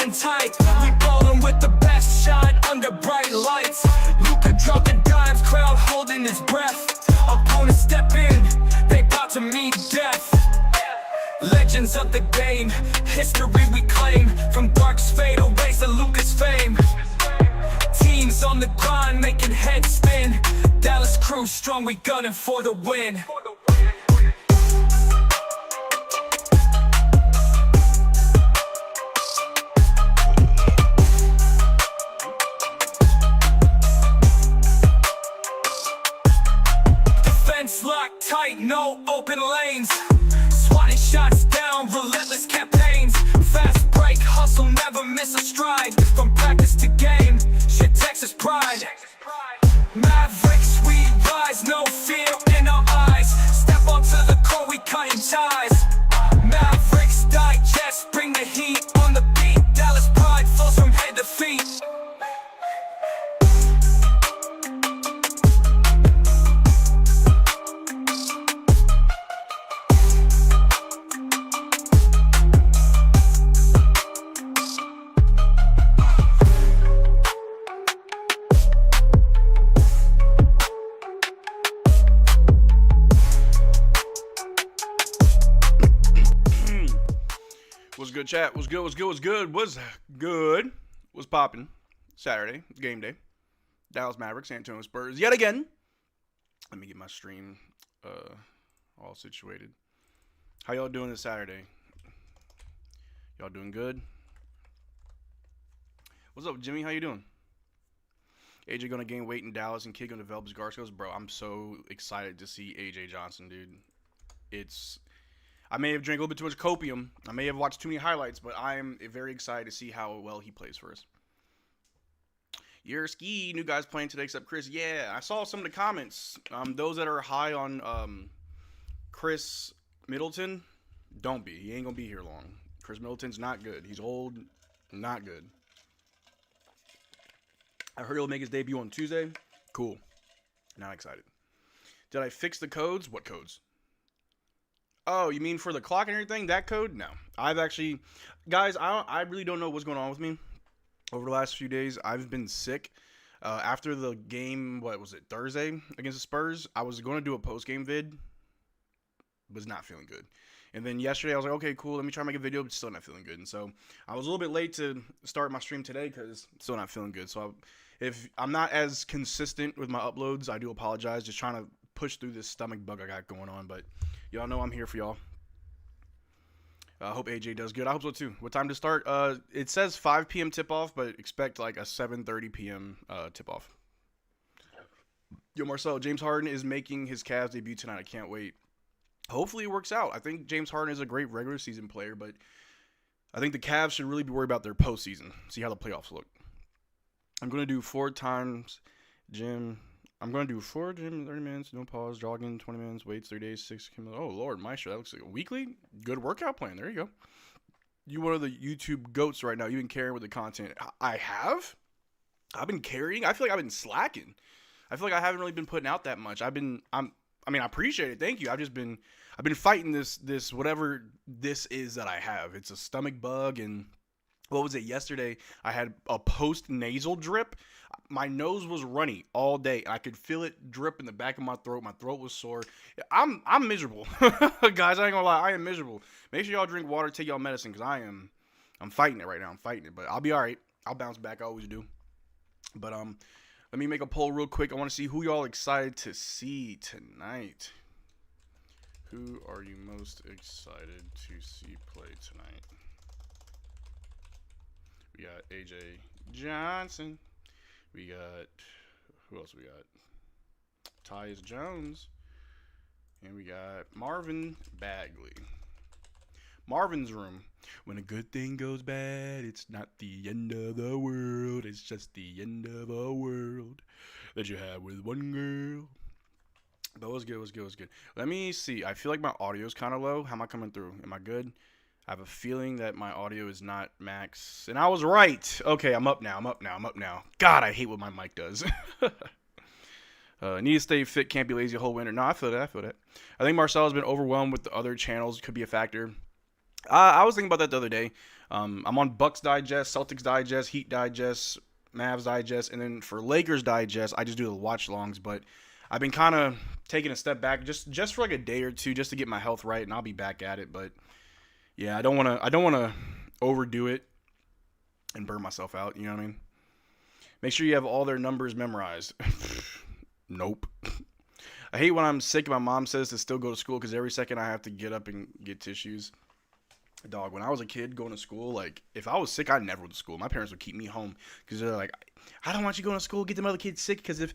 on tight. We ballin' with the best shot under bright lights. Luka dropping dimes, crowd holding his breath. Opponents step in, they bout to meet death. Legends of the game, history we claim. From Dark's fadeaways to Luka's fame. Teams on the grind making heads spin. Dallas crew strong, we gunning for the win. Defense locked tight, no open lanes. Swatting shots down, relentless campaigns. Fast break, hustle, never miss a stride. From practice to game, shit Texas pride. Mavericks, we rise, no fear in our eyes. Step onto the court, we cutting ties. Mavericks Digest, bring the heat on the beat. Dallas pride flows from head to feet. What's good, chat? What's good? What's poppin'? Saturday, game day. Dallas Mavericks, San Antonio Spurs, yet again. Let me get my stream all situated. How y'all doing this Saturday? Y'all doing good? What's up, Jimmy? How you doing? AJ gonna gain weight in Dallas and Kid gonna develop his guard skills? Bro, I'm so excited to see AJ Johnson, dude. I may have drank a little bit too much copium. I may have watched too many highlights, but I'm very excited to see how well he plays for us. Yerski, new guys playing today except Chris. Yeah, I saw some of the comments. Those that are high on Chris Middleton, don't be. He ain't going to be here long. Chris Middleton's not good. He's old, not good. I heard he'll make his debut on Tuesday. Cool. Not excited. Did I fix the codes? What codes? Oh, you mean for the clock and everything? That code? No. I've actually... Guys, I really don't know what's going on with me over the last few days. I've been sick. After the game, what was it, Thursday against the Spurs, I was going to do a post-game vid. Was not feeling good. And then yesterday, I was like, okay, cool, let me try to make a video, but still not feeling good. And so I was a little bit late to start my stream today because still not feeling good. So if I'm not as consistent with my uploads, I do apologize. Just trying to push through this stomach bug I got going on, but... Y'all know I'm here for y'all. I hope AJ does good. I hope so too. What time to start? It says 5 p.m. tip-off, but expect like a 7:30 p.m. tip-off. Yo, Marcel, James Harden is making his Cavs debut tonight. I can't wait. Hopefully it works out. I think James Harden is a great regular season player, but I think the Cavs should really be worried about their postseason. See how the playoffs look. I'm going to do 4 times gym. I'm going to do 4 gym, 30 minutes, no pause, jogging, 20 minutes, weights, 3 days, 6. Oh, Lord, Maestro, that looks like a weekly good workout plan. There you go. You one of the YouTube goats right now. You've been carrying with the content. I have? I've been carrying? I feel like I've been slacking. I feel like I haven't really been putting out that much. I appreciate it. Thank you. I've been fighting this whatever this is that I have. It's a stomach bug, and what was it yesterday? I had a post-nasal drip. My nose was runny all day. I could feel it drip in the back of my throat. My throat was sore. I'm miserable. Guys, I ain't gonna lie. I am miserable. Make sure y'all drink water, take y'all medicine, because I'm fighting it right now. I'm fighting it, but I'll be all right. I'll bounce back. I always do. But let me make a poll real quick. I want to see who y'all excited to see tonight. Who are you most excited to see play tonight? We got AJ Johnson. We got, who else we got? Tyus Jones. And we got Marvin Bagley. Marvin's room. When a good thing goes bad, it's not the end of the world. It's just the end of a world that you have with one girl. That was good. Let me see. I feel like my audio is kind of low. How am I coming through? Am I good? I have a feeling that my audio is not max. And I was right. Okay, I'm up now. God, I hate what my mic does. Need to stay fit, can't be lazy the whole winter. No, I feel that. I think Marcel has been overwhelmed with the other channels. Could be a factor. I was thinking about that the other day. I'm on Bucks Digest, Celtics Digest, Heat Digest, Mavs Digest, and then for Lakers Digest, I just do the watch-longs. But I've been kind of taking a step back just for like a day or two just to get my health right, and I'll be back at it. But yeah, I don't want to overdo it and burn myself out. You know what I mean? Make sure you have all their numbers memorized. Nope. I hate when I'm sick and my mom says to still go to school because every second I have to get up and get tissues. Dog, when I was a kid going to school, like, if I was sick, I never went to school. My parents would keep me home because they're like, I don't want you going to school, get them other kids sick, because if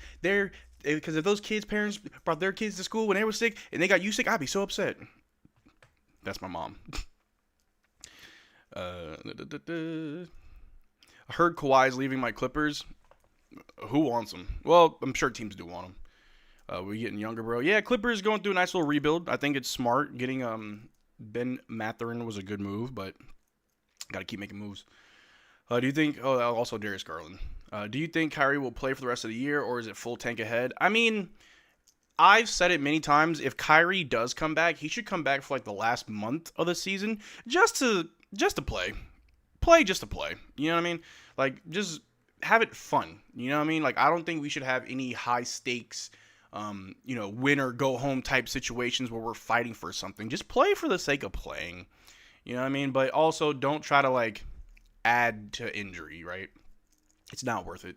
those kids' parents brought their kids to school when they were sick and they got you sick, I'd be so upset. That's my mom. I heard Kawhi's leaving my Clippers. Who wants him? Well, I'm sure teams do want him. We're getting younger, bro. Yeah, Clippers going through a nice little rebuild. I think it's smart. Getting Ben Mathurin was a good move, but got to keep making moves. Do you think... Oh, also Darius Garland. Do you think Kyrie will play for the rest of the year, or is it full tank ahead? I mean, I've said it many times. If Kyrie does come back, he should come back for like the last month of the season just to play. Play just to play. You know what I mean? Like, just have it fun. You know what I mean? Like, I don't think we should have any high stakes, win or go home type situations where we're fighting for something. Just play for the sake of playing. You know what I mean? But also don't try to like add to injury, right? It's not worth it.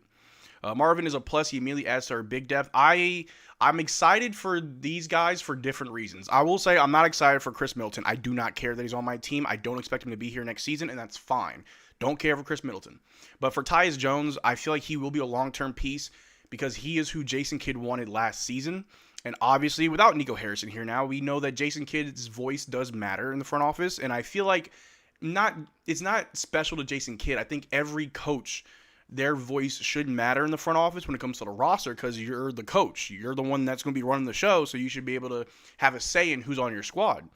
Marvin is a plus. He immediately adds to our big depth. I'm excited for these guys for different reasons. I will say I'm not excited for Chris Middleton. I do not care that he's on my team. I don't expect him to be here next season, and that's fine. Don't care for Chris Middleton. But for Tyus Jones, I feel like he will be a long-term piece because he is who Jason Kidd wanted last season. And obviously, without Nico Harrison here now, we know that Jason Kidd's voice does matter in the front office. And I feel like it's not special to Jason Kidd. I think every coach, their voice should matter in the front office when it comes to the roster because you're the coach. You're the one that's going to be running the show, so you should be able to have a say in who's on your squad.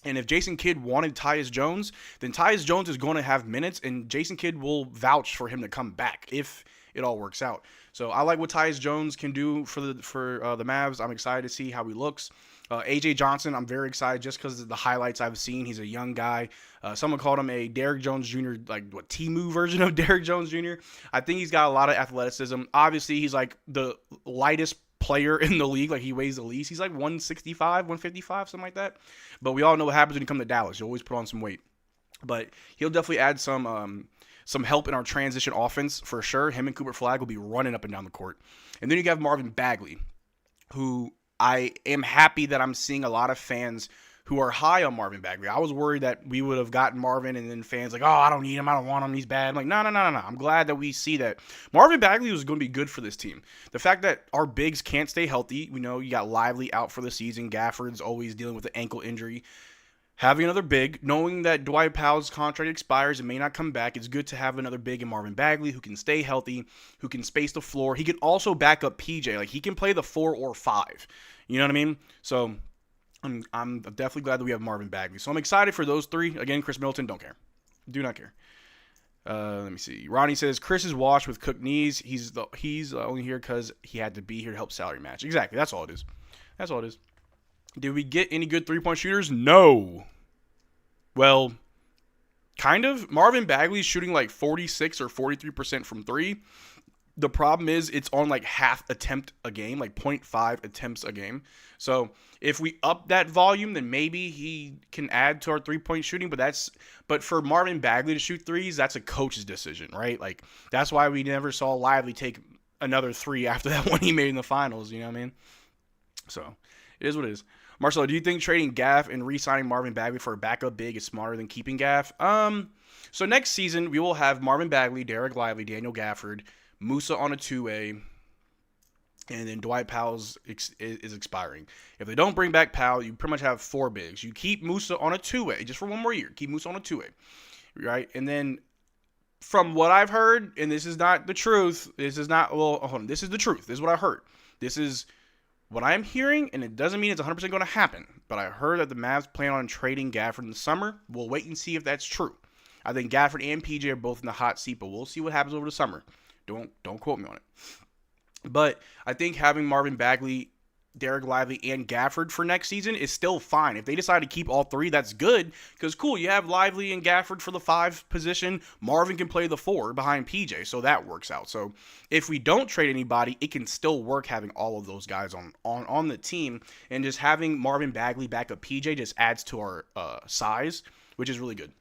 And if Jason Kidd wanted Tyus Jones, then Tyus Jones is going to have minutes, and Jason Kidd will vouch for him to come back if it all works out. So I like what Tyus Jones can do for the Mavs. I'm excited to see how he looks. AJ Johnson, I'm very excited just because of the highlights I've seen. He's a young guy. Someone called him a Derrick Jones Jr., like what, Timu version of Derrick Jones Jr. I think he's got a lot of athleticism. Obviously, he's like the lightest player in the league. Like, he weighs the least. He's like 165, 155, something like that. But we all know what happens when you come to Dallas. You always put on some weight. But he'll definitely add some help in our transition offense for sure. Him and Cooper Flagg will be running up and down the court. And then you have Marvin Bagley, who I am happy that I'm seeing a lot of fans who are high on Marvin Bagley. I was worried that we would have gotten Marvin and then fans like, oh, I don't need him. I don't want him. He's bad. I'm like, no. I'm glad that we see that Marvin Bagley was going to be good for this team. The fact that our bigs can't stay healthy. We know you got Lively out for the season. Gafford's always dealing with an ankle injury. Having another big, knowing that Dwight Powell's contract expires and may not come back, it's good to have another big in Marvin Bagley who can stay healthy, who can space the floor. He can also back up PJ. Like, he can play the 4 or 5. You know what I mean? So I'm definitely glad that we have Marvin Bagley. So I'm excited for those three. Again, Chris Middleton, don't care. Do not care. Let me see. Ronnie says, Chris is washed with cooked knees. He's only here because he had to be here to help salary match. Exactly. That's all it is. That's all it is. Did we get any good three-point shooters? No. Well, kind of. Marvin Bagley's shooting like 46 or 43% from 3. The problem is it's on like half attempt a game, like 0.5 attempts a game. So if we up that volume, then maybe he can add to our three-point shooting. But for Marvin Bagley to shoot threes, that's a coach's decision, right? Like, that's why we never saw Lively take another 3 after that one he made in the finals. You know what I mean? So it is what it is. Marcel, do you think trading Gaff and re-signing Marvin Bagley for a backup big is smarter than keeping Gaff? So next season, we will have Marvin Bagley, Derrick Lively, Daniel Gafford, Musa on a 2-way, and then Dwight Powell is expiring. If they don't bring back Powell, you pretty much have 4 bigs. You keep Musa on a 2-way just for one more year. Keep Musa on a 2-way, right? And then from what I've heard, and this is not the truth, this is the truth. This is what I heard. This is what I'm hearing, and it doesn't mean it's 100% going to happen, but I heard that the Mavs plan on trading Gafford in the summer. We'll wait and see if that's true. I think Gafford and PJ are both in the hot seat, but we'll see what happens over the summer. Don't quote me on it. But I think having Marvin Bagley Derrick Lively, and Gafford for next season is still fine. If they decide to keep all three, that's good, because cool, you have Lively and Gafford for the 5 position. Marvin can play the 4 behind PJ, so that works out. So if we don't trade anybody, it can still work having all of those guys on the team, and just having Marvin, Bagley back up PJ just adds to our size, which is really good.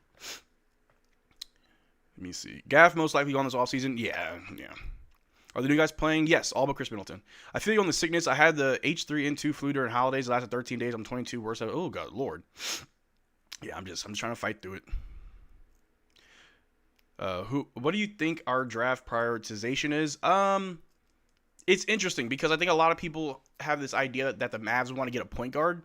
Let me see. Gaff most likely on this offseason. Yeah. Are the new guys playing? Yes, all but Chris Middleton. I feel you on the sickness. I had the H3N2 flu during holidays. It lasted 13 days. I'm 22. Worse. Oh, God, Lord. Yeah, I'm just trying to fight through it. What do you think our draft prioritization is? It's interesting because I think a lot of people have this idea that the Mavs want to get a point guard.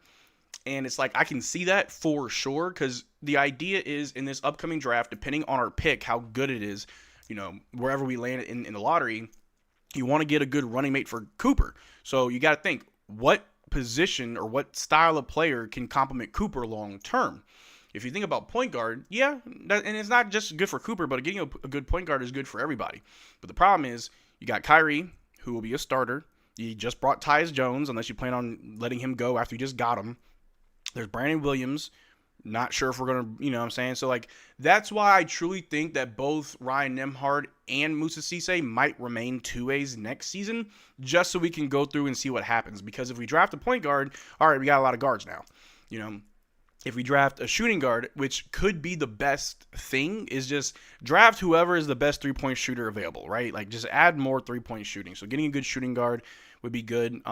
And it's like, I can see that for sure, because the idea is in this upcoming draft, depending on our pick, how good it is, wherever we land in the lottery, you want to get a good running mate for Cooper. So you got to think, what position or what style of player can complement Cooper long term? If you think about point guard, yeah, and it's not just good for Cooper, but getting a good point guard is good for everybody. But the problem is, you got Kyrie, who will be a starter. You just brought Tyus Jones, unless you plan on letting him go after you just got him. There's Brandon Williams. Not sure if we're going to, what I'm saying? So, that's why I truly think that both Ryan Nembhard and Moussa Cisse might remain 2As next season, just so we can go through and see what happens. Because if we draft a point guard, all right, we got a lot of guards now. If we draft a shooting guard, which could be the best thing, is just draft whoever is the best three-point shooter available, right? Just add more three-point shooting. So, getting a good shooting guard would be good.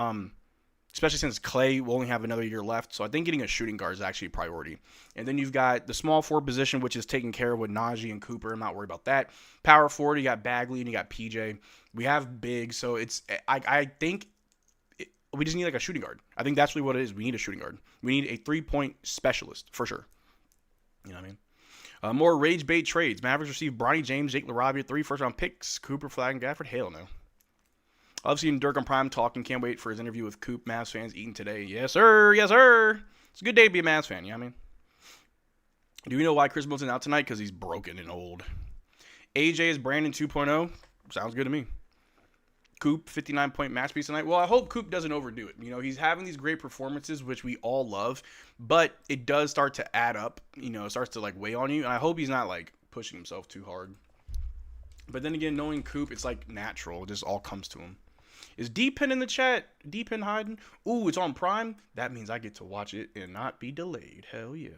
Especially since Clay will only have another year left. So I think getting a shooting guard is actually a priority. And then you've got the small forward position, which is taken care of with Najee and Cooper. I'm not worried about that. Power forward, you got Bagley and you got PJ. We have big. So I think we just need a shooting guard. I think that's really what it is. We need a shooting guard. We need a 3-point specialist for sure. You know what I mean? More rage bait trades. Mavericks receive Bronny James, Jake LaRavia, 3 first-round picks, Cooper Flagg, and Gafford. Hell no. I've seen Dirk on Prime talking. Can't wait for his interview with Coop. Mavs fans eating today. Yes, sir. Yes, sir. It's a good day to be a Mavs fan. You know what I mean? Do we know why Chris Middleton out tonight? Because he's broken and old. AJ is Brandon 2.0. Sounds good to me. Coop, 59-point match piece tonight. Well, I hope Coop doesn't overdo it. He's having these great performances, which we all love, but it does start to add up. It starts to weigh on you, and I hope he's not pushing himself too hard. But then again, knowing Coop, it's natural. It just all comes to him. Is D-Pen in the chat? D-Pen hiding? Ooh, it's on Prime? That means I get to watch it and not be delayed. Hell yeah.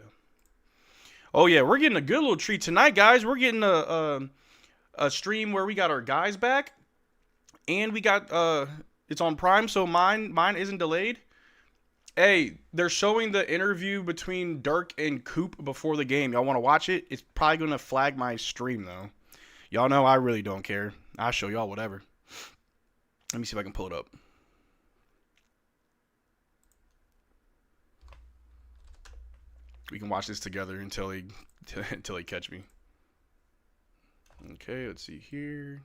Oh yeah, we're getting a good little treat tonight, guys. We're getting a stream where we got our guys back. And we got, it's on Prime, so mine isn't delayed. Hey, they're showing the interview between Dirk and Coop before the game. Y'all want to watch it? It's probably going to flag my stream, though. Y'all know I really don't care. I'll show y'all whatever. Let me see if I can pull it up. We can watch this together until he catch me. Okay, let's see here.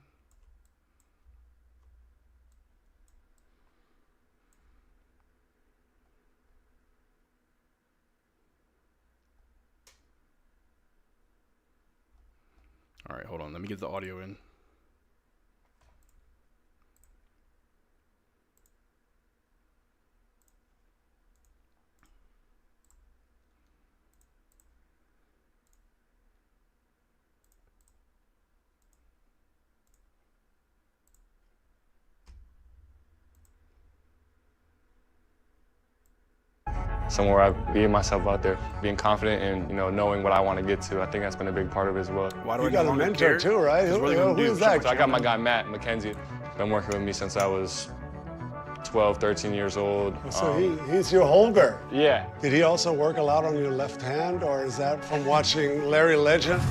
All right, hold on. Let me get the audio in. Somewhere I being myself out there, being confident and knowing what I want to get to. I think that's been a big part of it as well. Why do You got a mentor too, right? Who is that? So I got my guy Matt McKenzie. Been working with me since I was 12, 13 years old. So he's your Holger. Yeah. Did he also work a lot on your left hand, or is that from watching Larry Legend?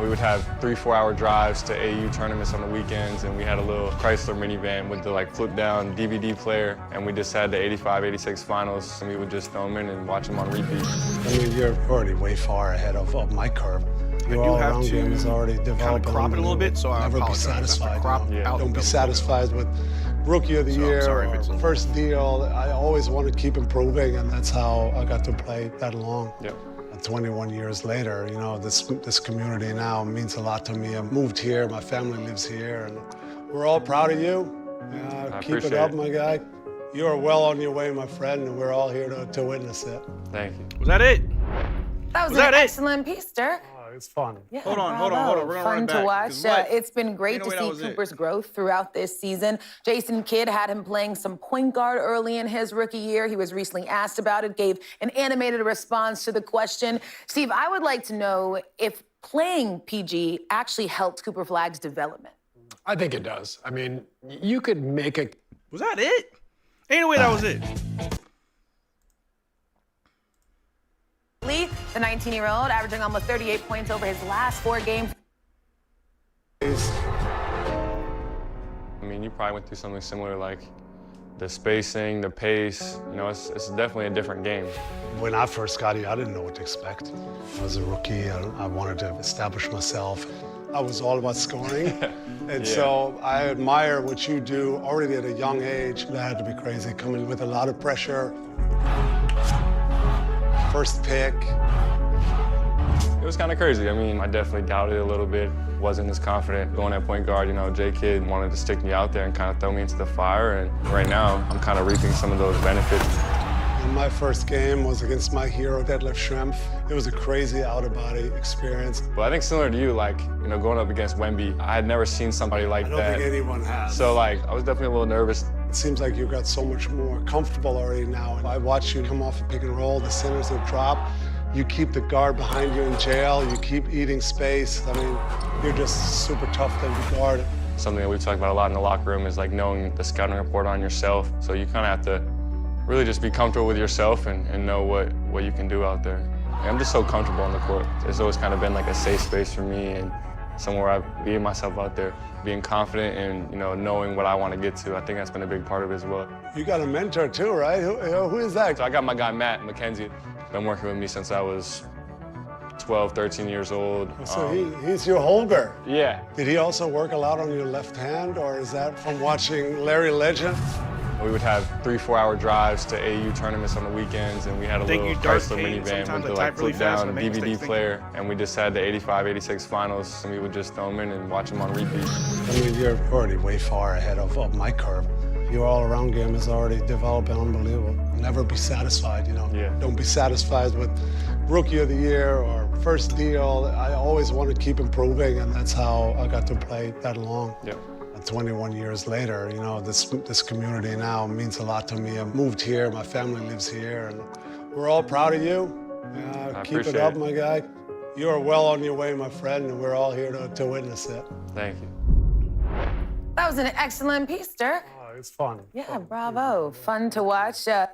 We would have 3-4 hour drives to AU tournaments on the weekends, and we had a little Chrysler minivan with the flip down DVD player, and we just had the 85, 86 finals, and we would just film in and watch them on repeat. I mean, you're already way far ahead of my curve. I do have to game is already kind of crop it a little bit, so I never be apologize. satisfied. Don't be satisfied with Rookie of the Year or first deal. I always want to keep improving, and that's how I got to play that long. Yep. 21 years later, this community now means a lot to me. I moved here, my family lives here, and we're all proud of you. Keep it up, my guy. You are well on your way, my friend, and we're all here to witness it. Thank you. Was that it? That was an excellent piece, Dirk. Oh, it's fun. Yeah, Hold on. We're gonna Fun run to back, watch. 'cause what? It's been great Ain't no to way that see was Cooper's growth throughout this season. Jason Kidd had him playing some point guard early in his rookie year. He was recently asked about it, gave an animated response to the question. Steve, I would like to know if playing PG actually helped Cooper Flagg's development. I think it does. I mean, you could make a... Was that it? Ain't no way that was it. Lee, the 19-year-old, averaging almost 38 points over his last 4 games. I mean, you probably went through something similar, like the spacing, the pace. You know, it's definitely a different game. When I first got here, I didn't know what to expect. I was a rookie. I wanted to establish myself. I was all about scoring. And so I admire what you do already at a young age. That had to be crazy, coming with a lot of pressure. First pick. It was kind of crazy. I mean, I definitely doubted it a little bit. Wasn't as confident going at point guard. You know, J-Kid wanted to stick me out there and kind of throw me into the fire. And right now, I'm kind of reaping some of those benefits. And my first game was against my hero, Detlef Schrempf. It was a crazy out-of-body experience. But I think similar to you, like, you know, going up against Wemby, I had never seen somebody like that. I don't think anyone has. So, like, I was definitely a little nervous. It seems like you got so much more comfortable already now. I watch you come off a pick and roll, the centers that drop. You keep the guard behind you in jail. You keep eating space. I mean, you're just super tough to guard. Something that we've talked about a lot in the locker room is like knowing the scouting report on yourself. So you kind of have to really just be comfortable with yourself and know what you can do out there. I'm just so comfortable on the court. It's always kind of been like a safe space for me and somewhere I've been myself out there. Being confident and, you know, knowing what I want to get to. I think that's been a big part of it as well. You got a mentor too, right? Who is that? So I got my guy, Matt McKenzie. Been working with me since I was 12, 13 years old. So he's your Holger. Yeah. Did he also work a lot on your left hand, or is that from watching Larry Legend? We would have 3-4 hour drives to AU tournaments on the weekends, and we had a little Chrysler minivan with the like flip down DVD player, and we just had the 85, 86 finals, and we would just throw them in and watch them on repeat. I mean, you're already way far ahead of my curve. Your all-around game is already developing unbelievable. Never be satisfied, you know. Yeah. Don't be satisfied with Rookie of the Year or first deal. I always want to keep improving, and that's how I got to play that long. Yep. 21 years later, you know, this community now means a lot to me. I moved here, my family lives here, and we're all proud of you. Keep it up, my guy. You are well on your way, my friend, and we're all here to witness it. Thank you. That was an excellent piece, Dirk. Oh, it's fun. Yeah, bravo. Fun to watch. All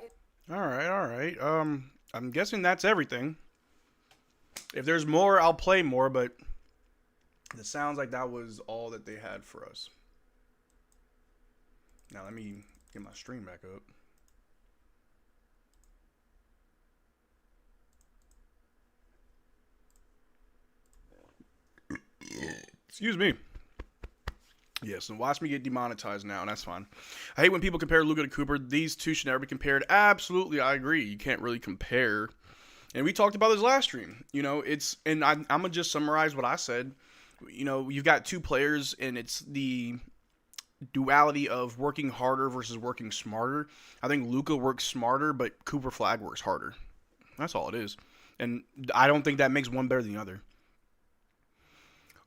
right. I'm guessing that's everything. If there's more, I'll play more, but it sounds like that was all that they had for us. Now let me get my stream back up. Excuse me. Yes, and watch me get demonetized now, and that's fine. I hate when people compare Luka to Cooper. These two should never be compared. Absolutely, I agree. You can't really compare. And we talked about this last stream. You know, I'm going to just summarize what I said. You know, you've got two players, and it's the duality of working harder versus working smarter. I think Luka works smarter, but Cooper Flagg works harder. That's all it is. And I don't think that makes one better than the other.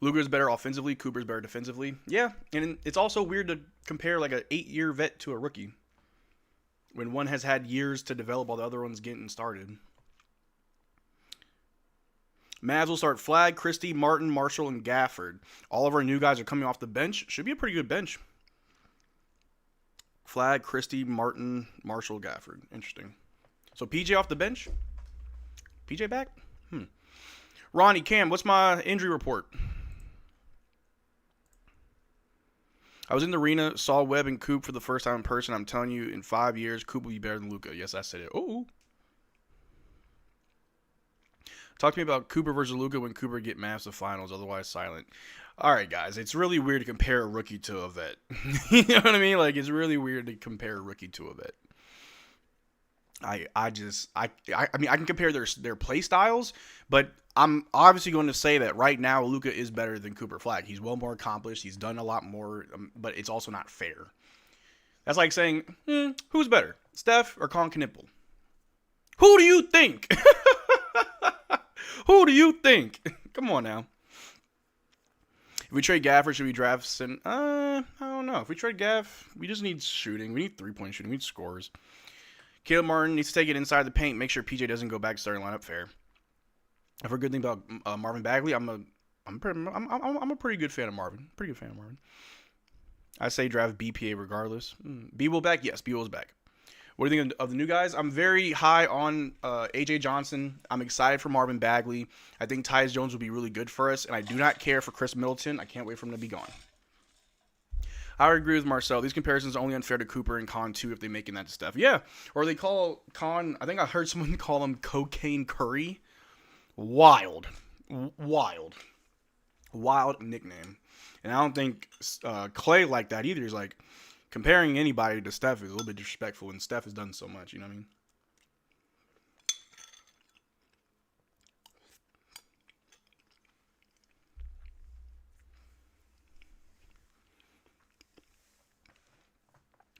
Luka's better offensively, Cooper's better defensively. Yeah, and it's also weird to compare like an 8-year vet to a rookie when one has had years to develop while the other one's getting started. Mavs will start Flagg, Christie, Martin, Marshall, and Gafford. All of our new guys are coming off the bench. Should be a pretty good bench. Flagg, Christie, Martin, Marshall, Gafford. Interesting. So PJ off the bench? PJ back? Ronnie, Cam, what's my injury report? I was in the arena, saw Webb and Coop for the first time in person. I'm telling you, in 5 years, Coop will be better than Luka. Yes, I said it. Oh. Talk to me about Cooper versus Luka when Cooper get Mavs to finals, otherwise silent. All right, guys, it's really weird to compare a rookie to a vet. You know what I mean? Like, it's really weird to compare a rookie to a vet. I mean, I can compare their play styles, but I'm obviously going to say that right now Luka is better than Cooper Flagg. He's well more accomplished. He's done a lot more, but it's also not fair. That's like saying, who's better, Steph or Colin Knippel? Who do you think? Who do you think? Come on now. If we trade Gafford, should we draft Sin? I don't know. If we trade Gaff, we just need shooting. We need 3-point shooting. We need scores. Caleb Martin needs to take it inside the paint. Make sure PJ doesn't go back to starting lineup. Fair. I've heard a good thing about Marvin Bagley. I'm a pretty good fan of Marvin. Pretty good fan of Marvin. I say draft BPA regardless. B will back? Yes, B will is back. What do you think of the new guys? I'm very high on AJ Johnson. I'm excited for Marvin Bagley. I think Tyus Jones will be really good for us, and I do not care for Chris Middleton. I can't wait for him to be gone. I would agree with Marcel. These comparisons are only unfair to Cooper and Con too if they're making that stuff. Yeah, or they call Con. I think I heard someone call him Cocaine Curry. Wild nickname. And I don't think Clay like that either. He's like, comparing anybody to Steph is a little bit disrespectful, and Steph has done so much, you know what I mean?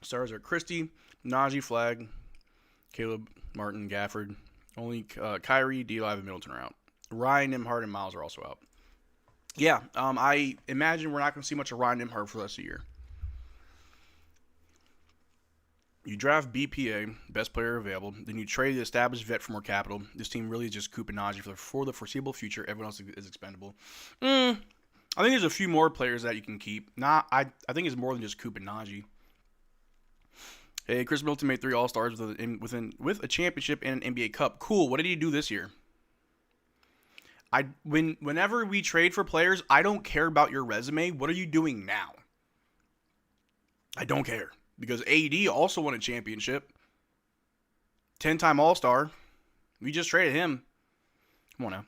Stars are Christie, Najee, Flagg, Caleb, Martin, Gafford. Only Kyrie, D-Live, and Middleton are out. Ryan, Nimhard, and Miles are also out. Yeah, I imagine we're not going to see much of Ryan Nimhard for the rest of the year. You draft BPA, best player available. Then you trade the established vet for more capital. This team really is just Cooper and Najee for the foreseeable future. Everyone else is expendable. I think there's a few more players that you can keep. I think it's more than just Cooper and Najee. Hey, Chris Middleton made 3 All-Stars with a championship and an NBA Cup. Cool. What did he do this year? Whenever we trade for players, I don't care about your resume. What are you doing now? I don't care. Because AD also won a championship. 10-time All-Star. We just traded him. Come on now.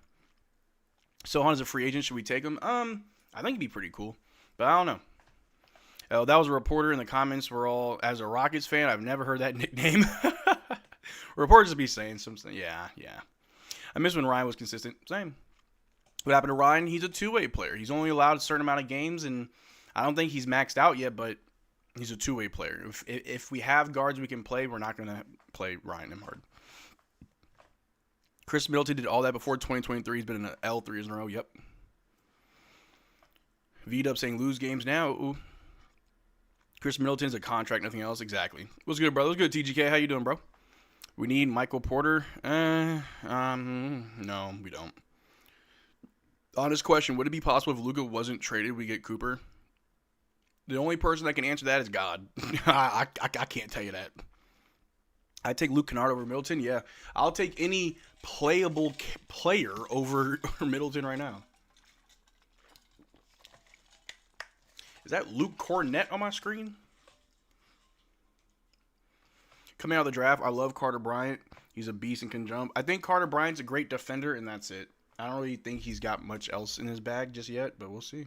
Sohan is a free agent. Should we take him? I think he'd be pretty cool. But I don't know. Oh, that was a reporter in the comments. We're all, as a Rockets fan, I've never heard that nickname. Reporters would be saying something. Yeah. I miss when Ryan was consistent. Same. What happened to Ryan? He's a two-way player. He's only allowed a certain amount of games, and I don't think he's maxed out yet, but he's a two-way player. If we have guards we can play, we're not going to play Ryan Nimhard. Chris Middleton did all that before 2023. He's been in an L 3 years in a row. Yep. V-Dub saying lose games now. Ooh. Chris Middleton's a contract, nothing else. Exactly. What's good, bro? What's good, TGK? How you doing, bro? We need Michael Porter. No, we don't. Honest question, would it be possible if Luka wasn't traded, we get Cooper? The only person that can answer that is God. I can't tell you that. I take Luke Kennard over Middleton. Yeah, I'll take any playable player over Middleton right now. Is that Luke Cornett on my screen? Coming out of the draft, I love Carter Bryant. He's a beast and can jump. I think Carter Bryant's a great defender, and that's it. I don't really think he's got much else in his bag just yet, but we'll see.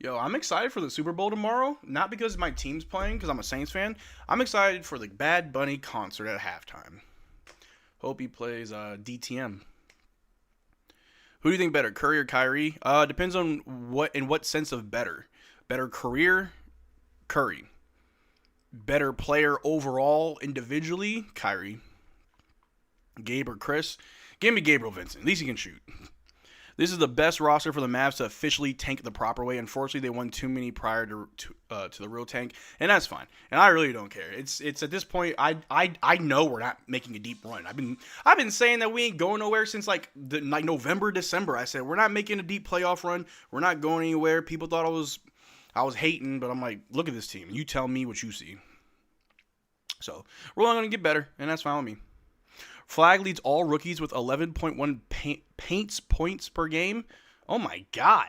Yo, I'm excited for the Super Bowl tomorrow. Not because my team's playing, because I'm a Saints fan. I'm excited for the Bad Bunny concert at halftime. Hope he plays DTM. Who do you think better, Curry or Kyrie? Depends on what sense of better. Better career, Curry. Better player overall, individually, Kyrie. Gabe or Chris? Give me Gabriel Vincent. At least he can shoot. This is the best roster for the Mavs to officially tank the proper way. Unfortunately, they won too many prior to the real tank, and that's fine. And I really don't care. It's at this point, I know we're not making a deep run. I've been saying that we ain't going nowhere since like November, December. I said we're not making a deep playoff run. We're not going anywhere. People thought I was hating, but I'm like, look at this team. You tell me what you see. So we're only going to get better, and that's fine with me. Flagg leads all rookies with 11.1 points per game. Oh, my God.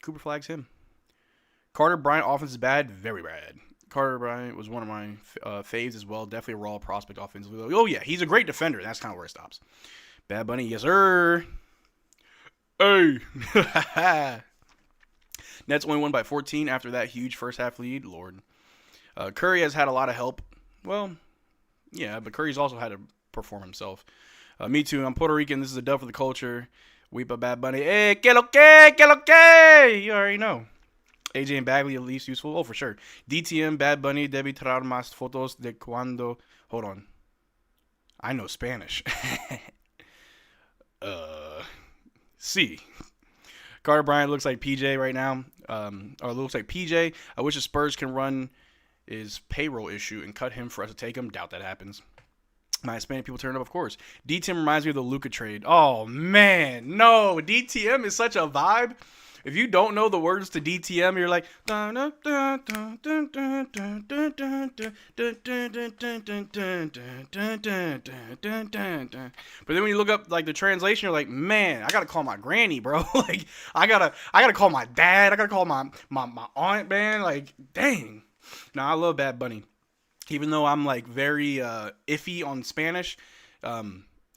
Cooper Flagg's him. Carter Bryant, offense is bad. Very bad. Carter Bryant was one of my faves as well. Definitely a raw prospect offensively. Oh, yeah. He's a great defender. That's kind of where it stops. Bad Bunny, yes, sir. Hey. Nets only won by 14 after that huge first-half lead. Lord. Curry has had a lot of help. Well, yeah, but Curry's also had to perform himself. Me too. I'm Puerto Rican. This is a dub for the culture. Weep a Bad Bunny. Hey, que lo que? You already know. AJ and Bagley at least useful. Oh, for sure. DTM, Bad Bunny, debe traer más fotos de cuando. Hold on. I know Spanish. C. Carter Bryant looks like PJ right now. Or looks like PJ. I wish the Spurs can run his payroll issue and cut him for us to take him. Doubt that happens. My Hispanic people turn up, of course. DTM reminds me of the Luka trade. Oh, man. No, DTM is such a vibe. If you don't know the words to DTM, you're like... But then when you look up like the translation, you're like, man, I gotta call my granny, bro. Like, I gotta call my dad. I gotta call my aunt, man. Like, dang. Nah, I love Bad Bunny. Even though I'm like very iffy on Spanish,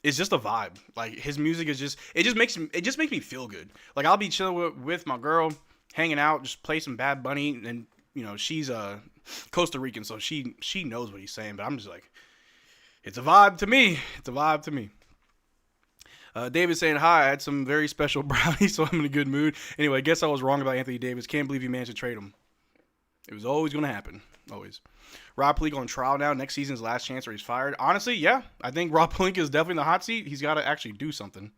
it's just a vibe. Like his music is it just makes me feel good. Like I'll be chilling with my girl, hanging out, just play some Bad Bunny, and you know she's Costa Rican, so she knows what he's saying. But I'm just like, it's a vibe to me. It's a vibe to me. David saying, hi, I had some very special brownies, so I'm in a good mood. Anyway, I guess I was wrong about Anthony Davis. Can't believe you managed to trade him. It was always going to happen. Always. Rob Pelinka on trial now. Next season's last chance or he's fired. Honestly, yeah. I think Rob Pelinka is definitely in the hot seat. He's got to actually do something.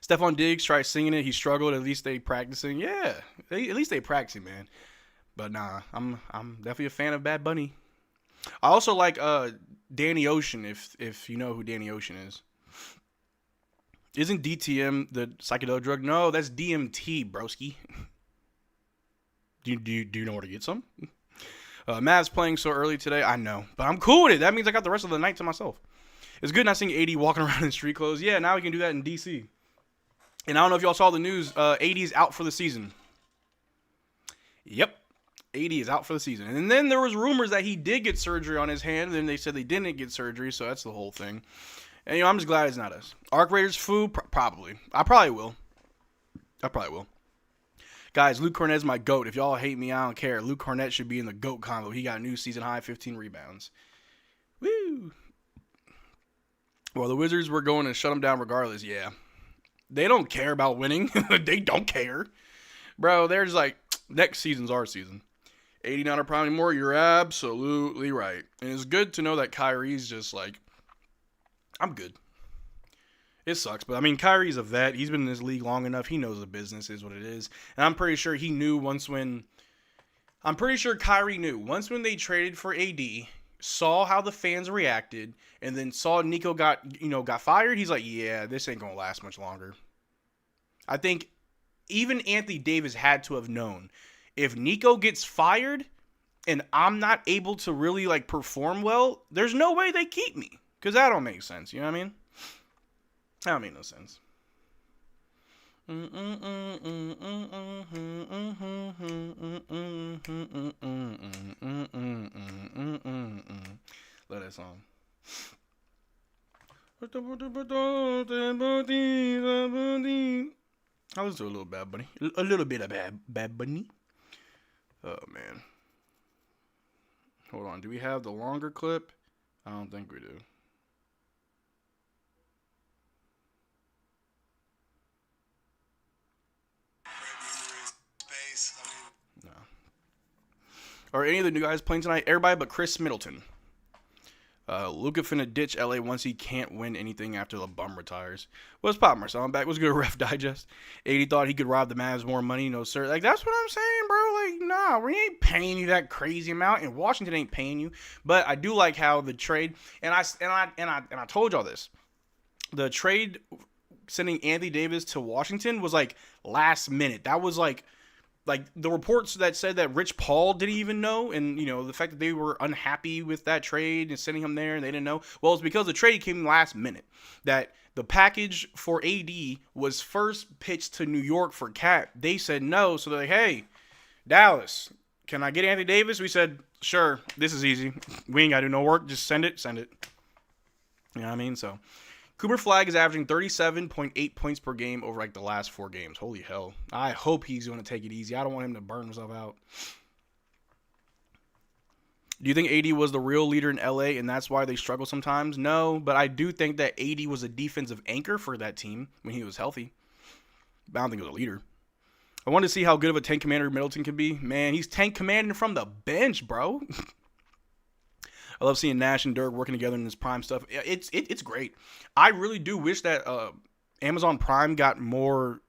Stephon Diggs tried singing it. He struggled. At least they practicing. Yeah. At least they practicing, man. But nah, I'm definitely a fan of Bad Bunny. I also like Danny Ocean, if you know who Danny Ocean is. Isn't DTM the psychedelic drug? No, that's DMT, broski. Do you know where to get some? Mavs playing so early today. I know, but I'm cool with it. That means I got the rest of the night to myself. It's good not seeing AD walking around in street clothes. Yeah, now we can do that in DC. And I don't know if y'all saw the news. AD is out for the season. Yep, AD is out for the season. And then there was rumors that he did get surgery on his hand. And then they said they didn't get surgery, so that's the whole thing. And you know, I'm just glad it's not us. Arc Raiders foo, probably. I probably will. Guys, Luke Cornett's my GOAT. If y'all hate me, I don't care. Luke Cornett should be in the GOAT combo. He got a new season high 15 rebounds. Woo! Well, the Wizards were going to shut them down regardless. Yeah. They don't care about winning. They don't care. Bro, they're just like, next season's our season. 89 or probably more, you're absolutely right. And it's good to know that Kyrie's just like, I'm good. It sucks, but I mean, Kyrie's a vet. He's been in this league long enough. He knows the business is what it is. And I'm pretty sure he knew Kyrie knew once when they traded for AD, saw how the fans reacted, and then saw Nico got fired. He's like, yeah, this ain't going to last much longer. I think even Anthony Davis had to have known if Nico gets fired and I'm not able to really like perform well, there's no way they keep me. Because that don't make sense. You know what I mean? That don't make no sense. Love that song. I listen to a little Bad Bunny. A little bit of Bad Bunny. Oh, man. Hold on. Do we have the longer clip? I don't think we do. No. Are any of the new guys playing tonight? Everybody but Chris Middleton. Luka finna ditch LA once he can't win anything after the bum retires. What's pop, Marcel? I'm back. What's good, Ref Digest? 80 thought he could rob the Mavs more money. No, sir. Like, that's what I'm saying, bro. Like, nah, we ain't paying you that crazy amount, and Washington ain't paying you. But I do like how the trade, and I told y'all this. The trade sending Anthony Davis to Washington was like last minute. That was like the reports that said that Rich Paul didn't even know, and, you know, the fact that they were unhappy with that trade and sending him there and they didn't know. Well, it's because the trade came last minute. That the package for AD was first pitched to New York for Cat. They said no, so they're like, hey, Dallas, can I get Anthony Davis? We said, sure, this is easy. We ain't got to do no work. Just send it. You know what I mean? So Cooper Flagg is averaging 37.8 points per game over like the last 4 games. Holy hell. I hope he's going to take it easy. I don't want him to burn himself out. Do you think AD was the real leader in LA and that's why they struggle sometimes? No, but I do think that AD was a defensive anchor for that team when he was healthy. But I don't think he was a leader. I wanted to see how good of a tank commander Middleton can be. Man, he's tank commanding from the bench, bro. I love seeing Nash and Dirk working together in this Prime stuff. It's great. I really do wish that Amazon Prime got more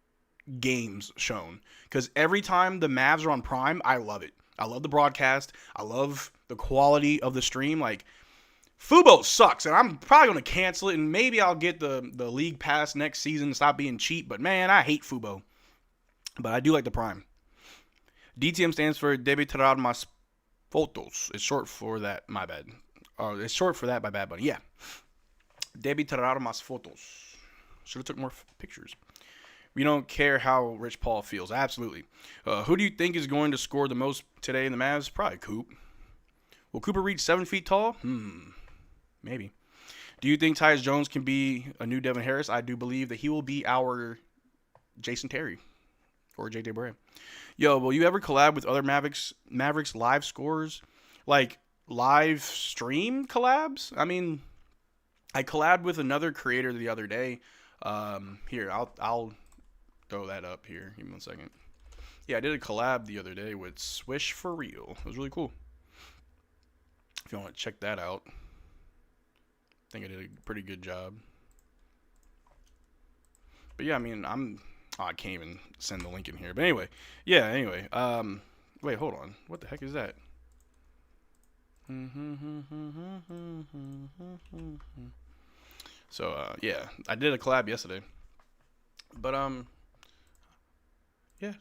games shown, because every time the Mavs are on Prime, I love it. I love the broadcast. I love the quality of the stream. Like, Fubo sucks, and I'm probably going to cancel it, and maybe I'll get the League Pass next season and stop being cheap. But, man, I hate Fubo. But I do like the Prime. DTM stands for Debe Tirar Mas Fotos. It's short for that. My bad. It's short for that by Bad Bunny. Yeah. Debe Tirar Mas Fotos. Should have took more pictures. We don't care how Rich Paul feels. Absolutely. Who do you think is going to score the most today in the Mavs? Probably Coop. Will Cooper reach 7 feet tall? Maybe. Do you think Tyus Jones can be a new Devin Harris? I do believe that he will be our Jason Terry or J.J. Barea. Yo, will you ever collab with other Mavericks live scorers? Like live stream collabs? I mean, I collabed with another creator the other day. Here, I'll throw that up here. Give me 1 second. Yeah, I did a collab the other day with Swish for Real. It was really cool. If you want to check that out. I think I did a pretty good job. But yeah, I mean, I can't even send the link in here. But anyway, wait, hold on. What the heck is that? So, yeah, I did a collab yesterday. But, yeah.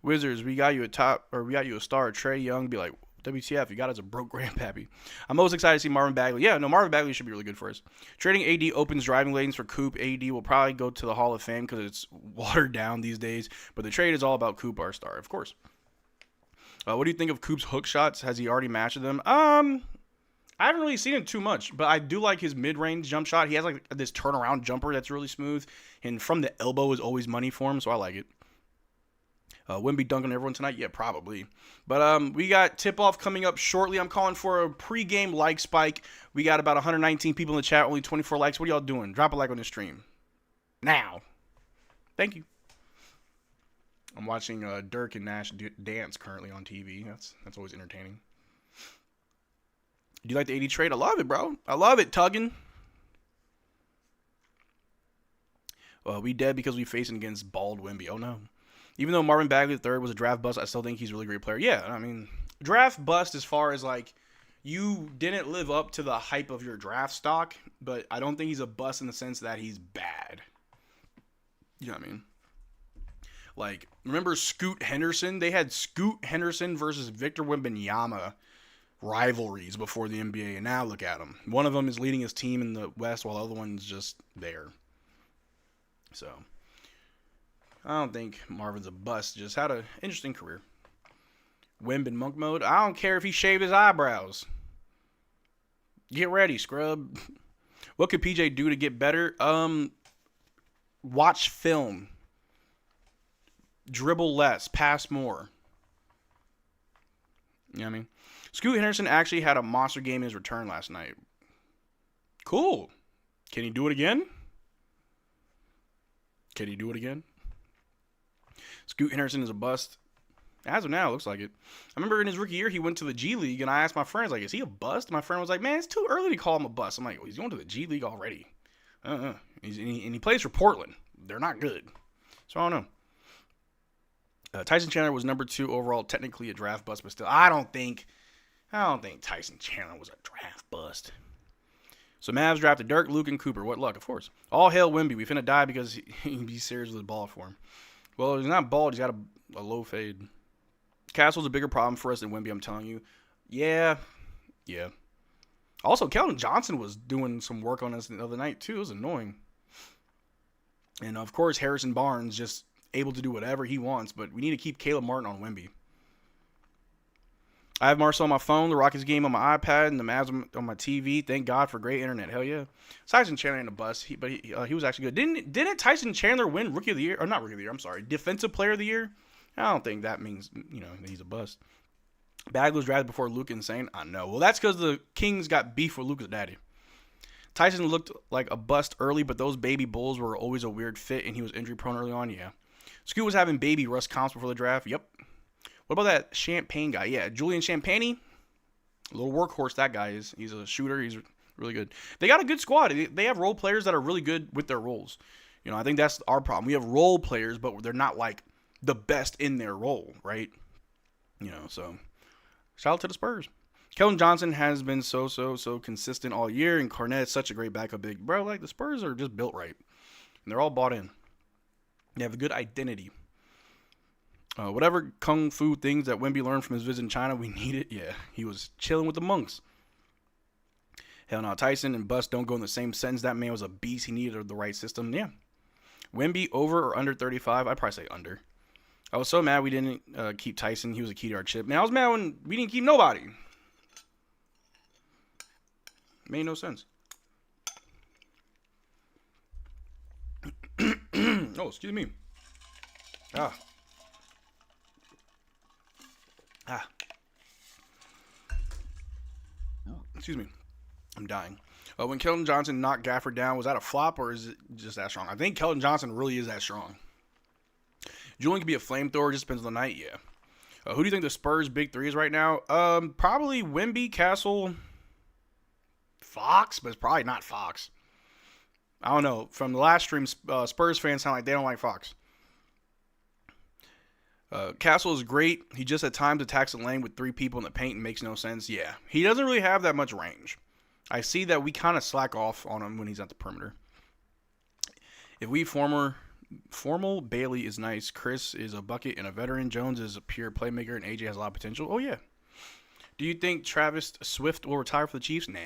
Wizards, we got you a star. Trey Young be like, WTF, you got us a broke grandpappy. I'm most excited to see Marvin Bagley. Yeah, no, Marvin Bagley should be really good for us. Trading AD opens driving lanes for Coop. AD will probably go to the Hall of Fame because it's watered down these days. But the trade is all about Coop, our star, of course. What do you think of Coop's hook shots? Has he already matched them? I haven't really seen him too much, but I do like his mid-range jump shot. He has like this turnaround jumper that's really smooth, and from the elbow is always money for him, so I like it. Wemby dunking everyone tonight? Yeah, probably. But we got tip-off coming up shortly. I'm calling for a pre-game like spike. We got about 119 people in the chat, only 24 likes. What are y'all doing? Drop a like on this stream. Now. Thank you. I'm watching Dirk and Nash dance currently on TV. That's always entertaining. Do you like the 80 trade? I love it, bro. I love it, tugging. We dead because we facing against bald Wemby. Oh, no. Even though Marvin Bagley III was a draft bust, I still think he's a really great player. Yeah, I mean, draft bust as far as, like, you didn't live up to the hype of your draft stock, but I don't think he's a bust in the sense that he's bad. You know what I mean? Like, remember Scoot Henderson? They had Scoot Henderson versus Victor Wembanyama rivalries before the NBA, and now look at them. One of them is leading his team in the West, while the other one's just there. So, I don't think Marvin's a bust. Just had an interesting career. Wemb in monk mode. I don't care if he shaved his eyebrows. Get ready, scrub. What could PJ do to get better? Watch film. Dribble less. Pass more. You know what I mean? Scoot Henderson actually had a monster game in his return last night. Cool. Can he do it again? Can he do it again? Scoot Henderson is a bust. As of now, it looks like it. I remember in his rookie year, he went to the G League, and I asked my friends, like, is he a bust? My friend was like, man, it's too early to call him a bust. I'm like, well, he's going to the G League already. And he plays for Portland. They're not good. So I don't know. Tyson Chandler was number 2 overall, technically a draft bust, but still, I don't think Tyson Chandler was a draft bust. So Mavs drafted Dirk, Luka, and Cooper. What luck, of course. All hail Wemby. We finna die because he's serious with the ball for him. Well, he's not bald. He's got a low fade. Castle's a bigger problem for us than Wemby, I'm telling you. Yeah. Also, Keldon Johnson was doing some work on us the other night, too. It was annoying. And, of course, Harrison Barnes just able to do whatever he wants, but we need to keep Caleb Martin on Wemby. I have Marcel on my phone, the Rockets game on my iPad, and the Mavs on my TV. Thank God for great internet. Hell yeah. Tyson Chandler in a bus, but he was actually good. Didn't Tyson Chandler win Rookie of the Year? Or not Rookie of the Year, I'm sorry. Defensive Player of the Year? I don't think that means, that he's a bust. Bagley was drafted before Luka. Insane? I know. Well, that's because the Kings got beef with Luka's daddy. Tyson looked like a bust early, but those baby Bulls were always a weird fit, and he was injury prone early on. Yeah. Scoot was having baby Russ comps before the draft. Yep. What about that Champagne guy? Yeah, Julian Champagny. A little workhorse that guy is. He's a shooter. He's really good. They got a good squad. They have role players that are really good with their roles. I think that's our problem. We have role players, but they're not like the best in their role, right? So shout out to the Spurs. Keldon Johnson has been so consistent all year, and Cornet's such a great backup big. Bro, like the Spurs are just built right. And they're all bought in. They have a good identity. Whatever kung fu things that Wemby learned from his visit in China, we need it. Yeah, he was chilling with the monks. Hell no, Tyson and Bust don't go in the same sentence. That man was a beast. He needed the right system. Yeah. Wemby over or under 35? I'd probably say under. I was so mad we didn't keep Tyson. He was a key to our chip. Man, I was mad when we didn't keep nobody. Made no sense. Oh, excuse me. Excuse me. I'm dying. When Keldon Johnson knocked Gafford down, was that a flop or is it just that strong? I think Keldon Johnson really is that strong. Julian could be a flamethrower. Just depends on the night. Yeah. Who do you think the Spurs' big three is right now? Probably Wemby, Castle, Fox, but it's probably not Fox. I don't know. From the last stream, Spurs fans sound like they don't like Fox. Castle is great. He just at times attacks the lane with three people in the paint and makes no sense. Yeah, he doesn't really have that much range. I see that we kind of slack off on him when he's at the perimeter. If we formal, Bailey is nice. Chris is a bucket and a veteran. Jones is a pure playmaker, and AJ has a lot of potential. Oh, yeah. Do you think Travis Swift will retire for the Chiefs? Nah.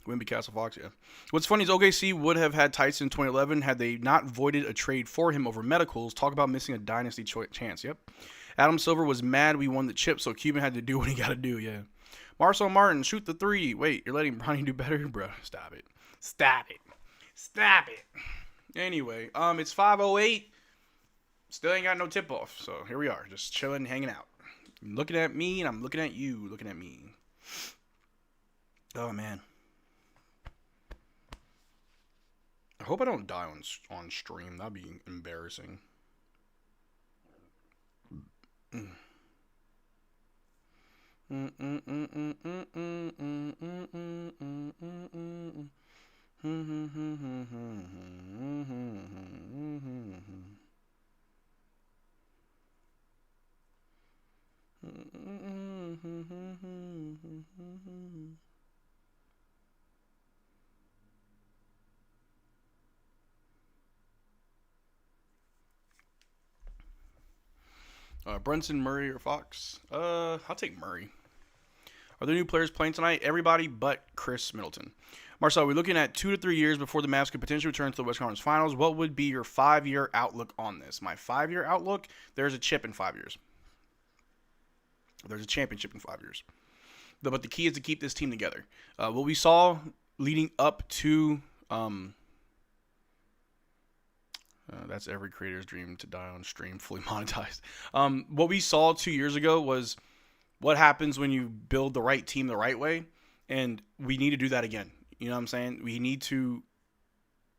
Wemby, Castle, Fox, yeah. What's funny is OKC would have had Tyson in 2011 had they not voided a trade for him over medicals. Talk about missing a dynasty chance. Yep. Adam Silver was mad we won the chip, so Cuban had to do what he got to do, yeah. Marcel Martin, shoot the three. Wait, you're letting Bronny do better? Bro, stop it. Stop it. Stop it. Anyway, it's 5:08. Still ain't got no tip-off, so here we are, just chilling, hanging out. You're looking at me, and I'm looking at you, looking at me. Oh, man. I hope I don't die on stream. That'd be embarrassing. Brunson, Murray, or Fox? I'll take Murray. Are there new players playing tonight? Everybody but Chris Middleton. Marcel, we're looking at 2 to 3 years before the Mavs could potentially return to the West Conference Finals. What would be your 5-year outlook on this? My 5-year outlook? There's a chip in 5 years. There's a championship in 5 years. But the key is to keep this team together. What we saw leading up to... that's every creator's dream to die on stream, fully monetized. What we saw 2 years ago was what happens when you build the right team the right way, and we need to do that again. You know what I'm saying? We need to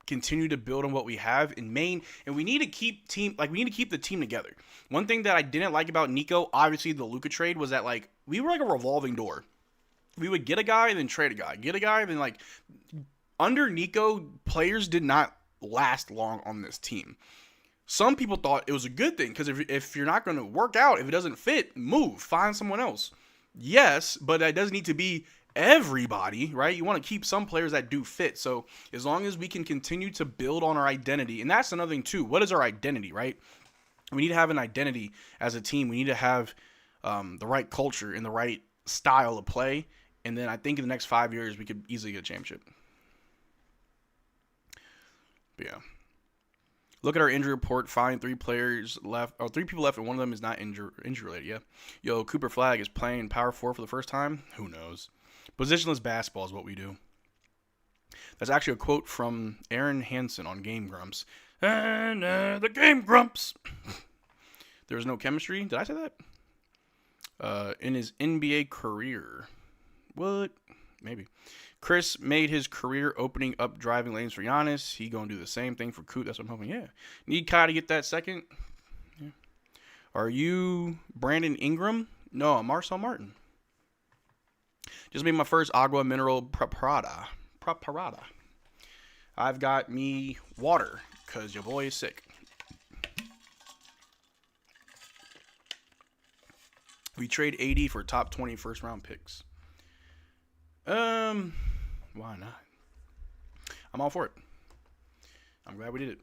continue to build on what we have in Maine, and we need to keep the team together. One thing that I didn't like about Nico, obviously the Luka trade, was that like we were like a revolving door. We would get a guy and then trade a guy, get a guy and then like under Nico, players did not last long on this team. Some people thought it was a good thing because if you're not going to work out, if it doesn't fit, move, find someone else. Yes, but that doesn't need to be everybody, right? You want to keep some players that do fit. So as long as we can continue to build on our identity, and that's another thing too. What is our identity, right? We need to have an identity as a team. We need to have the right culture and the right style of play. And then I think in the next 5 years, we could easily get a championship. But yeah. Look at our injury report. Find 3 players left, or 3 people left, and one of them is not injury related. Yeah. Yo, Cooper Flagg is playing power 4 for the first time. Who knows? Positionless basketball is what we do. That's actually a quote from Aaron Hansen on Game Grumps. And the Game Grumps. There was no chemistry. Did I say that? In his NBA career. What? Maybe. Chris made his career opening up driving lanes for Giannis. He gonna do the same thing for Coot. That's what I'm hoping. Yeah. Need Kai to get that second. Yeah. Are you Brandon Ingram? No, I'm Marcel Martin. Just made my first agua mineral preparada. I've got me water because your boy is sick. We trade 80 for top 20 first round picks. Why not? I'm all for it. I'm glad we did it.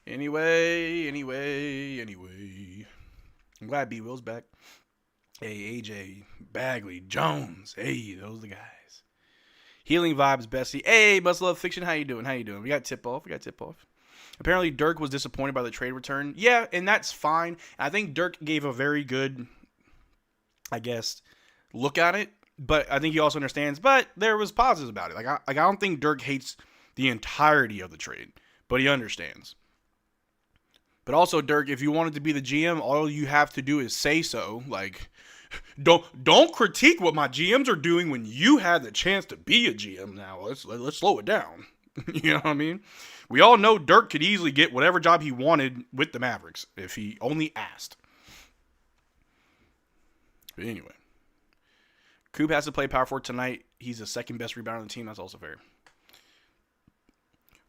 Anyway. I'm glad B Will's back. Hey, AJ, Bagley, Jones. Hey, those are the guys. Healing vibes, Bessie. Hey, Must Love Fiction. How you doing? We got tip off. Apparently, Dirk was disappointed by the trade return. Yeah, and that's fine. I think Dirk gave a very good, I guess, look at it. But I think he also understands. But there was positives about it. I don't think Dirk hates the entirety of the trade, but he understands. But also, Dirk, if you wanted to be the GM, all you have to do is say so. Like, don't critique what my GMs are doing when you had the chance to be a GM. Now let's slow it down. You know what I mean? We all know Dirk could easily get whatever job he wanted with the Mavericks if he only asked. But anyway. Coop has to play power forward tonight. He's the second best rebounder on the team. That's also fair.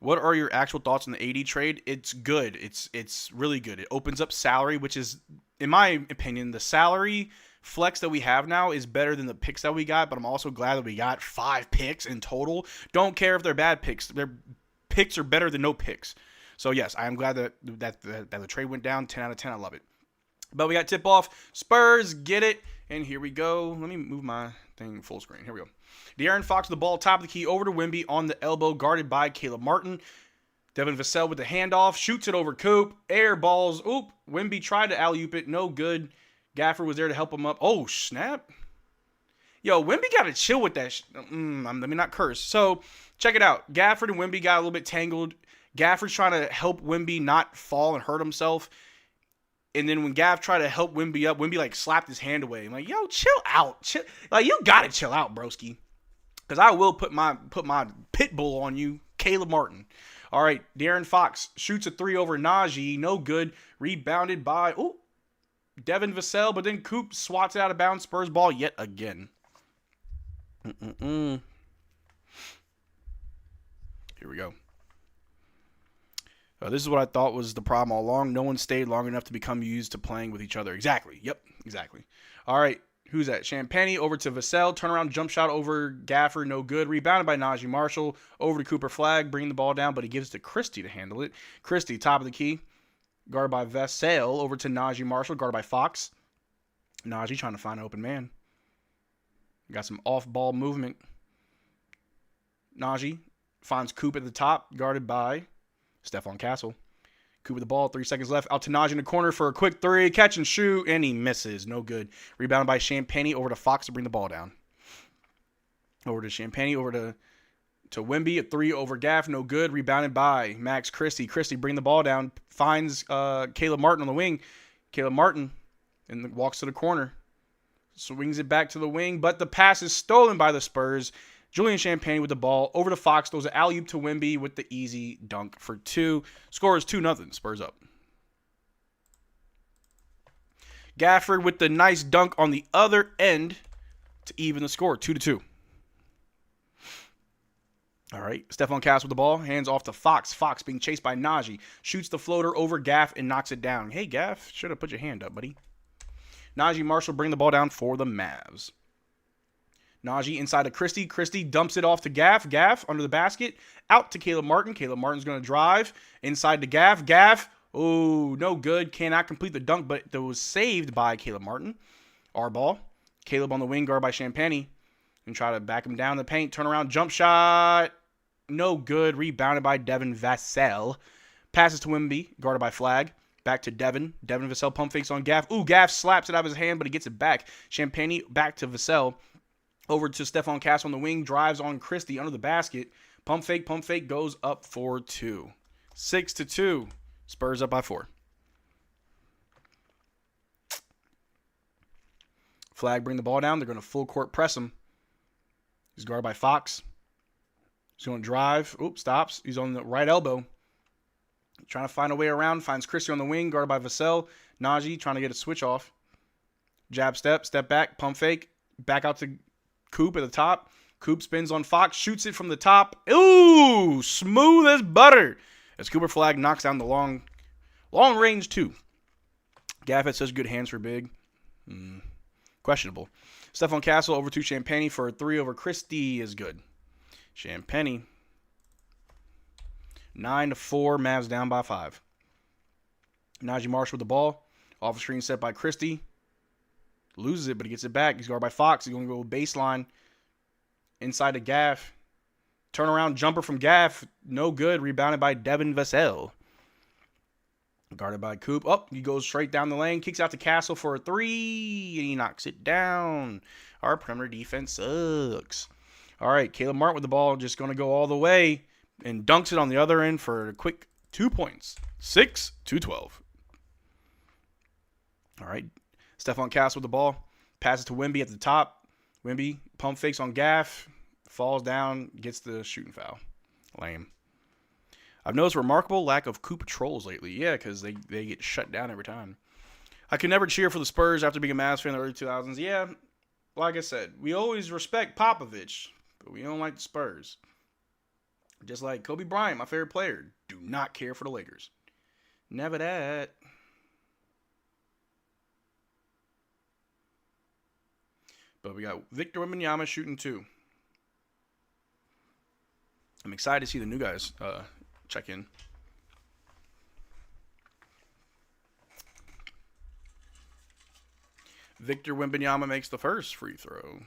What are your actual thoughts on the AD trade? It's good. It's really good. It opens up salary, which is, in my opinion, the salary flex that we have now is better than the picks that we got. But I'm also glad that we got 5 picks in total. Don't care if they're bad picks. Their picks are better than no picks. So yes, I am glad that the trade went down. 10 out of 10. I love it. But we got tip off. Spurs get it. And here we go. Let me move my thing full screen. Here we go. De'Aaron Fox with the ball, top of the key, over to Wemby on the elbow, guarded by Caleb Martin. Devin Vassell with the handoff, shoots it over Coop, air balls. Oop, Wemby tried to alley-oop it, no good. Gafford was there to help him up. Oh, snap. Yo, Wemby got to chill with that. Let me not curse. So, check it out. Gafford and Wemby got a little bit tangled. Gafford's trying to help Wemby not fall and hurt himself. And then when Gav tried to help Wemby up, Wemby, like, slapped his hand away. I'm like, yo, chill out. Like, you got to chill out, broski. Because I will put my pit bull on you, Caleb Martin. All right, De'Aaron Fox shoots a 3 over Najee. No good. Rebounded by, Devin Vassell. But then Coop swats it out of bounds. Spurs ball yet again. Here we go. This is what I thought was the problem all along. No one stayed long enough to become used to playing with each other. Exactly. Yep, exactly. All right, who's that? Champagny over to Vassell. Turnaround jump shot over Gafford. No good. Rebounded by Najee Marshall. Over to Cooper Flagg. Bringing the ball down, but he gives it to Christie to handle it. Christie, top of the key. Guarded by Vassell. Over to Najee Marshall. Guarded by Fox. Najee trying to find an open man. Got some off-ball movement. Najee finds Coop at the top. Guarded by Stephon Castle. Coop with the ball, 3 seconds left. Out to Najee in the corner for a quick 3. Catch and shoot, and he misses. No good. Rebounded by Champagny over to Fox to bring the ball down. Over to Champagny, over to Wemby. A 3 over Gaff, no good. Rebounded by Max Christie. Christie bring the ball down. Finds Caleb Martin on the wing. Caleb Martin and walks to the corner. Swings it back to the wing, but the pass is stolen by the Spurs. Julian Champagny with the ball. Over to Fox. Throws an alley-oop to Wemby with the easy dunk for 2. Score is 2-0. Spurs up. Gafford with the nice dunk on the other end to even the score. 2-2. All right. Stephon Castle with the ball. Hands off to Fox. Fox being chased by Najee. Shoots the floater over Gaff and knocks it down. Hey, Gaff. Should have put your hand up, buddy. Najee Marshall bring the ball down for the Mavs. Najee inside to Christie. Christie dumps it off to Gaff. Gaff under the basket. Out to Caleb Martin. Caleb Martin's going to drive. Inside to Gaff. Gaff. Oh, no good. Cannot complete the dunk, but it was saved by Caleb Martin. Our ball. Caleb on the wing, guard by Champagny. And try to back him down in the paint. Turn around. Jump shot. No good. Rebounded by Devin Vassell. Passes to Wemby, guarded by Flagg. Back to Devin. Devin Vassell pump fakes on Gaff. Ooh, Gaff slaps it out of his hand, but he gets it back. Champagny back to Vassell. Over to Stephon Castle on the wing. Drives on Christie under the basket. Pump fake, goes up for 2. 6-2. Spurs up by 4. Flagg bring the ball down. They're going to full court press him. He's guarded by Fox. He's going to drive. Oops, stops. He's on the right elbow. Trying to find a way around. Finds Christie on the wing, guarded by Vassell. Najee trying to get a switch off. Jab step back, pump fake. Back out to Coop at the top. Coop spins on Fox, shoots it from the top. Ooh, smooth as butter. As Cooper Flagg knocks down the long range 2. Gaff had such good hands for big. Questionable. Stephon Castle over to Champagny for a 3 over Christie is good. Champagny. 9-4, Mavs down by 5. Najee Marshall with the ball. Off the screen set by Christie. Loses it, but he gets it back. He's guarded by Fox. He's going to go baseline. Inside to Gaff. Turnaround jumper from Gaff. No good. Rebounded by Devin Vassell. Guarded by Coop. Oh, he goes straight down the lane. Kicks out to Castle for a 3. And he knocks it down. Our perimeter defense sucks. All right, Caleb Martin with the ball. Just going to go all the way. And dunks it on the other end for a quick 2 points. 6-12. All right. Stephon Castle with the ball. Passes to Wemby at the top. Wemby pump fakes on Gaff. Falls down. Gets the shooting foul. Lame. I've noticed remarkable lack of Coop trolls lately. Yeah, because they get shut down every time. I could never cheer for the Spurs after being a Mavs fan in the early 2000s. Yeah, like I said, we always respect Popovich, but we don't like the Spurs. Just like Kobe Bryant, my favorite player, do not care for the Lakers. Never that. But we got Victor Wembanyama shooting 2. I'm excited to see the new guys check in. Victor Wembanyama makes the first free throw.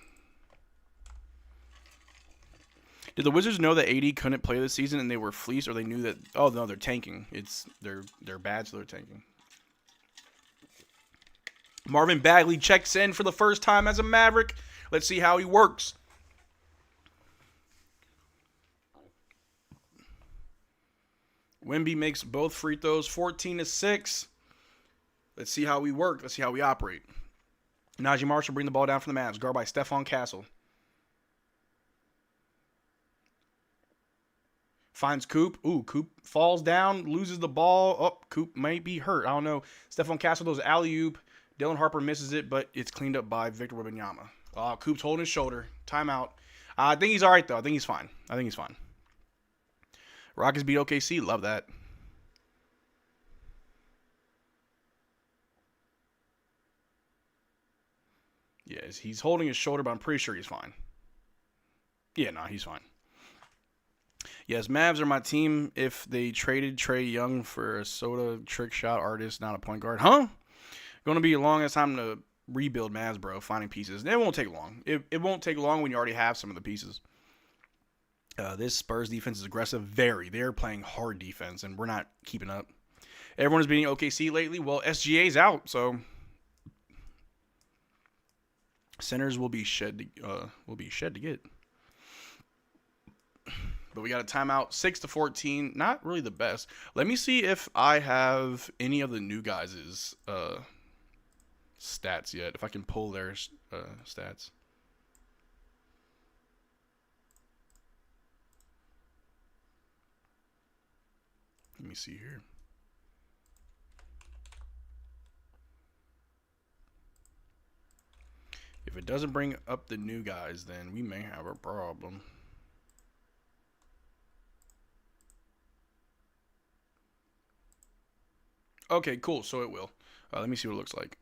Did the Wizards know that AD couldn't play this season and they were fleeced, or they knew that? Oh no, they're tanking. They're bad, so they're tanking. Marvin Bagley checks in for the first time as a Maverick. Let's see how he works. Wemby makes both free throws, 14-6. Let's see how we work. Let's see how we operate. Najee Marshall bring the ball down from the Mavs. Guarded by Stephon Castle. Finds Coop. Ooh, Coop falls down, loses the ball. Oh, Coop might be hurt. I don't know. Stephon Castle does alley-oop. Dylan Harper misses it, but it's cleaned up by Victor Wembanyama. Coop's holding his shoulder. Timeout. I think he's all right, though. I think he's fine. Rockets beat OKC. Love that. Yes, he's holding his shoulder, but I'm pretty sure he's fine. Yeah, no, he's fine. Yes, Mavs are my team if they traded Trae Young for a soda trick shot artist, not a point guard. Huh? Going to be a long time to rebuild Mavs, bro, finding pieces. It won't take long. It won't take long when you already have some of the pieces. This Spurs defense is aggressive. Very. They're playing hard defense, and we're not keeping up. Everyone is beating OKC lately. Well, SGA's out, so centers will be shed to get. But we got a timeout, 6-14. Not really the best. Let me see if I have any of the new guys' stats yet. If I can pull their stats. Let me see here. If it doesn't bring up the new guys, then we may have a problem. Okay, cool. So it will. Let me see what it looks like.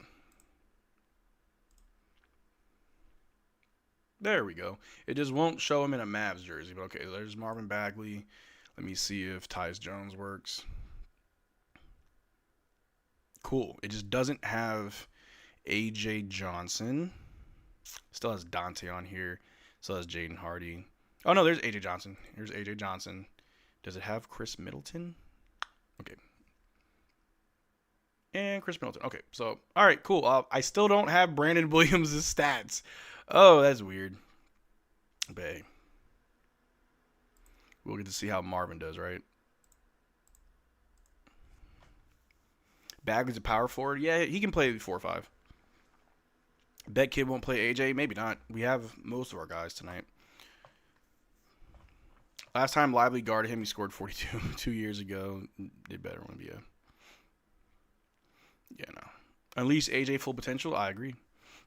There we go. It just won't show him in a Mavs jersey. But okay, there's Marvin Bagley. Let me see if Tyus Jones works. Cool. It just doesn't have AJ Johnson. Still has Dante on here. Still has Jaden Hardy. Oh, no, there's AJ Johnson. Here's AJ Johnson. Does it have Chris Middleton? Okay. And Chris Middleton. Okay, so, all right, cool. I still don't have Brandon Williams' stats. Oh, that's weird. But hey, we'll get to see how Marvin does, right? Bagley's a power forward. Yeah, he can play 4 or 5. Bet Kid won't play AJ. Maybe not. We have most of our guys tonight. Last time Lively guarded him, he scored 42 2 years ago. Did better when yeah. Yeah, no. Unleash AJ full potential. I agree.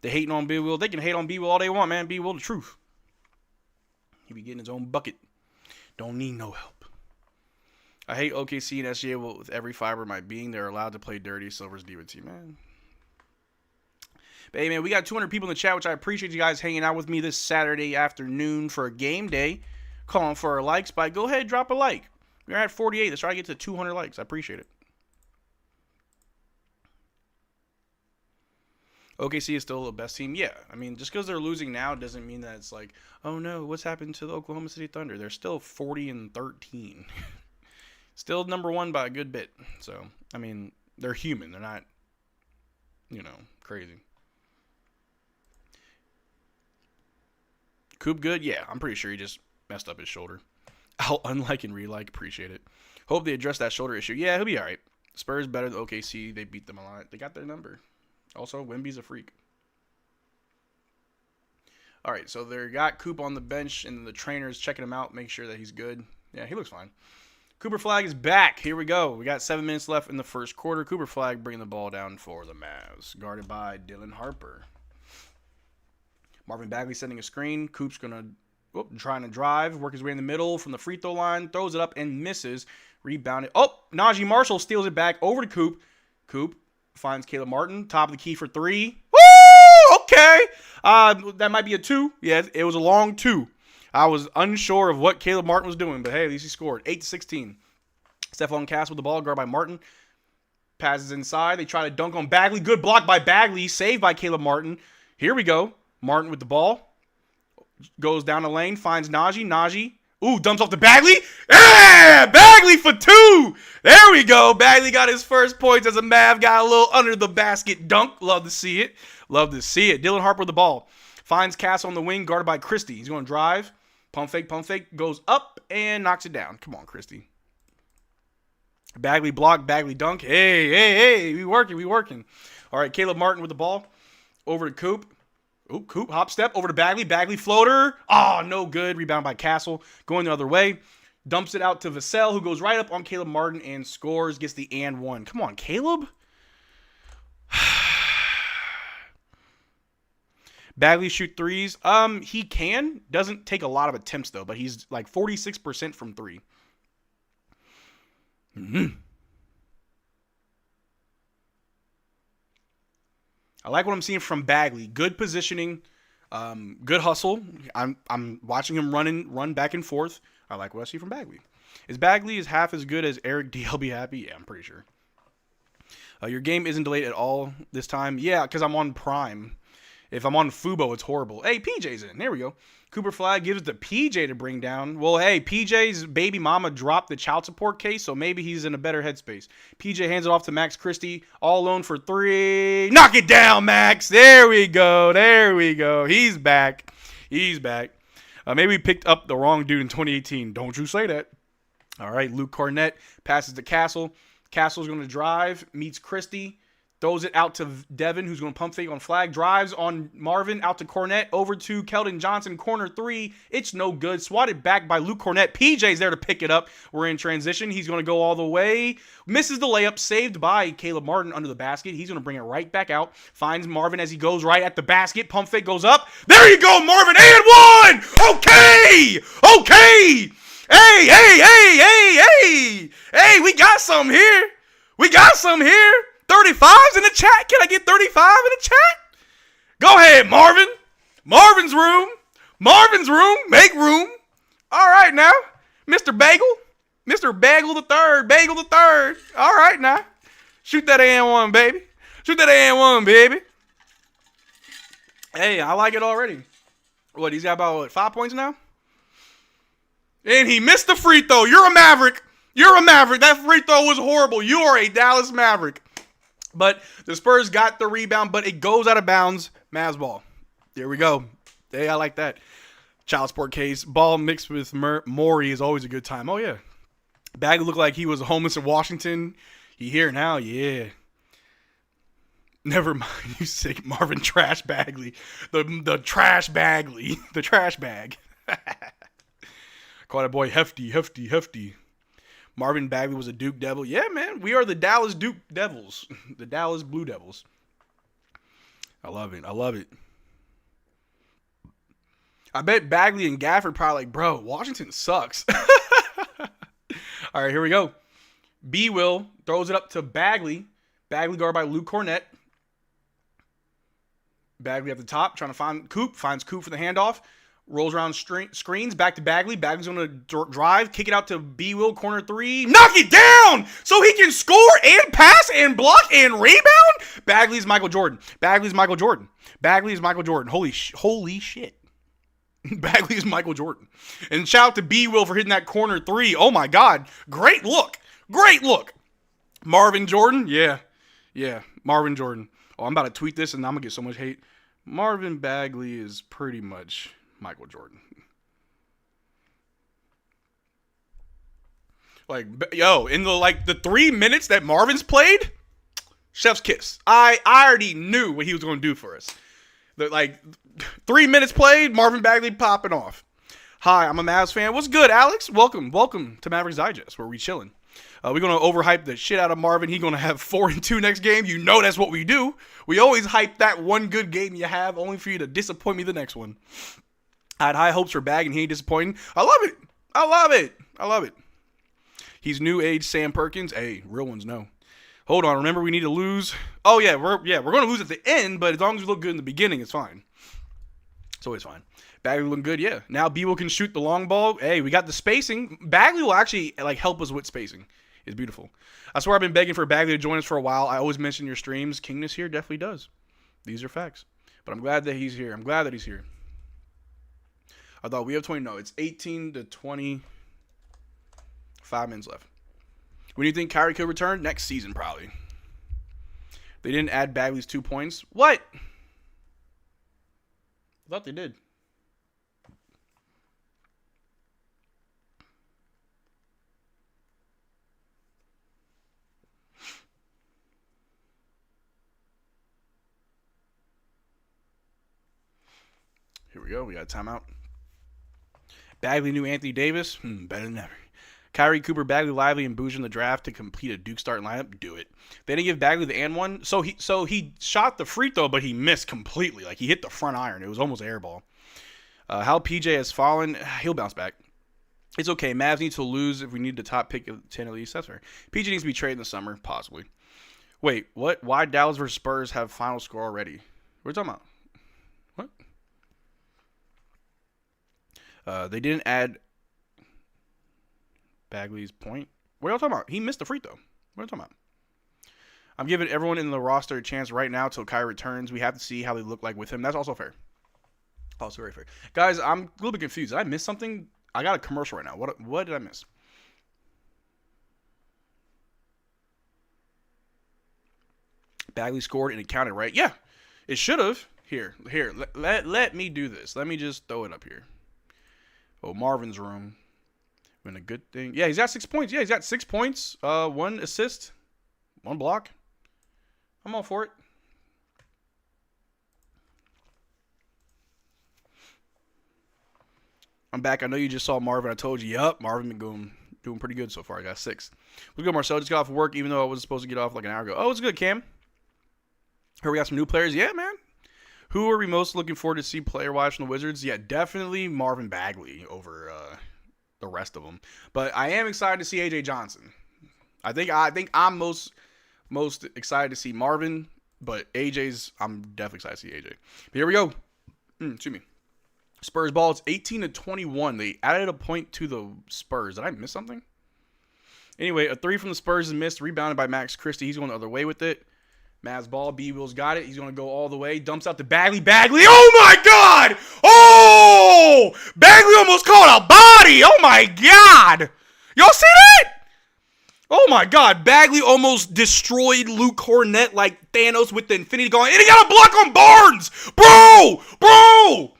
They hating on B Will. They can hate on B Will all they want, man. B Will the truth. He be getting his own bucket. Don't need no help. I hate OKC and SGA with every fiber of my being. They're allowed to play dirty. Silver's diva team, man. But hey, man, we got 200 people in the chat, which I appreciate you guys hanging out with me this Saturday afternoon for a game day. Calling for our likes by go ahead, drop a like. We're at 48. Let's try to get to 200 likes. I appreciate it. OKC is still the best team. Yeah, I mean, just because they're losing now doesn't mean that it's like, oh no, what's happened to the Oklahoma City Thunder? They're still 40-13. Still number 1 by a good bit. So, I mean, they're human. They're not, crazy. Coop good? Yeah, I'm pretty sure he just messed up his shoulder. I'll unlike and relike. Appreciate it. Hope they address that shoulder issue. Yeah, he'll be all right. Spurs better than OKC. They beat them a lot. They got their number. Also, Wemby's a freak. All right, so they got Coop on the bench, and the trainer's checking him out, make sure that he's good. Yeah, he looks fine. Cooper Flagg is back. Here we go. We got 7 minutes left in the first quarter. Cooper Flagg bringing the ball down for the Mavs, guarded by Dylan Harper. Marvin Bagley setting a screen. Coop's trying to drive, work his way in the middle from the free throw line, throws it up and misses. Rebounded. Oh, Najee Marshall steals it back over to Coop. Coop finds Caleb Martin, top of the key for 3. Woo! Okay. That might be a 2. Yeah, it was a long 2. I was unsure of what Caleb Martin was doing, but hey, at least he scored. 8-16. Stephon Cass with the ball, guarded by Martin. Passes inside. They try to dunk on Bagley. Good block by Bagley. Saved by Caleb Martin. Here we go. Martin with the ball. Goes down the lane. Finds Najee. Najee. Ooh, dumps off to Bagley. Yeah! Bagley for 2. There we go. Bagley got his first points as a Mav. Got a little under the basket dunk. Love to see it. Love to see it. Dylan Harper with the ball. Finds Cass on the wing, guarded by Christie. He's going to drive. Pump fake. Goes up and knocks it down. Come on, Christie. Bagley block. Bagley dunk. Hey. We working. All right, Caleb Martin with the ball. Over to Coop. Ooh, Coop, hop step, over to Bagley. Bagley floater. Oh, no good. Rebound by Castle. Going the other way. Dumps it out to Vassell, who goes right up on Caleb Martin and scores. Gets the and 1. Come on, Caleb. Bagley shoot threes. He can. Doesn't take a lot of attempts, though, but he's like 46% from 3. I like what I'm seeing from Bagley. Good positioning, good hustle. I'm watching him run back and forth. I like what I see from Bagley. Is Bagley half as good as Eric DLB Happy? Yeah, I'm pretty sure. Your game isn't delayed at all this time. Yeah, because I'm on Prime. If I'm on Fubo, it's horrible. Hey, PJ's in. There we go. Cooper Flagg gives it to PJ to bring down. Well, hey, PJ's baby mama dropped the child support case, so maybe he's in a better headspace. PJ hands it off to Max Christie, all alone for 3. Knock it down, Max. There we go. He's back. Maybe we picked up the wrong dude in 2018. Don't you say that. All right, Luke Cornett passes to Castle. Castle's going to drive, meets Christie. Throws it out to Devin, who's going to pump fake on Flagg. Drives on Marvin, out to Cornett. Over to Keldon Johnson, corner 3. It's no good. Swatted back by Luke Cornett. PJ's there to pick it up. We're in transition. He's going to go all the way. Misses the layup. Saved by Caleb Martin under the basket. He's going to bring it right back out. Finds Marvin as he goes right at the basket. Pump fake goes up. There you go, Marvin. And 1! Okay! Hey, we got some here. 35's in the chat. Can I get 35 in the chat? Go ahead, Marvin. Marvin's room. Make room. All right now. Mr. Bagel. Mr. Bagel the third. All right now. Shoot that and 1, baby. Hey, I like it already. What, he's got about 5 points now? And he missed the free throw. You're a Maverick. You're a Maverick. That free throw was horrible. You are a Dallas Maverick. But the Spurs got the rebound, but it goes out of bounds. Mavs ball. There we go. Hey, I like that. Child support case. Ball mixed with Maury is always a good time. Oh, yeah. Bagley looked like he was homeless in Washington. He here now? Yeah. Never mind. You sick Marvin Trash Bagley. The Trash Bagley. The trash bag. Call that boy hefty. Marvin Bagley was a Duke Devil. Yeah, man. We are the Dallas Duke Devils. The Dallas Blue Devils. I love it. I bet Bagley and Gafford probably like, bro, Washington sucks. All right, here we go. B. Will throws it up to Bagley. Bagley guarded by Luke Cornett. Bagley at the top, trying to find Coop. Finds Coop for the handoff. Rolls around screens, back to Bagley. Bagley's going to drive, kick it out to B. Will, corner three. Knock it down so he can score and pass and block and rebound. Bagley's Michael Jordan. Holy shit. Bagley is Michael Jordan. And shout out to B. Will for hitting that corner three. Oh, my God. Great look. Marvin Jordan. Yeah. Marvin Jordan. Oh, I'm about to tweet this and I'm going to get so much hate. Marvin Bagley is pretty much Michael Jordan. Like, yo, in the 3 minutes that Marvin's played, chef's kiss. I already knew what he was going to do for us. 3 minutes played, Marvin Bagley popping off. Hi, I'm a Mavs fan. What's good, Alex? Welcome to Mavericks Digest, where we chilling. We're going to overhype the shit out of Marvin. He's going to have 4-2 next game. You know that's what we do. We always hype that one good game you have, only for you to disappoint me the next one. I had high hopes for Bag, and he ain't disappointing. I love it. He's new age Sam Perkins. Hey, real ones know. Hold on, remember we need to lose. Oh, yeah, we're going to lose at the end, but as long as we look good in the beginning, it's fine. It's always fine. Bagley looking good, yeah. Now B-Will can shoot the long ball. Hey, we got the spacing. Bagley will actually help us with spacing. It's beautiful. I swear I've been begging for Bagley to join us for a while. I always mention your streams. Kingness here definitely does. These are facts. But I'm glad that he's here. I thought we have 20. No, it's 18 to 20. 5 minutes left. When do you think Kyrie could return? Next season, probably. They didn't add Bagley's 2 points. What? I thought they did. Here we go. We got a timeout. Bagley knew Anthony Davis. Better than ever. Kyrie, Cooper, Bagley, Lively, and Bouge in the draft to complete a Duke starting lineup. Do it. They didn't give Bagley the and one. So he shot the free throw, but he missed completely. He hit the front iron. It was almost an air ball. How PJ has fallen. He'll bounce back. It's okay. Mavs need to lose if we need the top pick of 10 at least. That's fair. PJ needs to be traded in the summer, possibly. Wait, what? Why Dallas versus Spurs have final score already? What are you talking about? What? They didn't add Bagley's point. What are y'all talking about? He missed the free throw. What are you talking about? I'm giving everyone in the roster a chance right now till Kyrie returns. We have to see how they look like with him. That's also fair. Also very fair. Guys, I'm a little bit confused. Did I miss something? I got a commercial right now. What did I miss? Bagley scored and it counted, right? Yeah, it should have. Here. Let me do this. Let me just throw it up here. Oh, Marvin's room. Been a good thing. Yeah, he's got 6 points. Yeah, he's got 6 points. 1 assist. 1 block. I'm all for it. I'm back. I know you just saw Marvin. I told you, yup, Marvin been doing pretty good so far. I got 6. Let's go, Marcel. Just got off work, even though I was supposed to get off like an hour ago. Oh, it's good, Cam. Here we got some new players. Yeah, man. Who are we most looking forward to see player-wise from the Wizards? Yeah, definitely Marvin Bagley over the rest of them. But I am excited to see AJ Johnson. I think I'm most excited to see Marvin, but I'm definitely excited to see AJ. But here we go. Excuse me. Spurs ball. It's 18-21. They added a point to the Spurs. Did I miss something? Anyway, a 3 from the Spurs is missed. Rebounded by Max Christie. He's going the other way with it. Mavs ball. B-Will's got it. He's going to go all the way. Dumps out to Bagley. Oh, my God. Oh! Bagley almost caught a body. Oh, my God. Y'all see that? Oh my God, Bagley almost destroyed Luke Cornett like Thanos with the Infinity Gauntlet, and he got a block on Barnes! Bro!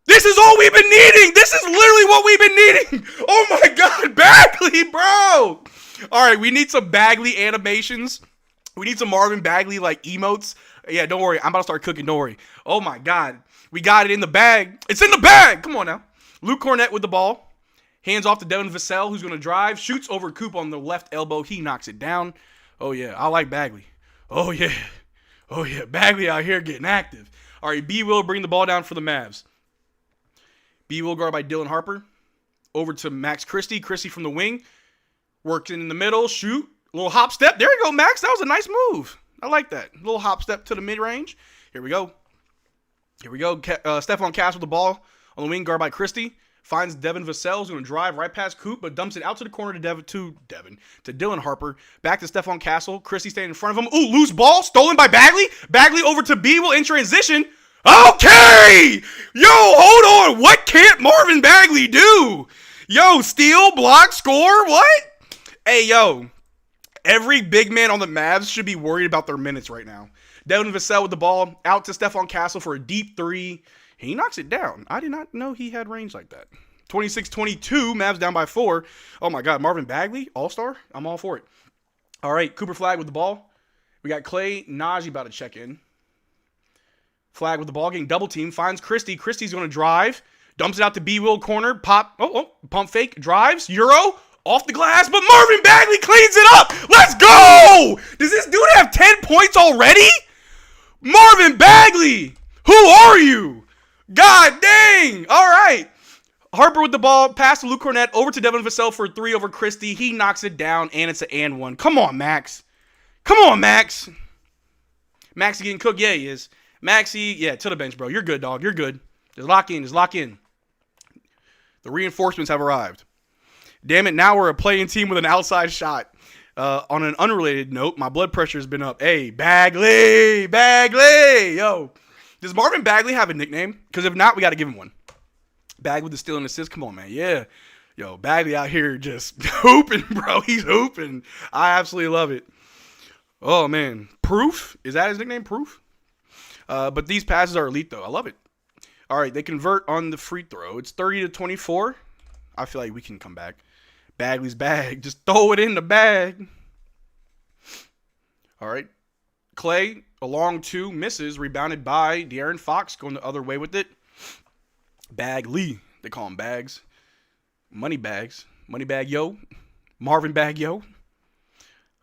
This is all we've been needing! This is literally what we've been needing! Oh my God, Bagley, bro! Alright, we need some Bagley animations. We need some Marvin Bagley, like, emotes. Yeah, don't worry, I'm about to start cooking, don't worry. Oh my God, we got it in the bag. It's in the bag! Come on now. Luke Cornett with the ball. Hands off to Devin Vassell, who's going to drive. Shoots over Coop on the left elbow. He knocks it down. Oh, yeah. I like Bagley. Oh, yeah. Oh, yeah. Bagley out here getting active. All right, B will bring the ball down for the Mavs. B will guard by Dylan Harper. Over to Max Christie. Christie from the wing. Works in the middle. Shoot. A little hop step. There you go, Max. That was a nice move. I like that. A little hop step to the mid-range. Here we go. Stephon Cass with the ball on the wing, guard by Christie. Finds Devin Vassell, who's going to drive right past Coop, but dumps it out to the corner to Dylan Harper. Back to Stephon Castle. Christie standing in front of him. Ooh, loose ball. Stolen by Bagley. Bagley over to B will in transition. Okay! Yo, hold on. What can't Marvin Bagley do? Yo, steal, block, score, what? Hey, yo. Every big man on the Mavs should be worried about their minutes right now. Devin Vassell with the ball. Out to Stephon Castle for a deep three. He knocks it down. I did not know he had range like that. 26-22, Mavs down by 4. Oh my God, Marvin Bagley, all-star? I'm all for it. All right, Cooper Flagg with the ball. We got Clay Najee about to check in. Flagg with the ball, getting double team. Finds Christie. Christie's going to drive. Dumps it out to B-Will corner. Pop. Pump fake. Drives. Euro. Off the glass. But Marvin Bagley cleans it up. Let's go. Does this dude have 10 points already? Marvin Bagley. Who are you? God dang. All right. Harper with the ball. Pass to Luke Cornett. Over to Devin Vassell for a 3 over Christie. He knocks it down, and it's an and one. Come on, Max. Come on, Max. Maxie getting cooked. Yeah, he is. Maxie, yeah, to the bench, bro. You're good, dog. You're good. Just lock in. Just lock in. The reinforcements have arrived. Damn it, now we're a playing team with an outside shot. On an unrelated note, my blood pressure has been up. Hey, Bagley. Yo. Does Marvin Bagley have a nickname? Because if not, we got to give him one. Bag with the steal and assist. Come on, man. Yeah. Yo, Bagley out here just hooping, bro. He's hooping. I absolutely love it. Oh, man. Proof? Is that his nickname? Proof? But these passes are elite, though. I love it. All right, they convert on the free throw. It's 30-24. I feel like we can come back. Bagley's bag. Just throw it in the bag. All right. Clay, a long 2, misses. Rebounded by De'Aaron Fox, going the other way with it. Bagley. They call him Bags. Money Bags. Money Bag Yo. Marvin Bag Yo.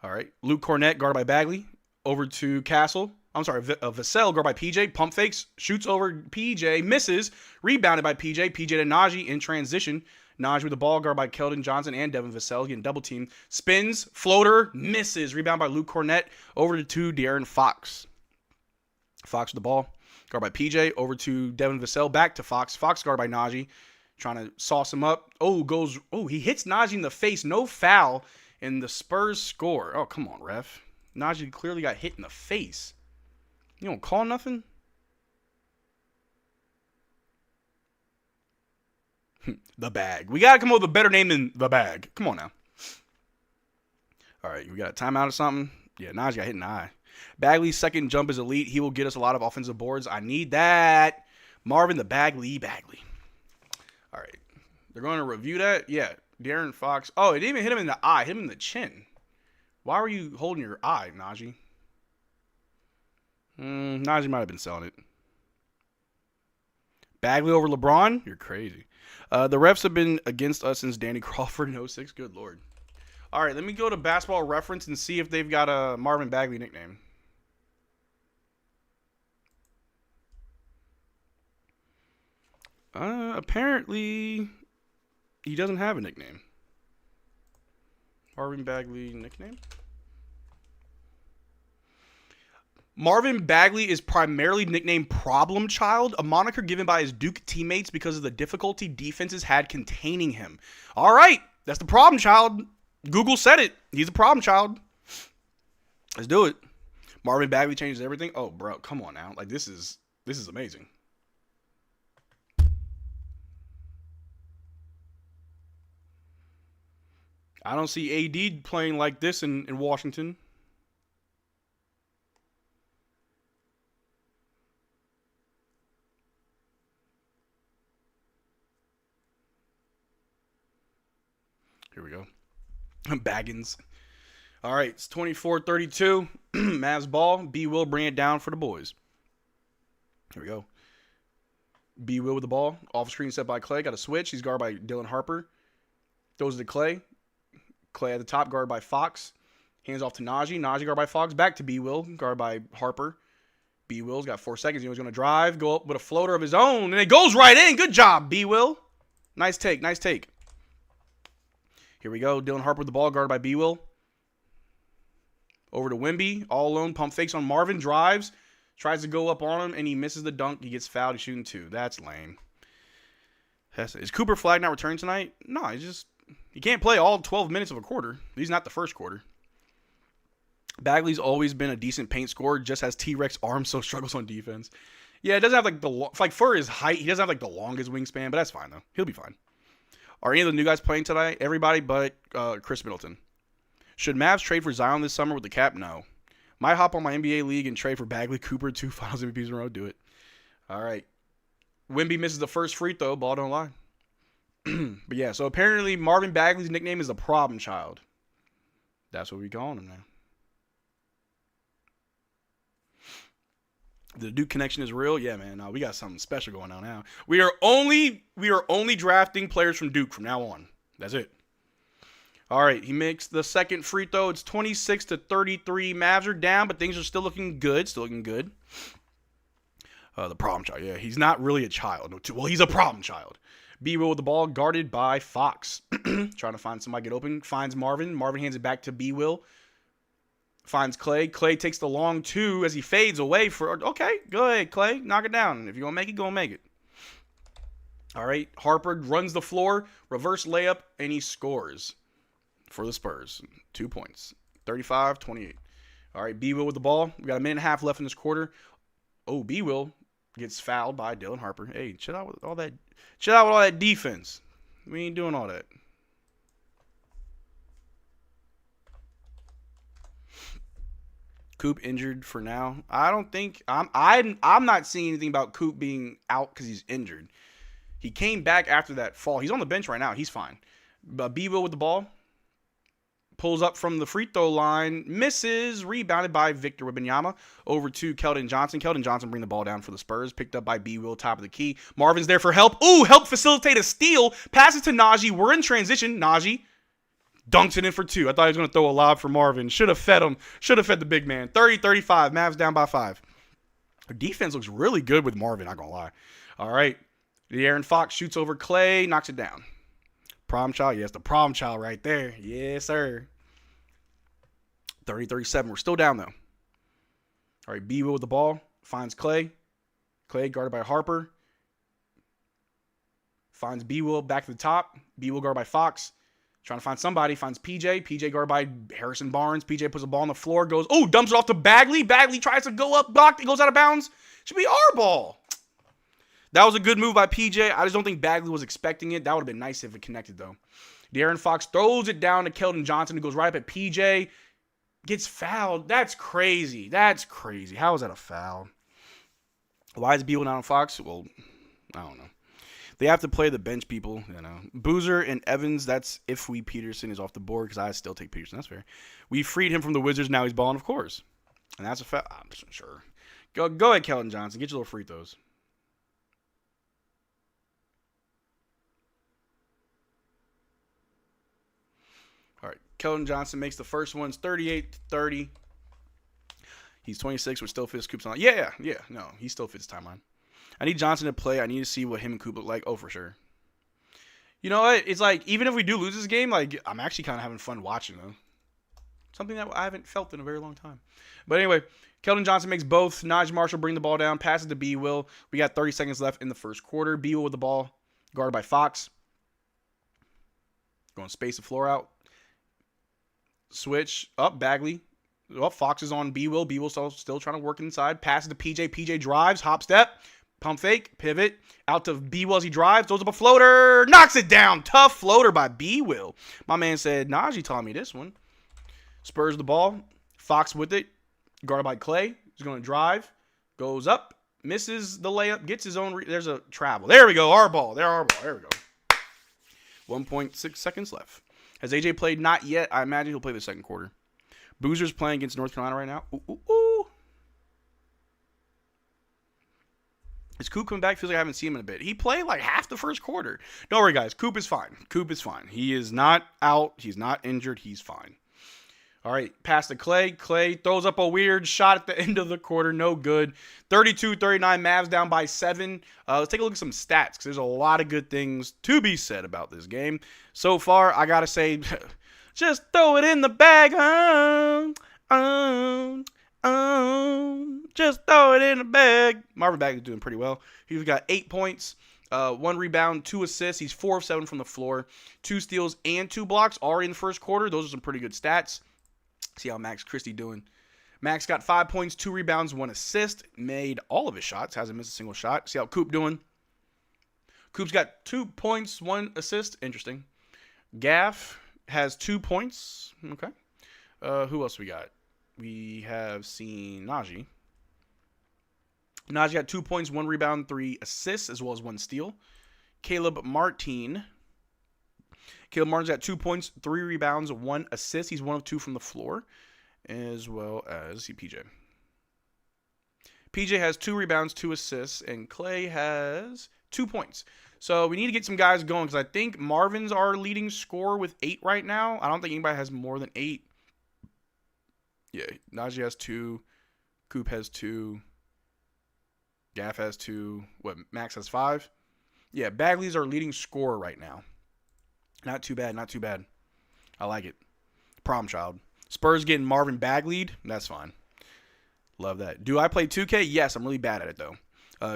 All right. Luke Cornett, guarded by Bagley. Over to Castle. I'm sorry, Vassell, guarded by PJ. Pump fakes. Shoots over PJ. Misses. Rebounded by PJ. PJ to Najee in transition. Najee with the ball, guarded by Keldon Johnson and Devin Vassell, getting double team. Spins, floater, misses. Rebound by Luke Cornett. Over to De'Aaron Fox. Fox with the ball, guarded by PJ. Over to Devin Vassell, back to Fox. Fox guarded by Najee, trying to sauce him up. He hits Najee in the face. No foul, and the Spurs score. Oh, come on, ref. Najee clearly got hit in the face. You don't call nothing? The bag. We got to come up with a better name than the bag. Come on now. All right, we got a timeout or something? Yeah, Najee got hit in the eye. Bagley's second jump is elite. He will get us a lot of offensive boards. I need that. Marvin the Bagley. All right. They're going to review that? Yeah. De'Aaron Fox. Oh, it didn't even hit him in the eye. Hit him in the chin. Why were you holding your eye, Najee? Najee might have been selling it. Bagley over LeBron? You're crazy. The refs have been against us since Danny Crawford in 06. Good Lord. All right, let me go to Basketball Reference and see if they've got a Marvin Bagley nickname. Apparently, he doesn't have a nickname. Marvin Bagley nickname? Marvin Bagley is primarily nicknamed Problem Child, a moniker given by his Duke teammates because of the difficulty defenses had containing him. All right, that's the Problem Child. Google said it. He's a problem child. Let's do it. Marvin Bagley changes everything. Oh, bro, come on now. Like, this is amazing. I don't see AD playing like this in Washington. Here we go. Baggins. All right, it's 24-32. Mavs ball. B will bring it down for the boys. Here we go. B will with the ball. Off screen set by Clay. Got a switch. He's guarded by Dylan Harper. Throws it to Clay. Clay at the top, guarded by Fox. Hands off to Najee. Najee guarded by Fox. Back to B will, guarded by Harper. B will's got 4 seconds. He was going to drive, go up with a floater of his own, and it goes right in. Good job, B will. Nice take. Nice take. Here we go. Dylan Harper with the ball, guarded by B will. Over to Wemby, all alone, pump fakes on Marvin, drives, tries to go up on him, and he misses the dunk. He gets fouled. He's shooting 2. That's lame. Is Cooper Flagg not returning tonight? No, he can't play all 12 minutes of a quarter. He's not the first quarter. Bagley's always been a decent paint scorer, just has T-Rex arms, so struggles on defense. Yeah, it doesn't have for his height, he doesn't have the longest wingspan, but that's fine though. He'll be fine. Are any of the new guys playing tonight? Everybody but Chris Middleton. Should Mavs trade for Zion this summer with the cap? No. Might hop on my NBA league and trade for Bagley, Cooper, 2 Finals MVPs in a row. Do it. All right. Wemby misses the first free throw. Ball don't lie. But yeah, so apparently Marvin Bagley's nickname is the problem child. That's what we calling him now. The Duke connection is real. Yeah, man. No, we got something special going on now. We are only drafting players from Duke from now on. That's it. All right, he makes the second free throw. It's 26-33. Mavs are down, but things are still looking good. The problem child. Yeah, he's not really a child. Well, he's a problem child. B will with the ball, guarded by Fox. Trying to find somebody get open. Finds Marvin. Marvin hands it back to B will. Finds Clay. Clay takes the long 2 as he fades away for... Okay, go ahead, Clay. Knock it down. If you're going to make it, go and make it. All right, Harper runs the floor. Reverse layup, and he scores for the Spurs. 2 points. 35-28. All right, B will with the ball. We got a minute and a half left in this quarter. Oh, B will gets fouled by Dylan Harper. Hey, chill out with all that. Chill out with all that defense. We ain't doing all that. Coop injured for now. I don't think I'm not seeing anything about Coop being out because he's injured. He came back after that fall. He's on the bench right now. He's fine. But B will with the ball. Pulls up from the free throw line. Misses. Rebounded by Victor Wembanyama. Over to Keldon Johnson. Keldon Johnson bring the ball down for the Spurs. Picked up by B will, top of the key. Marvin's there for help. Ooh, help facilitate a steal. Passes to Najee. We're in transition. Najee dunks it in for 2. I thought he was going to throw a lob for Marvin. Should have fed him. Should have fed the big man. 30-35. Mavs down by 5. Our defense looks really good with Marvin, not going to lie. All right. De'Aaron Fox shoots over Clay. Knocks it down. Problem child. Yes, the problem child right there. Yes, sir. 30-37. We're still down, though. All right. B will with the ball. Finds Clay. Clay guarded by Harper. Finds B will back to the top. B will guarded by Fox. Trying to find somebody. Finds PJ. PJ guarded by Harrison Barnes. PJ puts the ball on the floor. Goes, oh, dumps it off to Bagley. Bagley tries to go up. Blocked. It goes out of bounds. Should be our ball. That was a good move by PJ. I just don't think Bagley was expecting it. That would have been nice if it connected, though. De'Aaron Fox throws it down to Keldon Johnson, who goes right up at PJ. Gets fouled. That's crazy. That's crazy. How is that a foul? Why is B1 not on Fox? Well, I don't know. They have to play the bench people, you know. Boozer and Evans, that's if Peterson is off the board, because I still take Peterson. That's fair. We freed him from the Wizards. Now he's balling, of course. And that's a foul. I'm just sure. Go ahead, Keldon Johnson. Get your little free throws. All right. Keldon Johnson makes the first ones 38-30. He's 26, which still fits Coop's on. Yeah. No, he still fits timeline. I need Johnson to play. I need to see what him and Coop look like. Oh, for sure. You know what? It's like, even if we do lose this game, like, I'm actually kind of having fun watching them. Something that I haven't felt in a very long time. But anyway, Keldon Johnson makes both. Najee Marshall bring the ball down. Passes to B will. We got 30 seconds left in the first quarter. B will with the ball. Guarded by Fox. Going to space the floor out. Switch up. Bagley. Well, Fox is on B will. B will still trying to work inside. Passes to PJ. PJ drives. Hop step. Pump fake, pivot, out to B-Will as he drives, throws up a floater, knocks it down. Tough floater by B-Will. My man said, Najee taught me this one. Spurs the ball, Fox with it, guarded by Clay. He's going to drive, goes up, misses the layup, gets his own, there's a travel. There we go, our ball, there we go. 1.6 seconds left. Has AJ played? Not yet. I imagine he'll play the second quarter. Boozer's playing against North Carolina right now. Ooh, ooh, ooh. Is Coop coming back? Feels like I haven't seen him in a bit. He played like half the first quarter. Don't worry, guys. Coop is fine. Coop is fine. He is not out. He's not injured. He's fine. All right, pass to Clay. Clay throws up a weird shot at the end of the quarter. No good. 32-39, Mavs down by 7. Let's take a look at some stats because there's a lot of good things to be said about this game. So far, I got to say, just throw it in the bag. Just throw it in the bag. Marvin Bagley's doing pretty well. He's got 8 points, 1 rebound, 2 assists. He's 4 of 7 from the floor, 2 steals and 2 blocks already in the first quarter. Those are some pretty good stats. See how Max Christie doing. Max got 5 points, 2 rebounds, 1 assist. Made all of his shots. Hasn't missed a single shot. See how Coop doing. Coop's got 2 points, 1 assist. Interesting. Gaff has 2 points. Okay. Who else we got? We have seen Najee. Najee got 2 points, 1 rebound, 3 assists, as well as 1 steal. Caleb Martin's got 2 points, 3 rebounds, 1 assist. He's 1 of 2 from the floor, as well as PJ. PJ has 2 rebounds, 2 assists, and Clay has 2 points. So we need to get some guys going because I think Marvin's our leading scorer with 8 right now. I don't think anybody has more than 8. Yeah, Najee has 2. Coop has 2. Gaff has 2. Max has 5? Yeah, Bagley's our leading scorer right now. Not too bad, not too bad. I like it. Problem child. Spurs getting Marvin Bagley. That's fine. Love that. Do I play 2K? Yes, I'm really bad at it, though.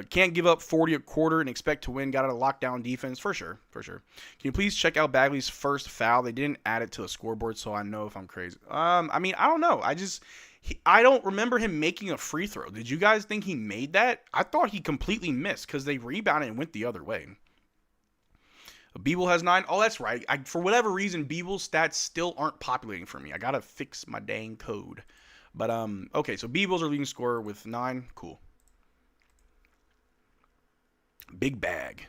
Can't give up 40 a quarter and expect to win. Got a lockdown defense. For sure. Can you please check out Bagley's first foul? They didn't add it to the scoreboard, so I know if I'm crazy. I mean, I don't know. I don't remember him making a free throw. Did you guys think he made that? I thought he completely missed because they rebounded and went the other way. B-Will has 9. Oh, that's right. For whatever reason, B-Will's stats still aren't populating for me. I got to fix my dang code. But, okay, so B-Will's our leading scorer with 9. Cool. Big bag.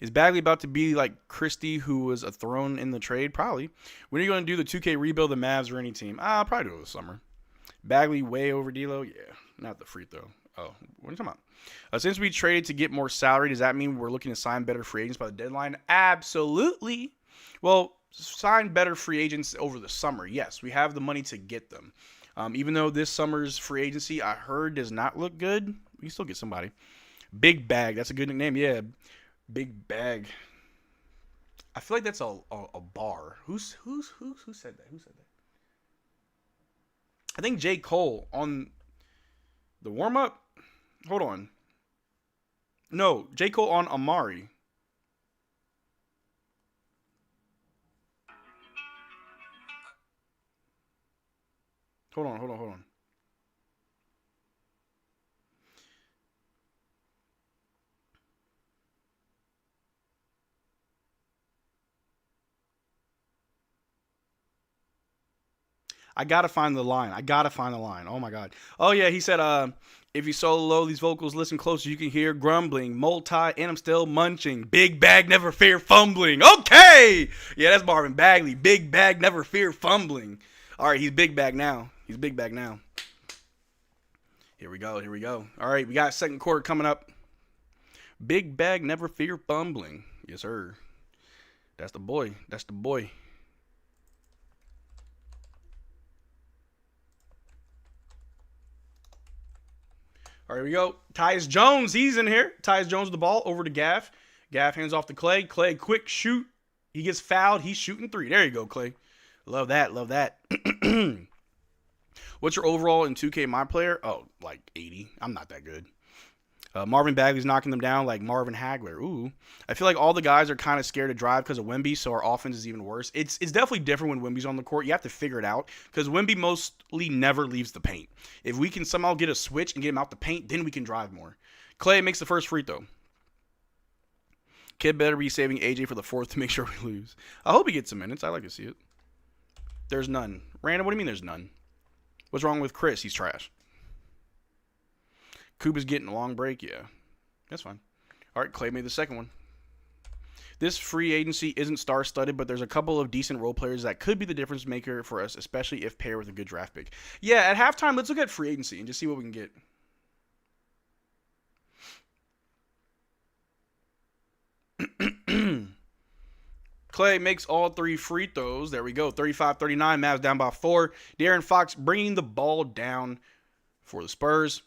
Is Bagley about to be like Christie, who was a thrown in the trade? Probably. When are you going to do the 2K rebuild the Mavs or any team? I'll probably do it this summer. Bagley way over D'Lo? Yeah, not the free throw. Oh, what are you talking about? Since we traded to get more salary, does that mean we're looking to sign better free agents by the deadline? Absolutely. Well, sign better free agents over the summer. Yes, we have the money to get them. Even though this summer's free agency, I heard, does not look good, we can still get somebody. Big Bag. That's a good nickname. Yeah, Big Bag. I feel like that's a bar. Who said that? Who said that? I think J. Cole on the warm-up. Hold on. No, J. Cole on Amari. Hold on. I gotta find the line. Oh my god. Oh yeah, he said, if you solo low these vocals, listen closer, you can hear grumbling, multi, and I'm still munching. Big bag, never fear fumbling. Okay! Yeah, that's Marvin Bagley. Big bag, never fear fumbling. Alright, he's big bag now. Here we go. Alright, we got second quarter coming up. Big bag, never fear fumbling. Yes, sir. That's the boy. All right, here we go. Tyus Jones, he's in here. Tyus Jones with the ball over to Gaff. Gaff hands off to Clay. Clay, quick shoot. He gets fouled. He's shooting 3. There you go, Clay. Love that. What's your overall in 2K My Player? Oh, like 80. I'm not that good. Marvin Bagley's knocking them down like Marvin Hagler. Ooh. I feel like all the guys are kind of scared to drive because of Wemby, so our offense is even worse. It's definitely different when Wemby's on the court. You have to figure it out because Wemby mostly never leaves the paint. If we can somehow get a switch and get him out the paint, then we can drive more. Clay makes the first free throw. Kid better be saving AJ for the fourth to make sure we lose. I hope he gets some minutes. I like to see it. There's none. Random, what do you mean there's none? What's wrong with Chris? He's trash. Cooper's getting a long break. Yeah, that's fine. All right, Clay made the second one. This free agency isn't star-studded, but there's a couple of decent role players that could be the difference maker for us, especially if paired with a good draft pick. Yeah, at halftime, let's look at free agency and just see what we can get. Clay makes all 3 free throws. There we go. 35-39. Mavs down by 4. De'Aaron Fox bringing the ball down for the Spurs.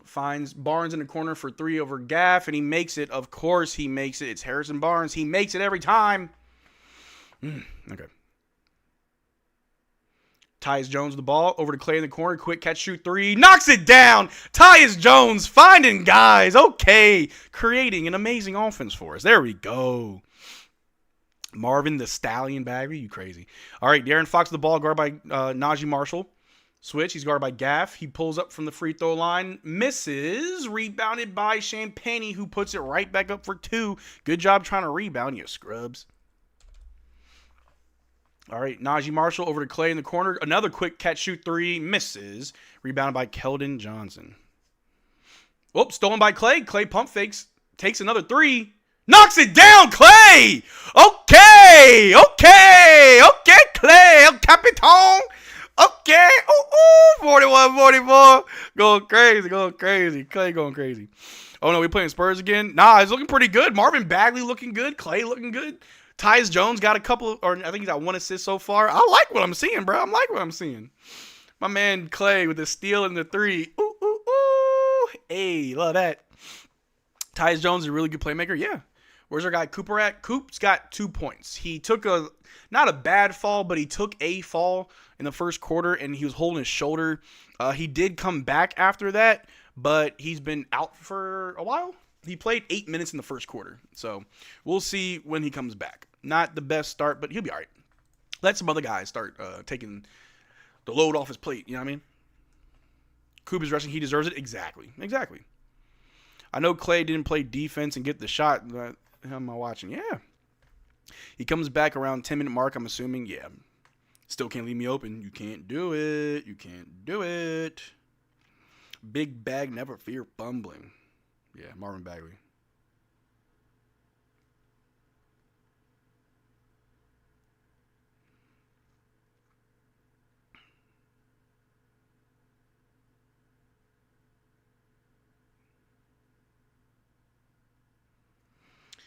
Finds Barnes in the corner for 3 over Gaff, and he makes it. Of course he makes it. It's Harrison Barnes. He makes it every time. Okay. Tyus Jones with the ball. Over to Clay in the corner. Quick catch, shoot 3. Knocks it down. Tyus Jones finding guys. Okay. Creating an amazing offense for us. There we go. Marvin the Stallion Bagley. You crazy. All right. De'Aaron Fox with the ball. Guarded by Najee Marshall. Switch. He's guarded by Gaff. He pulls up from the free throw line. Misses. Rebounded by Champagne, who puts it right back up for 2. Good job trying to rebound, you scrubs. All right. Najee Marshall over to Clay in the corner. Another quick catch, shoot 3. Misses. Rebounded by Keldon Johnson. Whoop. Stolen by Clay. Clay pump fakes. Takes another 3. Knocks it down, Clay. Okay. Clay. El Capitan. Okay. Ooh, 41-44. Going crazy. Clay going crazy. Oh, no, we playing Spurs again? Nah, it's looking pretty good. Marvin Bagley looking good. Clay looking good. Tyus Jones got a couple, or I think he's got 1 assist so far. I like what I'm seeing, bro. My man Clay with the steal and the 3. Ooh. Hey, love that. Tyus Jones is a really good playmaker. Yeah. Where's our guy Cooper at? Coop's got 2 points. He took not a bad fall, but he took a fall in the first quarter, and he was holding his shoulder. He did come back after that, but he's been out for a while. He played 8 minutes in the first quarter, so we'll see when he comes back. Not the best start, but he'll be all right. Let some other guys start taking the load off his plate, you know what I mean? Cooper's rushing. He deserves it. Exactly. I know Clay didn't play defense and get the shot, but how am I watching? Yeah. He comes back around 10-minute mark, I'm assuming. Yeah. Still can't leave me open. You can't do it. Big bag, never fear fumbling. Yeah, Marvin Bagley.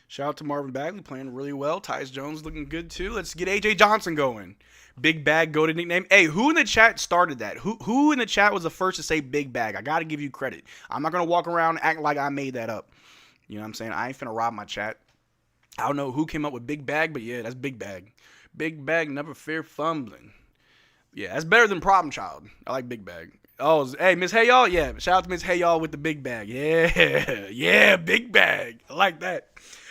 Shout out to Marvin Bagley playing really well. Tyus Jones looking good too. Let's get AJ Johnson going. Big Bag, go to nickname. Hey, who in the chat started that? Who in the chat was the first to say Big Bag? I got to give you credit. I'm not going to walk around and act like I made that up. You know what I'm saying? I ain't finna rob my chat. I don't know who came up with Big Bag, but yeah, that's Big Bag. Big Bag, never fear fumbling. Yeah, that's better than Problem Child. I like Big Bag. Oh, hey, Miss Hey Y'all? Yeah, shout out to Miss Hey Y'all with the Big Bag. Yeah, Big Bag. I like that.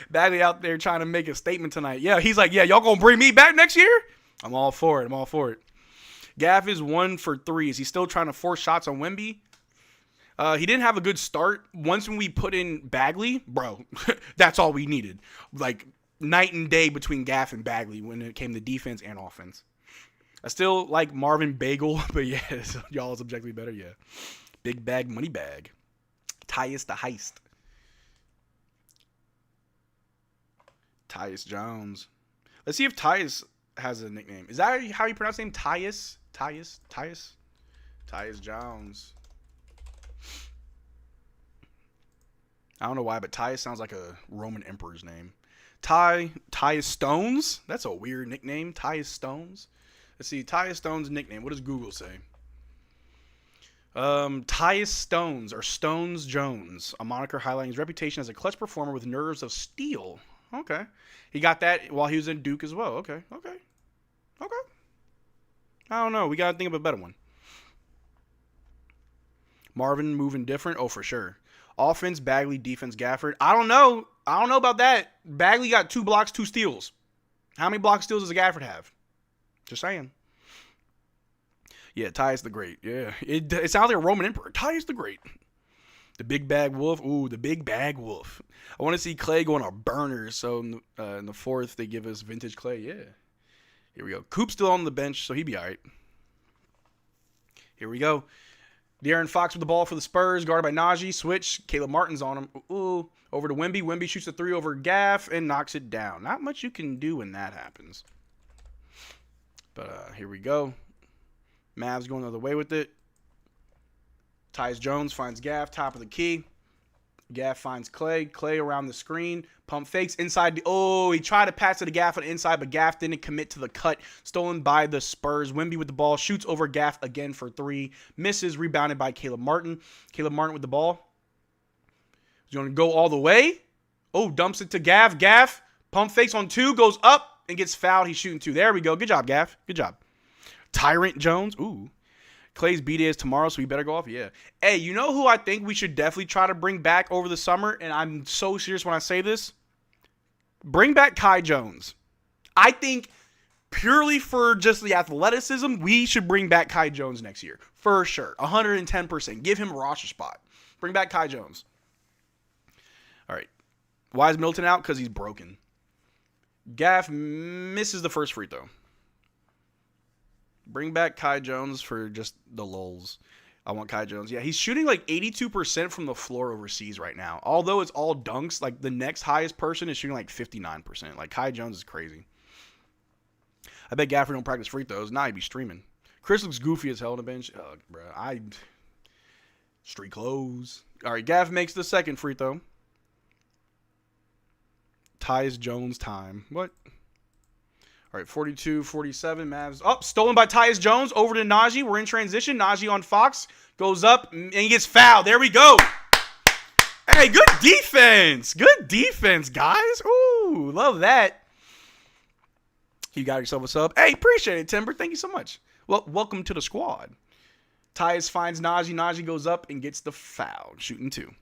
Bagley out there trying to make a statement tonight. Yeah, he's like, yeah, y'all gonna bring me back next year? I'm all for it. Gaff is 1 for 3. Is he still trying to force shots on Wemby? He didn't have a good start. Once when we put in Bagley, bro, that's all we needed. Like, night and day between Gaff and Bagley when it came to defense and offense. I still like Marvin Bagel, but yeah, y'all is objectively better, yeah. Big Bag, Money Bag. Tyus the Heist. Tyus Jones. Let's see if Tyus has a nickname. Is that how you pronounce his name? Tyus Jones. I don't know why, but Tyus sounds like a Roman emperor's name. Tyus Stones? That's a weird nickname. Tyus Stones. Let's see. Tyus Stones' nickname. What does Google say? Tyus Stones, or Stones Jones, a moniker highlighting his reputation as a clutch performer with nerves of steel. Okay. He got that while he was in Duke as well. Okay. I don't know. We got to think of a better one. Marvin moving different? Oh, for sure. Offense, Bagley, defense, Gafford. I don't know about that. Bagley got 2 blocks, 2 steals. How many block steals does Gafford have? Just saying. Yeah, Tyus the Great. Yeah. It sounds like a Roman emperor. Tyus the Great. The big bag wolf. Ooh, the big bag wolf. I want to see Clay go on a burner. So in the fourth, they give us vintage Clay. Yeah. Here we go. Coop's still on the bench, so he'd be all right. Here we go. De'Aaron Fox with the ball for the Spurs, guarded by Najee. Switch. Caleb Martin's on him. Ooh. Over to Wemby. Wemby shoots a 3 over Gaff and knocks it down. Not much you can do when that happens. But here we go. Mavs going the other way with it. Tyus Jones finds Gaff, top of the key. Gaff finds Clay. Clay around the screen. Pump fakes inside. He tried to pass it to Gaff on the inside, but Gaff didn't commit to the cut. Stolen by the Spurs. Wemby with the ball. Shoots over Gaff again for 3. Misses. Rebounded by Caleb Martin. Caleb Martin with the ball. He's going to go all the way. Dumps it to Gaff. Gaff. Pump fakes on 2. Goes up and gets fouled. He's shooting 2. There we go. Good job, Gaff. Good job. Tyrant Jones. Ooh. Clay's B-Day is tomorrow, so we better go off? Yeah. Hey, you know who I think we should definitely try to bring back over the summer? And I'm so serious when I say this. Bring back Kai Jones. I think purely for just the athleticism, we should bring back Kai Jones next year. For sure. 110%. Give him a roster spot. Bring back Kai Jones. All right. Why is Milton out? Because he's broken. Gaff misses the first free throw. Bring back Kai Jones for just the lulz. I want Kai Jones. Yeah, he's shooting like 82% from the floor overseas right now. Although it's all dunks, like the next highest person is shooting like 59%. Like Kai Jones is crazy. I bet Gafford don't practice free throws. Nah, he'd be streaming. Chris looks goofy as hell on the bench. Bro, street clothes. All right, Gaff makes the second free throw. Tyus Jones time. What? All right, 42-47, Mavs. Stolen by Tyus Jones. Over to Najee. We're in transition. Najee on Fox. Goes up, and he gets fouled. There we go. Hey, good defense. Good defense, guys. Ooh, love that. You got yourself a sub. Hey, appreciate it, Timber. Thank you so much. Well, welcome to the squad. Tyus finds Najee. Najee goes up and gets the foul. Shooting 2.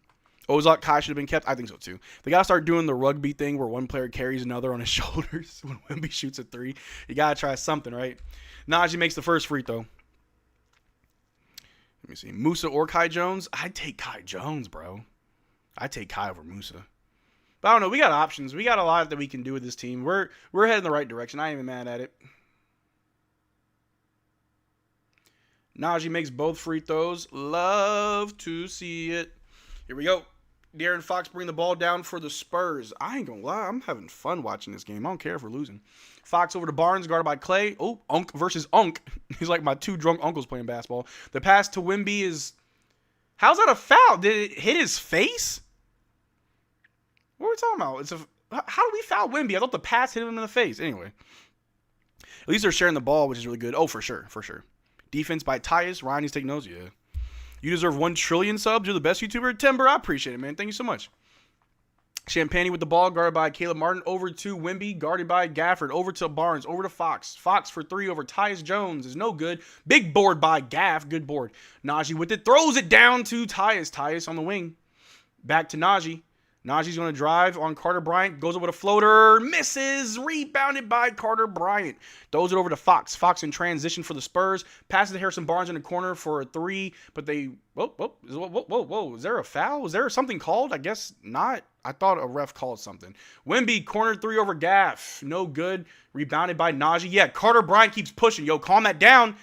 Ozark Kai should have been kept. I think so, too. They got to start doing the rugby thing where one player carries another on his shoulders when Wemby shoots a 3. You got to try something, right? Najee makes the first free throw. Let me see. Musa or Kai Jones? I'd take Kai Jones, bro. I'd take Kai over Musa. But I don't know. We got options. We got a lot that we can do with this team. We're heading in the right direction. I ain't even mad at it. Najee makes both free throws. Love to see it. Here we go. De'Aaron Fox bring the ball down for the Spurs. I ain't gonna lie. I'm having fun watching this game. I don't care if we're losing. Fox over to Barnes, guarded by Clay. Unk versus Unk. He's like my 2 drunk uncles playing basketball. The pass to Wemby is... How's that a foul? Did it hit his face? What are we talking about? How do we foul Wemby? I thought the pass hit him in the face. Anyway. At least they're sharing the ball, which is really good. Oh, for sure. For sure. Defense by Tyus. Ryan needs to take notes. Yeah. You deserve 1 trillion subs. You're the best YouTuber. Timber, I appreciate it, man. Thank you so much. Champagne with the ball, guarded by Caleb Martin. Over to Wemby, guarded by Gafford. Over to Barnes, over to Fox. Fox for 3 over Tyus Jones is no good. Big board by Gaff. Good board. Najee with it. Throws it down to Tyus. Tyus on the wing. Back to Najee. Najee's going to drive on Carter Bryant. Goes over to floater. Misses. Rebounded by Carter Bryant. Throws it over to Fox. Fox in transition for the Spurs. Passes to Harrison Barnes in the corner for a 3. But they... Whoa. Is there a foul? Was there something called? I guess not. I thought a ref called something. Wemby, corner 3 over Gaff. No good. Rebounded by Najee. Yeah, Carter Bryant keeps pushing. Yo, calm that down.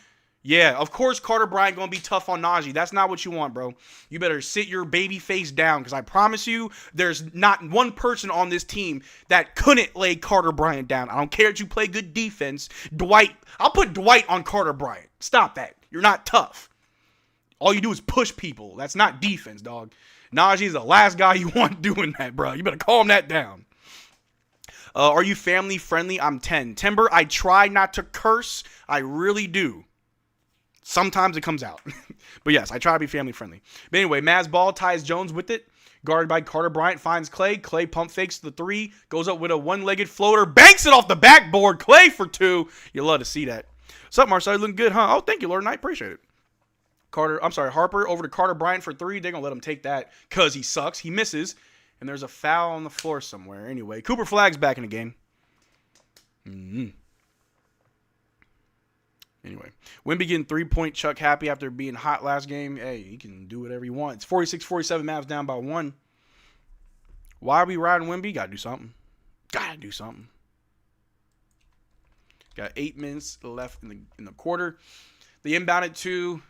Yeah, of course Carter Bryant going to be tough on Najee. That's not what you want, bro. You better sit your baby face down because I promise you there's not one person on this team that couldn't lay Carter Bryant down. I don't care if you play good defense. Dwight, I'll put Dwight on Carter Bryant. Stop that. You're not tough. All you do is push people. That's not defense, dog. Najee's the last guy you want doing that, bro. You better calm that down. Are you family friendly? I'm 10. Timber, I try not to curse. I really do. Sometimes it comes out. But yes, I try to be family friendly. But anyway, Mavs ball, Tyus Jones with it. Guarded by Carter Bryant, finds Clay. Clay pump fakes the 3. Goes up with a one-legged floater. Banks it off the backboard. Clay for 2. You love to see that. What's up, Marcel? You looking good, huh? Oh, thank you, Lord Knight. Appreciate it. Harper over to Carter Bryant for 3. They're going to let him take that because he sucks. He misses. And there's a foul on the floor somewhere. Anyway, Cooper Flagg's back in the game. Anyway, Wemby getting 3-point Chuck happy after being hot last game. Hey, he can do whatever he wants. 46-47, Mavs down by 1. Why are we riding Wemby? Gotta do something. Gotta do something. Got 8 minutes left in the quarter. The inbounded to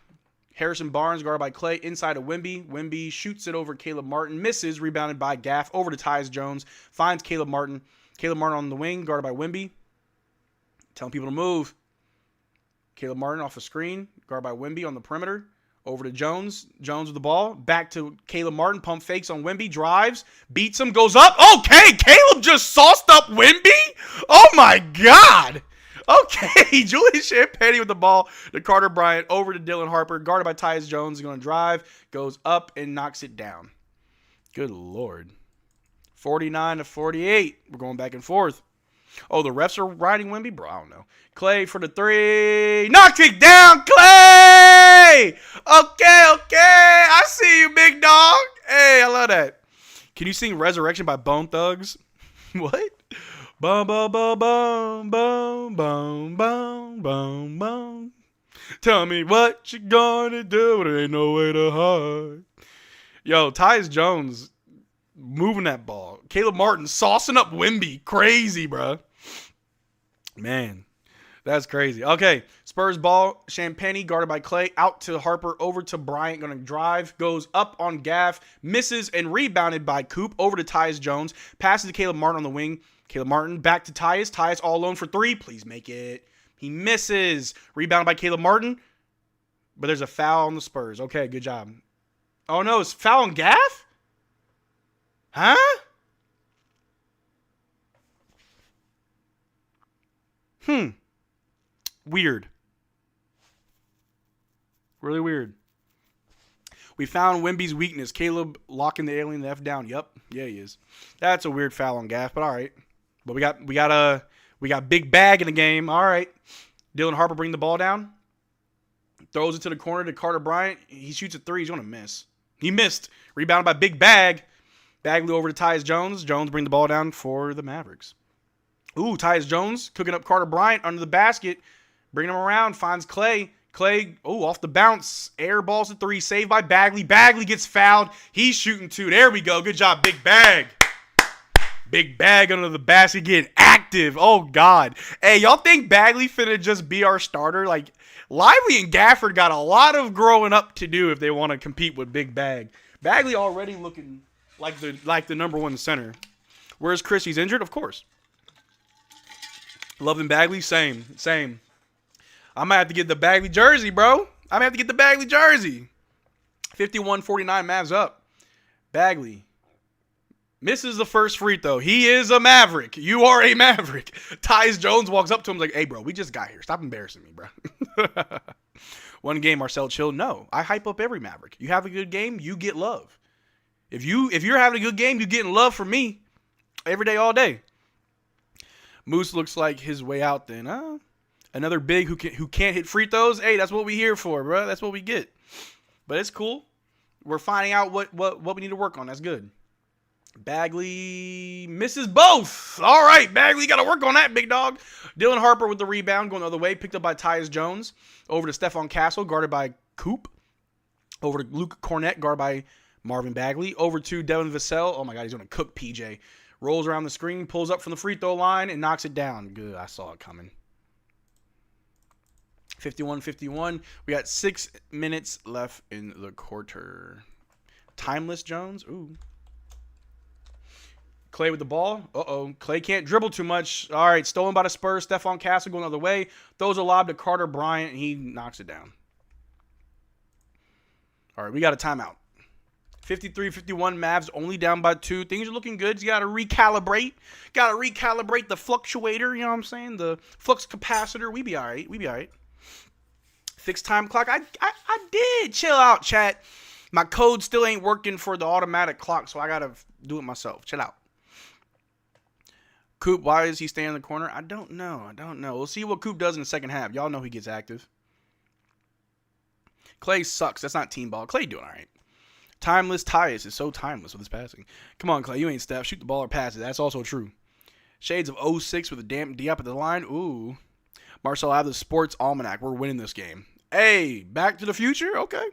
Harrison Barnes, guarded by Clay, inside of Wemby. Wemby shoots it over Caleb Martin, misses, rebounded by Gaff, over to Tyus Jones, finds Caleb Martin. Caleb Martin on the wing, guarded by Wemby. Telling people to move. Caleb Martin off a screen, guarded by Wemby on the perimeter. Over to Jones. Jones with the ball. Back to Caleb Martin. Pump fakes on Wemby. Drives. Beats him. Goes up. Okay. Caleb just sauced up Wemby? Oh, my God. Okay. Julian Champagnie with the ball to Carter Bryant. Over to Dylan Harper. Guarded by Tyus Jones. He's going to drive. Goes up and knocks it down. Good Lord. 49-48. We're going back and forth. Oh, the refs are riding Wemby? Bro, I don't know. Clay for the 3. Knocked it down, Clay! Okay. I see you, big dog. Hey, I love that. Can you sing Resurrection by Bone Thugs? What? Bum, bum, bum, bum, bum, bum, bum, bum, bum. Tell me what you gonna do. There ain't no way to hide. Yo, Tyus Jones moving that ball. Caleb Martin saucing up Wemby. Crazy, bro. Man, that's crazy. Okay, Spurs ball. Champagnie guarded by Clay. Out to Harper. Over to Bryant. Going to drive. Goes up on Gaff. Misses and rebounded by Coop. Over to Tyus Jones. Passes to Caleb Martin on the wing. Caleb Martin back to Tyus. Tyus all alone for 3. Please make it. He misses. Rebounded by Caleb Martin. But there's a foul on the Spurs. Okay, good job. Oh, no. It's foul on Gaff? Huh? Weird. Really weird. We found Wemby's weakness. Caleb locking the alien the F down. Yep. Yeah, he is. That's a weird foul on Gaff, but all right. But we got Big Bag in the game. All right. Dylan Harper bring the ball down. Throws it to the corner to Carter Bryant. He shoots a 3. He's going to miss. He missed. Rebounded by Big Bag. Bagley over to Tyus Jones. Jones bring the ball down for the Mavericks. Ooh, Tyus Jones cooking up Carter Bryant under the basket. Bringing him around. Finds Clay. Clay, off the bounce. Air balls to 3. Saved by Bagley. Bagley gets fouled. He's shooting 2. There we go. Good job, Big Bag. Big Bag under the basket getting active. Oh, God. Hey, y'all think Bagley finna just be our starter? Like, Lively and Gafford got a lot of growing up to do if they want to compete with Big Bag. Bagley already looking like the number 1 center. Where's Chris? He's injured? Of course. Loving Bagley? Same. I might have to get the Bagley jersey, bro. 51-49 Mavs up. Bagley misses the first free throw. He is a Maverick. You are a Maverick. Tyus Jones walks up to him like, hey, bro, we just got here. Stop embarrassing me, bro. One game, Marcel chill. No, I hype up every Maverick. You have a good game, you get love. If you're having a good game, you're getting love from me every day, all day. Moose looks like his way out then. Another big who can't hit free throws. Hey, that's what we here for, bro. That's what we get. But it's cool. We're finding out what we need to work on. That's good. Bagley misses both. All right, Bagley, got to work on that, big dog. Dylan Harper with the rebound going the other way. Picked up by Tyus Jones. Over to Stephon Castle, guarded by Coop. Over to Luke Cornett, guarded by Marvin Bagley. Over to Devin Vassell. Oh, my God, he's going to cook PJ. Rolls around the screen, pulls up from the free throw line, and knocks it down. Good, I saw it coming. 51-51. We got 6 minutes left in the quarter. Timeless Jones. Ooh. Clay with the ball. Clay can't dribble too much. All right, stolen by the Spurs. Stephon Castle going the other way. Throws a lob to Carter Bryant, and he knocks it down. All right, we got a timeout. 53-51, Mavs only down by 2. Things are looking good. You got to recalibrate. Got to recalibrate the fluctuator, you know what I'm saying? The flux capacitor. We be all right. Fixed time clock. I did. Chill out, chat. My code still ain't working for the automatic clock, so I got to do it myself. Chill out. Coop, why is he staying in the corner? I don't know. We'll see what Coop does in the second half. Y'all know he gets active. Clay sucks. That's not team ball. Clay doing all right. Timeless Tyus is so timeless with his passing. Come on, Clay. You ain't Steph. Shoot the ball or pass it. That's also true. Shades of 06 with a damn D up at the line. Ooh. Marcel, I have the sports almanac. We're winning this game. Hey, Back to the Future? Okay.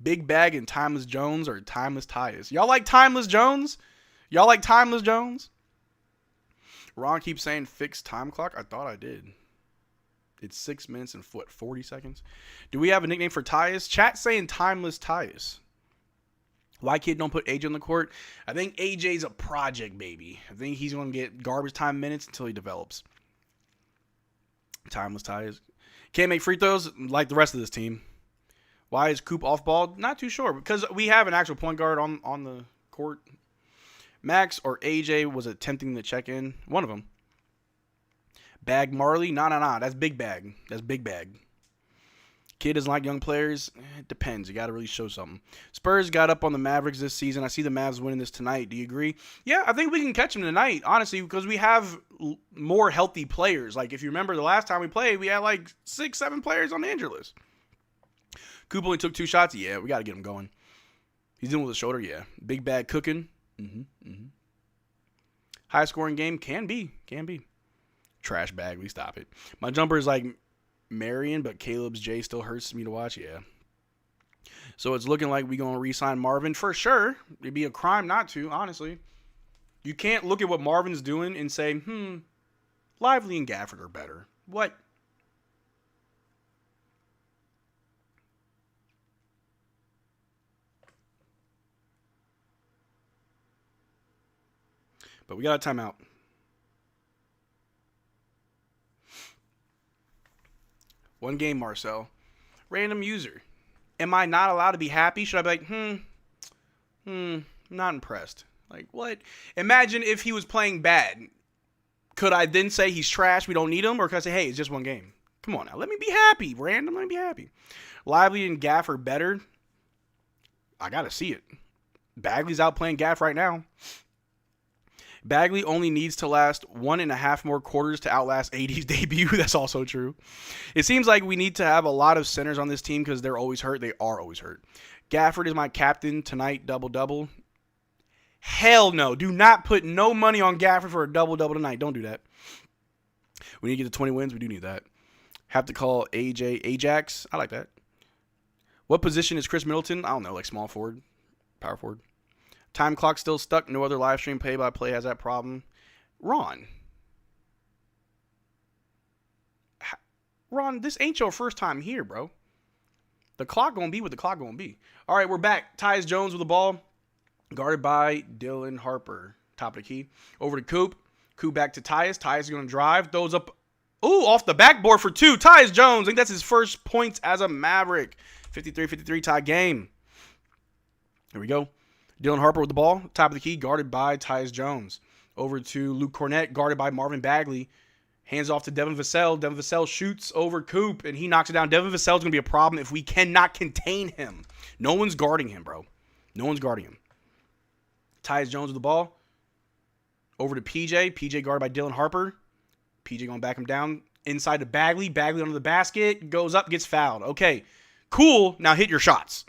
Big Bag and Timeless Jones or Timeless Tyus. Y'all like Timeless Jones? Y'all like Timeless Jones? Ron keeps saying fixed time clock. I thought I did. It's 6 minutes and 40 seconds. Do we have a nickname for Tyus? Chat saying Timeless Tyus. Why kid don't put AJ on the court? I think AJ's a project baby. I think he's going to get garbage time minutes until he develops. Timeless Tyus. Can't make free throws like the rest of this team. Why is Coop off ball? Not too sure. Because we have an actual point guard on the court. Max or AJ was attempting to check in. One of them. Bag Marley? Nah. That's Big Bag. That's Big Bag. Kid doesn't like young players. It depends. You got to really show something. Spurs got up on the Mavericks this season. I see the Mavs winning this tonight. Do you agree? Yeah, I think we can catch them tonight, honestly, because we have more healthy players. Like, if you remember the last time we played, we had like 6-7 players on the injured list. Coop only took 2 shots. Yeah, we got to get him going. He's dealing with his shoulder. Yeah. Big Bag cooking. High scoring game. Can be. Trash Bagley. Stop it. My jumper is like Marion, but Caleb's J still hurts me to watch. Yeah. So it's looking like we gonna re-sign Marvin for sure. It'd be a crime not to, honestly. You can't look at what Marvin's doing and say, Lively and Gafford are better. What? But we got a timeout. One game, Marcel. Random user. Am I not allowed to be happy? Should I be like, not impressed. Like, what? Imagine if he was playing bad. Could I then say he's trash, we don't need him? Or could I say, hey, it's just one game? Come on now, let me be happy. Random, let me be happy. Lively and Gaff are better. I got to see it. Bagley's out playing Gaff right now. Bagley only needs to last 1.5 more quarters to outlast AD's debut. That's also true. It seems like we need to have a lot of centers on this team because they're always hurt. They are always hurt. Gafford is my captain tonight, double-double. Hell no. Do not put no money on Gafford for a double-double tonight. Don't do that. We need to get to 20 wins. We do need that. Have to call AJ Ajax. I like that. What position is Chris Middleton? I don't know, like small forward, power forward. Time clock still stuck. No other live stream play-by-play has that problem. Ron, this ain't your first time here, bro. The clock gonna be what the clock gonna be. All right, we're back. Tyus Jones with the ball. Guarded by Dylan Harper. Top of the key. Over to Coop. Coop back to Tyus. Tyus is gonna drive. Throws up. Ooh, off the backboard for 2. Tyus Jones. I think that's his first points as a Maverick. 53-53 tie game. Here we go. Dylan Harper with the ball, top of the key, guarded by Tyus Jones. Over to Luke Cornett, guarded by Marvin Bagley. Hands off to Devin Vassell. Devin Vassell shoots over Coop, and he knocks it down. Devin Vassell's going to be a problem if we cannot contain him. No one's guarding him, bro. No one's guarding him. Tyus Jones with the ball. Over to PJ. PJ guarded by Dylan Harper. PJ going to back him down. Inside to Bagley. Bagley under the basket. Goes up, gets fouled. Okay, cool. Now hit your shots.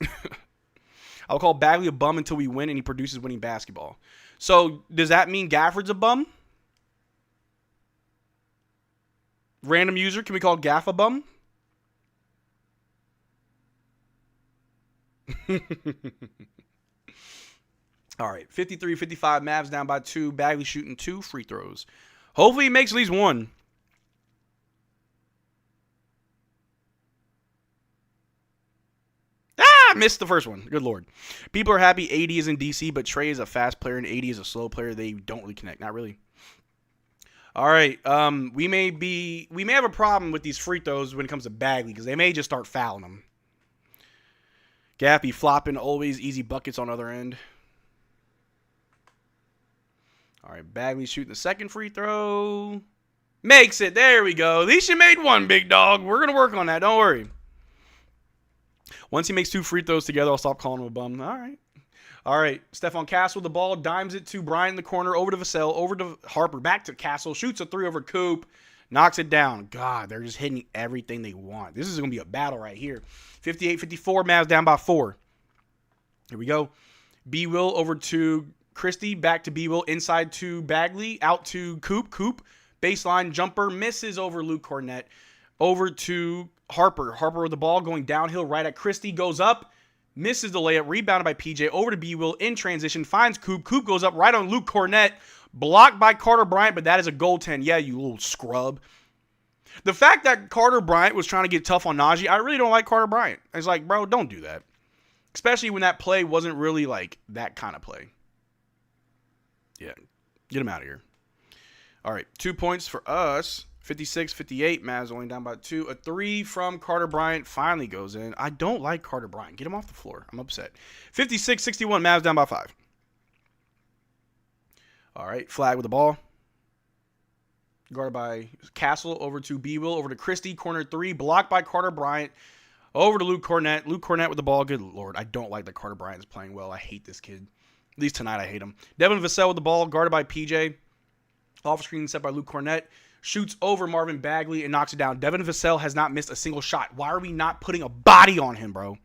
I'll call Bagley a bum until we win and he produces winning basketball. So, does that mean Gafford's a bum? Random user, can we call Gaff a bum? All right, 53-55, Mavs down by 2. Bagley shooting 2 free throws. Hopefully he makes at least 1. Missed the first one. Good Lord. People are happy AD is in DC, but Trey is a fast player and AD is a slow player. They don't really connect. Not really. All right. We may have a problem with these free throws when it comes to Bagley because they may just start fouling them. Gappy flopping, always easy buckets on the other end. All right. Bagley shooting the second free throw. Makes it. There we go. At least you made 1, big dog. We're going to work on that. Don't worry. Once he makes 2 free throws together, I'll stop calling him a bum. All right. Stephon Castle with the ball. Dimes it to Bryant in the corner. Over to Vassell. Over to Harper. Back to Castle. Shoots a 3 over Coop. Knocks it down. God, they're just hitting everything they want. This is going to be a battle right here. 58-54. Mavs down by 4. Here we go. B. Will over to Christie. Back to B. Will. Inside to Bagley. Out to Coop. Coop Baseline jumper misses over Luke Cornett. Over to Harper. Harper with the ball going downhill right at Christie. Goes up. Misses the layup. Rebounded by PJ. Over to B-Will in transition. Finds Coop. Coop goes up right on Luke Cornett. Blocked by Carter Bryant, but that is a goaltend. Yeah, you little scrub. The fact that Carter Bryant was trying to get tough on Najee, I really don't like Carter Bryant. It's like, bro, don't do that. Especially when that play wasn't really like that kind of play. Yeah, get him out of here. All right, 2 points for us. 56-58. Mavs only down by 2. A 3 from Carter Bryant finally goes in. I don't like Carter Bryant. Get him off the floor. I'm upset. 56-61. Mavs down by 5. All right, Flagg with the ball. Guarded by Castle. Over to B-Will. Over to Christie. Corner 3. Blocked by Carter Bryant. Over to Luke Cornett. Luke Cornett with the ball. Good Lord. I don't like that Carter Bryant is playing well. I hate this kid. At least tonight I hate him. Devin Vassell with the ball. Guarded by PJ. Off screen set by Luke Cornett. Shoots over Marvin Bagley and knocks it down. Devin Vassell has not missed a single shot. Why are we not putting a body on him, bro?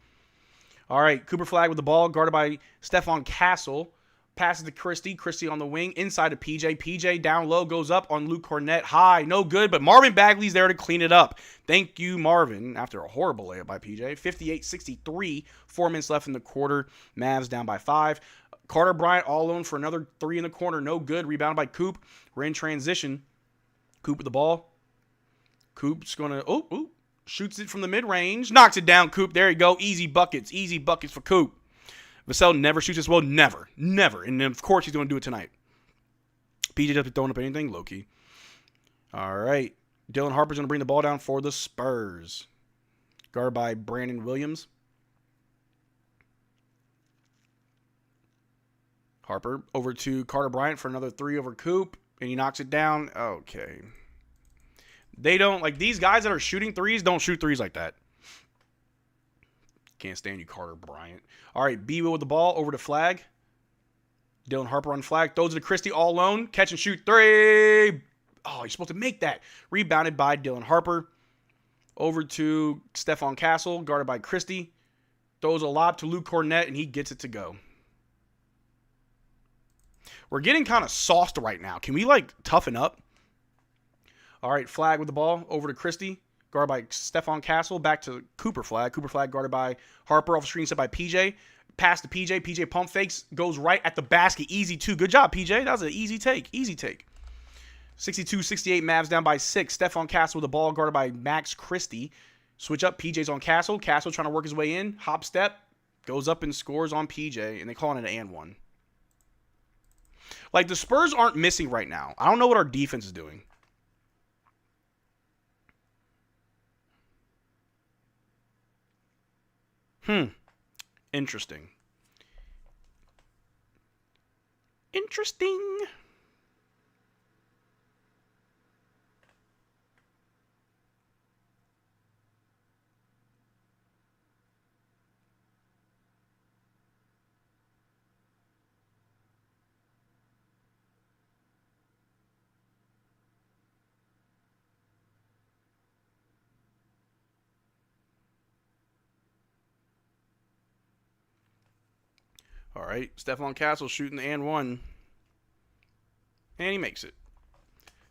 All right. Cooper Flagg with the ball. Guarded by Stephon Castle. Passes to Christie. Christie on the wing. Inside to PJ. PJ down low. Goes up on Luke Cornett. High. No good. But Marvin Bagley's there to clean it up. Thank you, Marvin. After a horrible layup by PJ. 58-63. 4 minutes left in the quarter. Mavs down by 5. Carter Bryant all alone for another 3 in the corner. No good. Rebounded by Coop. We're in transition. Coop with the ball. Coop's going to, shoots it from the mid-range. Knocks it down, Coop. There you go. Easy buckets. Easy buckets for Coop. Vassell never shoots as well. Never. Never. And of course he's going to do it tonight. PJ doesn't throwing up anything. Low-key. All right. Dylan Harper's going to bring the ball down for the Spurs. Guarded by Brandon Williams. Harper over to Carter Bryant for another 3 over Coop. And he knocks it down. Okay. They don't, like, these guys that are shooting threes don't shoot threes like that. Can't stand you, Carter Bryant. All right, B-Will with the ball over to Flagg. Dylan Harper on Flagg. Throws it to Christie all alone. Catch and shoot 3. Oh, you're supposed to make that. Rebounded by Dylan Harper. Over to Stephon Castle, guarded by Christie. Throws a lob to Luke Cornett, and he gets it to go. We're getting kind of sauced right now. Can we, like, toughen up? All right, Flagg with the ball. Over to Christie. Guarded by Stephon Castle. Back to Cooper Flagg. Cooper Flagg guarded by Harper. Off the screen set by PJ. Pass to PJ. PJ pump fakes. Goes right at the basket. Easy, too. Good job, PJ. That was an easy take. Easy take. 62-68. Mavs down by 6. Stephon Castle with the ball. Guarded by Max Christie. Switch up. PJ's on Castle. Castle trying to work his way in. Hop step. Goes up and scores on PJ. And they call it an and one. Like, the Spurs aren't missing right now. I don't know what our defense is doing. Interesting. Interesting. All right, Stephon Castle shooting the and one. And he makes it.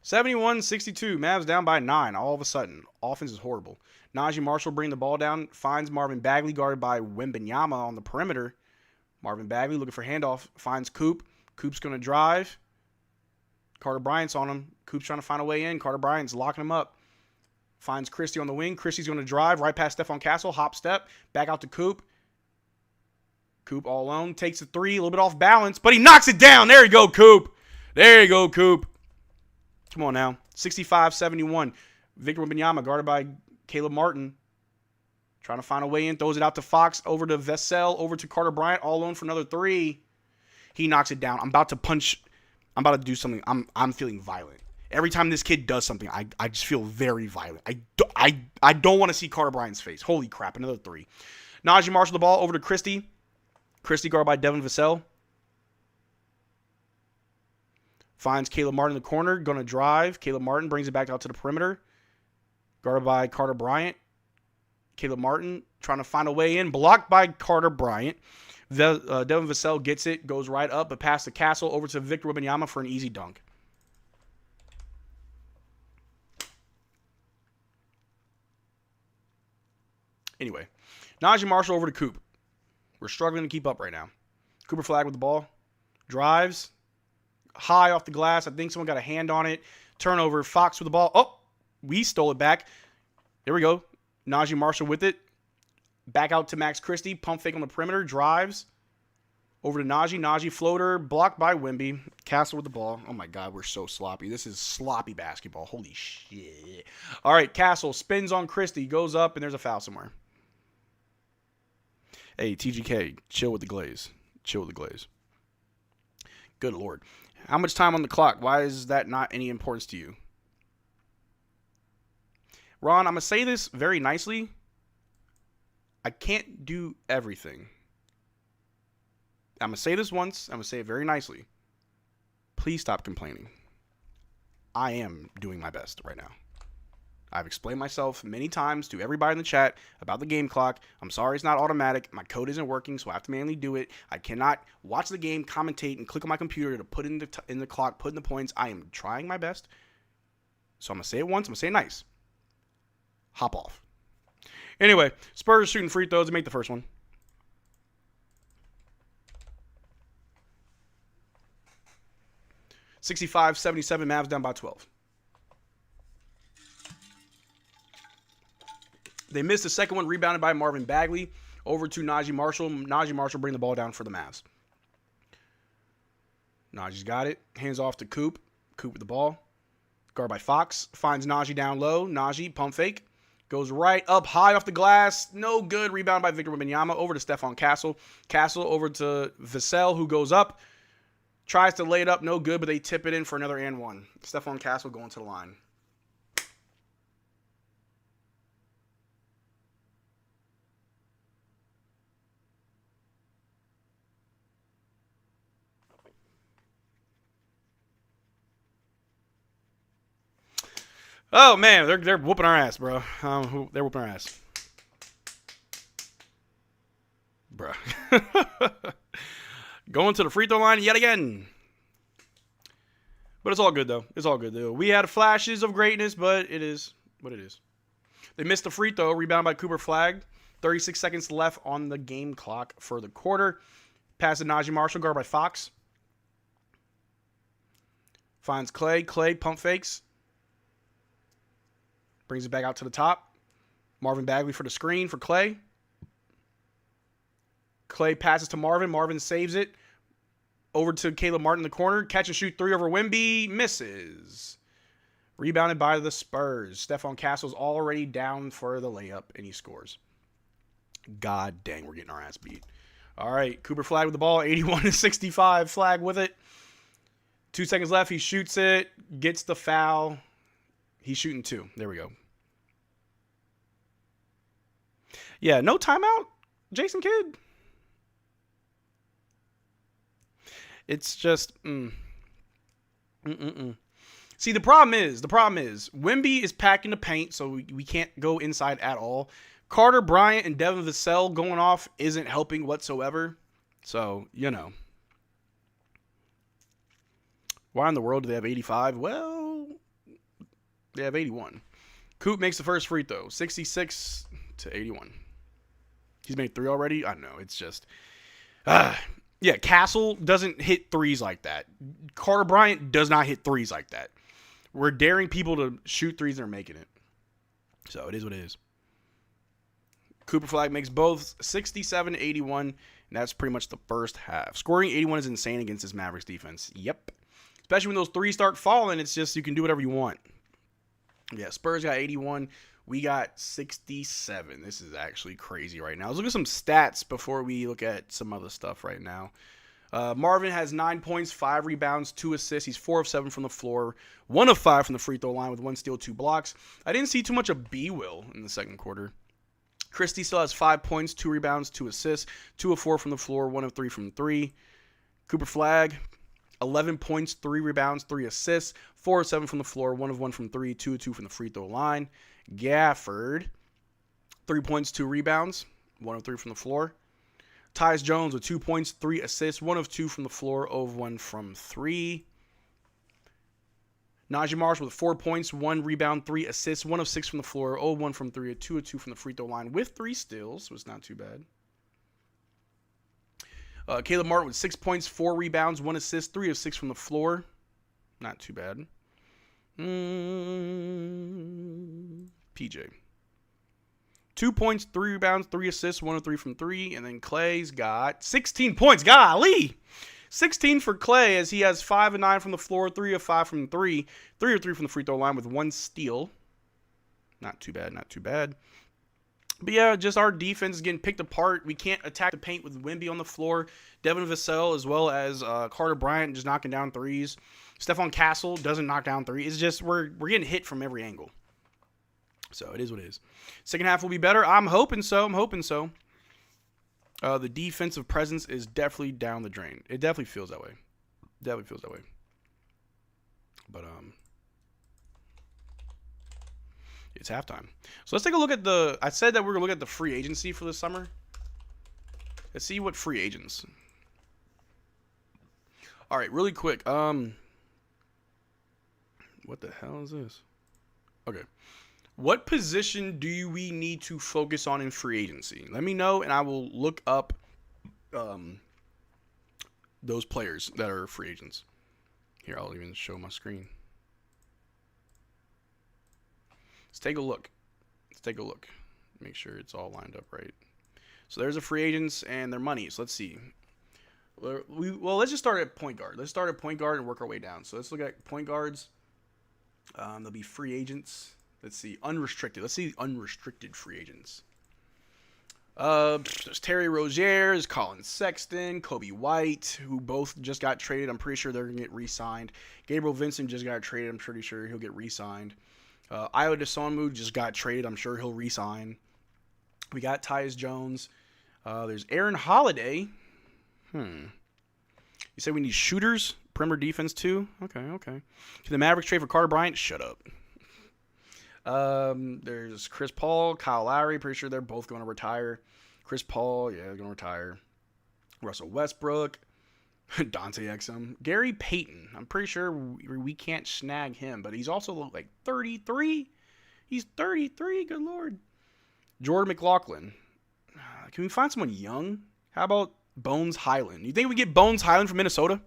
71-62. Mavs down by 9 all of a sudden. Offense is horrible. Najee Marshall bringing the ball down. Finds Marvin Bagley guarded by Wembanyama on the perimeter. Marvin Bagley looking for handoff. Finds Coop. Coop's going to drive. Carter Bryant's on him. Coop's trying to find a way in. Carter Bryant's locking him up. Finds Christie on the wing. Christie's going to drive right past Stephon Castle. Hop step. Back out to Coop. Coop all alone. Takes a 3. A little bit off balance. But he knocks it down. There you go, Coop. There you go, Coop. Come on now. 65-71. Victor Wembanyama guarded by Caleb Martin. Trying to find a way in. Throws it out to Fox. Over to Vassell. Over to Carter Bryant. All alone for another 3. He knocks it down. I'm about to punch. I'm about to do something. I'm feeling violent. Every time this kid does something, I just feel very violent. I don't want to see Carter Bryant's face. Holy crap. Another 3. Najee Marshall the ball. Over to Christie. Christie guarded by Devin Vassell. Finds Caleb Martin in the corner. Going to drive. Caleb Martin brings it back out to the perimeter. Guarded by Carter Bryant. Caleb Martin trying to find a way in. Blocked by Carter Bryant. Devin Vassell gets it. Goes right up. But past the Castle. Over to Victor Wembanyama for an easy dunk. Anyway, Najee Marshall over to Coop. We're struggling to keep up right now. Cooper Flagg with the ball. Drives. High off the glass. I think someone got a hand on it. Turnover. Fox with the ball. Oh, we stole it back. There we go. Najee Marshall with it. Back out to Max Christie. Pump fake on the perimeter. Drives. Over to Najee. Najee floater. Blocked by Wemby. Castle with the ball. Oh, my God. We're so sloppy. This is sloppy basketball. Holy shit. All right. Castle spins on Christie. Goes up, and there's a foul somewhere. Hey, TGK. Chill with the glaze. Chill with the glaze. Good Lord. How much time on the clock? Why is that not any importance to you? Ron, I'm going to say this very nicely. I can't do everything. I'm going to say this once. I'm going to say it very nicely. Please stop complaining. I am doing my best right now. I've explained myself many times to everybody in the chat about the game clock. I'm sorry it's not automatic. My code isn't working, so I have to manually do it. I cannot watch the game, commentate, and click on my computer to put in the clock, put in the points. I am trying my best. So I'm going to say it once. I'm going to say it nice. Hop off. Anyway, Spurs shooting free throws to make the first one. (65-77) Mavs down by 12. They missed the second one, rebounded by Marvin Bagley. Over to Najee Marshall. Najee Marshall bring the ball down for the Mavs. Najee's got it. Hands off to Coop. Coop with the ball. Guard by Fox. Finds Najee down low. Najee, pump fake. Goes right up high off the glass. No good. Rebound by Victor Wembanyama. Over to Stephon Castle. Castle over to Vassell, who goes up. Tries to lay it up. No good, but they tip it in for another and one. Stephon Castle going to the line. Oh, man, they're whooping our ass, bro. They're whooping our ass. Bro. Going to the free throw line yet again. But it's all good, though. It's all good, though. We had flashes of greatness, but it is what it is. They missed the free throw. Rebound by Cooper Flagg. 36 seconds left on the game clock for the quarter. Pass to Najee Marshall, guard by Fox. Finds Clay. Clay pump fakes. Brings it back out to the top. Marvin Bagley for the screen for Clay. Clay passes to Marvin. Marvin saves it. Over to Caleb Martin in the corner. Catch and shoot three over Wemby. Misses. Rebounded by the Spurs. Stephon Castle's already down for the layup, and he scores. God dang, we're getting our ass beat. All right, Cooper Flagg with the ball. 81-65. Flagg with it. 2 seconds left. He shoots it. Gets the foul. He's shooting two. There we go. Yeah, no timeout, Jason Kidd. It's just, See, the problem is, Wemby is packing the paint, so we can't go inside at all. Carter Bryant and Devin Vassell going off isn't helping whatsoever. So, you know. Why in the world do they have 85? Well, they have 81. Coop makes the first free throw, 66-81. He's made three already? I don't know. It's just... yeah, Castle doesn't hit threes like that. Carter Bryant does not hit threes like that. We're daring people to shoot threes and they're making it. So it is what it is. Cooper Flagg makes both 67-81, and that's pretty much the first half. Scoring 81 is insane against this Mavericks defense. Yep. Especially when those threes start falling, it's just you can do whatever you want. Yeah, Spurs got 81. We got 67. This is actually crazy right now. Let's look at some stats before we look at some other stuff right now. Marvin has 9 points, 5 rebounds, 2 assists. He's 4 of 7 from the floor, 1 of 5 from the free throw line with 1 steal, 2 blocks. I didn't see too much of B-Will in the second quarter. Christie still has 5 points, 2 rebounds, 2 assists, 2 of 4 from the floor, 1 of 3 from 3. Cooper Flagg, 11 points, 3 rebounds, 3 assists, 4 of 7 from the floor, 1 of 1 from 3, 2 of 2 from the free throw line. Gafford, 3 points, 2 rebounds, 1 of 3 from the floor. Tyus Jones with 2 points, 3 assists, 1 of 2 from the floor, 0 of 1 from 3. Najee Marshall with 4 points, 1 rebound, 3 assists, 1 of 6 from the floor, 0-1 from 3, 2 of 2 from the free throw line with 3 steals. So it's not too bad. Caleb Martin with 6 points, 4 rebounds, 1 assist, 3 of 6 from the floor. Not too bad. PJ. 2 points, 3 rebounds, 3 assists, 1 of 3 from 3. And then Clay's got 16 points. Golly! 16 for Clay as he has 5 of 9 from the floor, 3 of 5 from 3, 3 of 3 from the free throw line with 1 steal. Not too bad, not too bad. But yeah, just our defense is getting picked apart. We can't attack the paint with Wemby on the floor. Devin Vassell as well as Carter Bryant just knocking down threes. Stephon Castle doesn't knock down three. It's just we're getting hit from every angle. So it is what it is. Second half will be better. I'm hoping so. The defensive presence is definitely down the drain. It definitely feels that way. But it's halftime. So let's take a look at I said that we were going to look at the free agency for this summer. Let's see what free agents. All right, really quick. What the hell is this? Okay. What position do we need to focus on in free agency? Let me know, and I will look up those players that are free agents. Here, I'll even show my screen. Let's take a look. Make sure it's all lined up right. So there's the free agents and their money. So let's see. Well, let's just start at point guard. Let's start at point guard and work our way down. So let's look at point guards. There'll be free agents. Let's see, unrestricted. Let's see unrestricted free agents. There's Terry Rozier, there's Colin Sexton, Kobe White, who both just got traded. I'm pretty sure they're going to get re-signed. Gabriel Vincent just got traded. I'm pretty sure he'll get re-signed. Ayo Dosunmu just got traded. I'm sure he'll re-sign. We got Tyus Jones. There's Aaron Holiday. You said we need shooters? Perimeter defense too? Okay. Can the Mavericks trade for Carter Bryant? Shut up. There's Chris Paul, Kyle Lowry. Pretty sure they're both going to retire. Chris Paul, yeah, going to retire. Russell Westbrook, Dante Exum, Gary Payton. I'm pretty sure we can't snag him, but he's also like 33. He's 33. Good Lord. Jordan McLaughlin. Can we find someone young? How about Bones Highland? You think we get Bones Highland from Minnesota?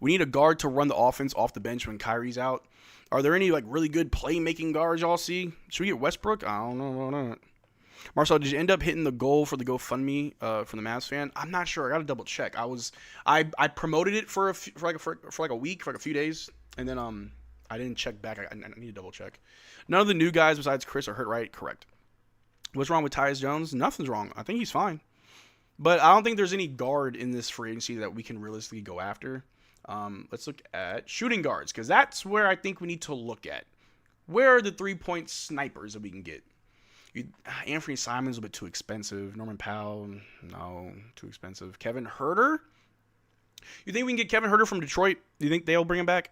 We need a guard to run the offense off the bench when Kyrie's out. Are there any like really good playmaking guards y'all see? Should we get Westbrook? I don't know about that. Marcel, did you end up hitting the goal for the GoFundMe from the Mavs fan? I'm not sure. I gotta double check. I promoted it for like a week, for like a few days, and then I didn't check back. I need to double check. None of the new guys besides Chris are hurt, right? Correct. What's wrong with Tyus Jones? Nothing's wrong. I think he's fine. But I don't think there's any guard in this free agency that we can realistically go after. Let's look at shooting guards, because that's where I think we need to look at. Where are the three-point snipers that we can get? Anthony Simon's a bit too expensive. Norman Powell, no, too expensive. Kevin Huerter? You think we can get Kevin Huerter from Detroit? Do you think they'll bring him back?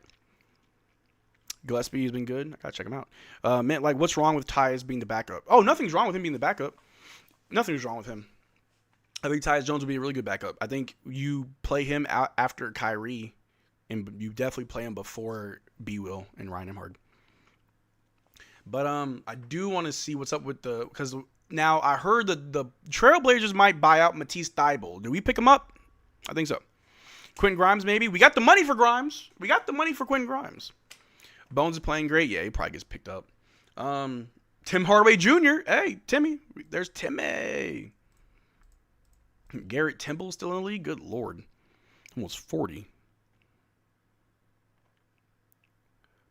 Gillespie has been good. I gotta check him out. Man, like, what's wrong with Tyus being the backup? Oh, nothing's wrong with him being the backup. Nothing's wrong with him. I think Tyus Jones will be a really good backup. I think you play him out after Kyrie, and you definitely play him before B. Will and Ryan Hard. But I do want to see what's up with because now I heard that the Trailblazers might buy out Matisse Thybulle. Do we pick him up? I think so. Quentin Grimes, maybe. We got the money for Grimes. We got the money for Quentin Grimes. Bones is playing great. Yeah, he probably gets picked up. Tim Hardaway Jr. Hey, Timmy. There's Timmy. Garrett Temple still in the league? Good Lord. Almost 40.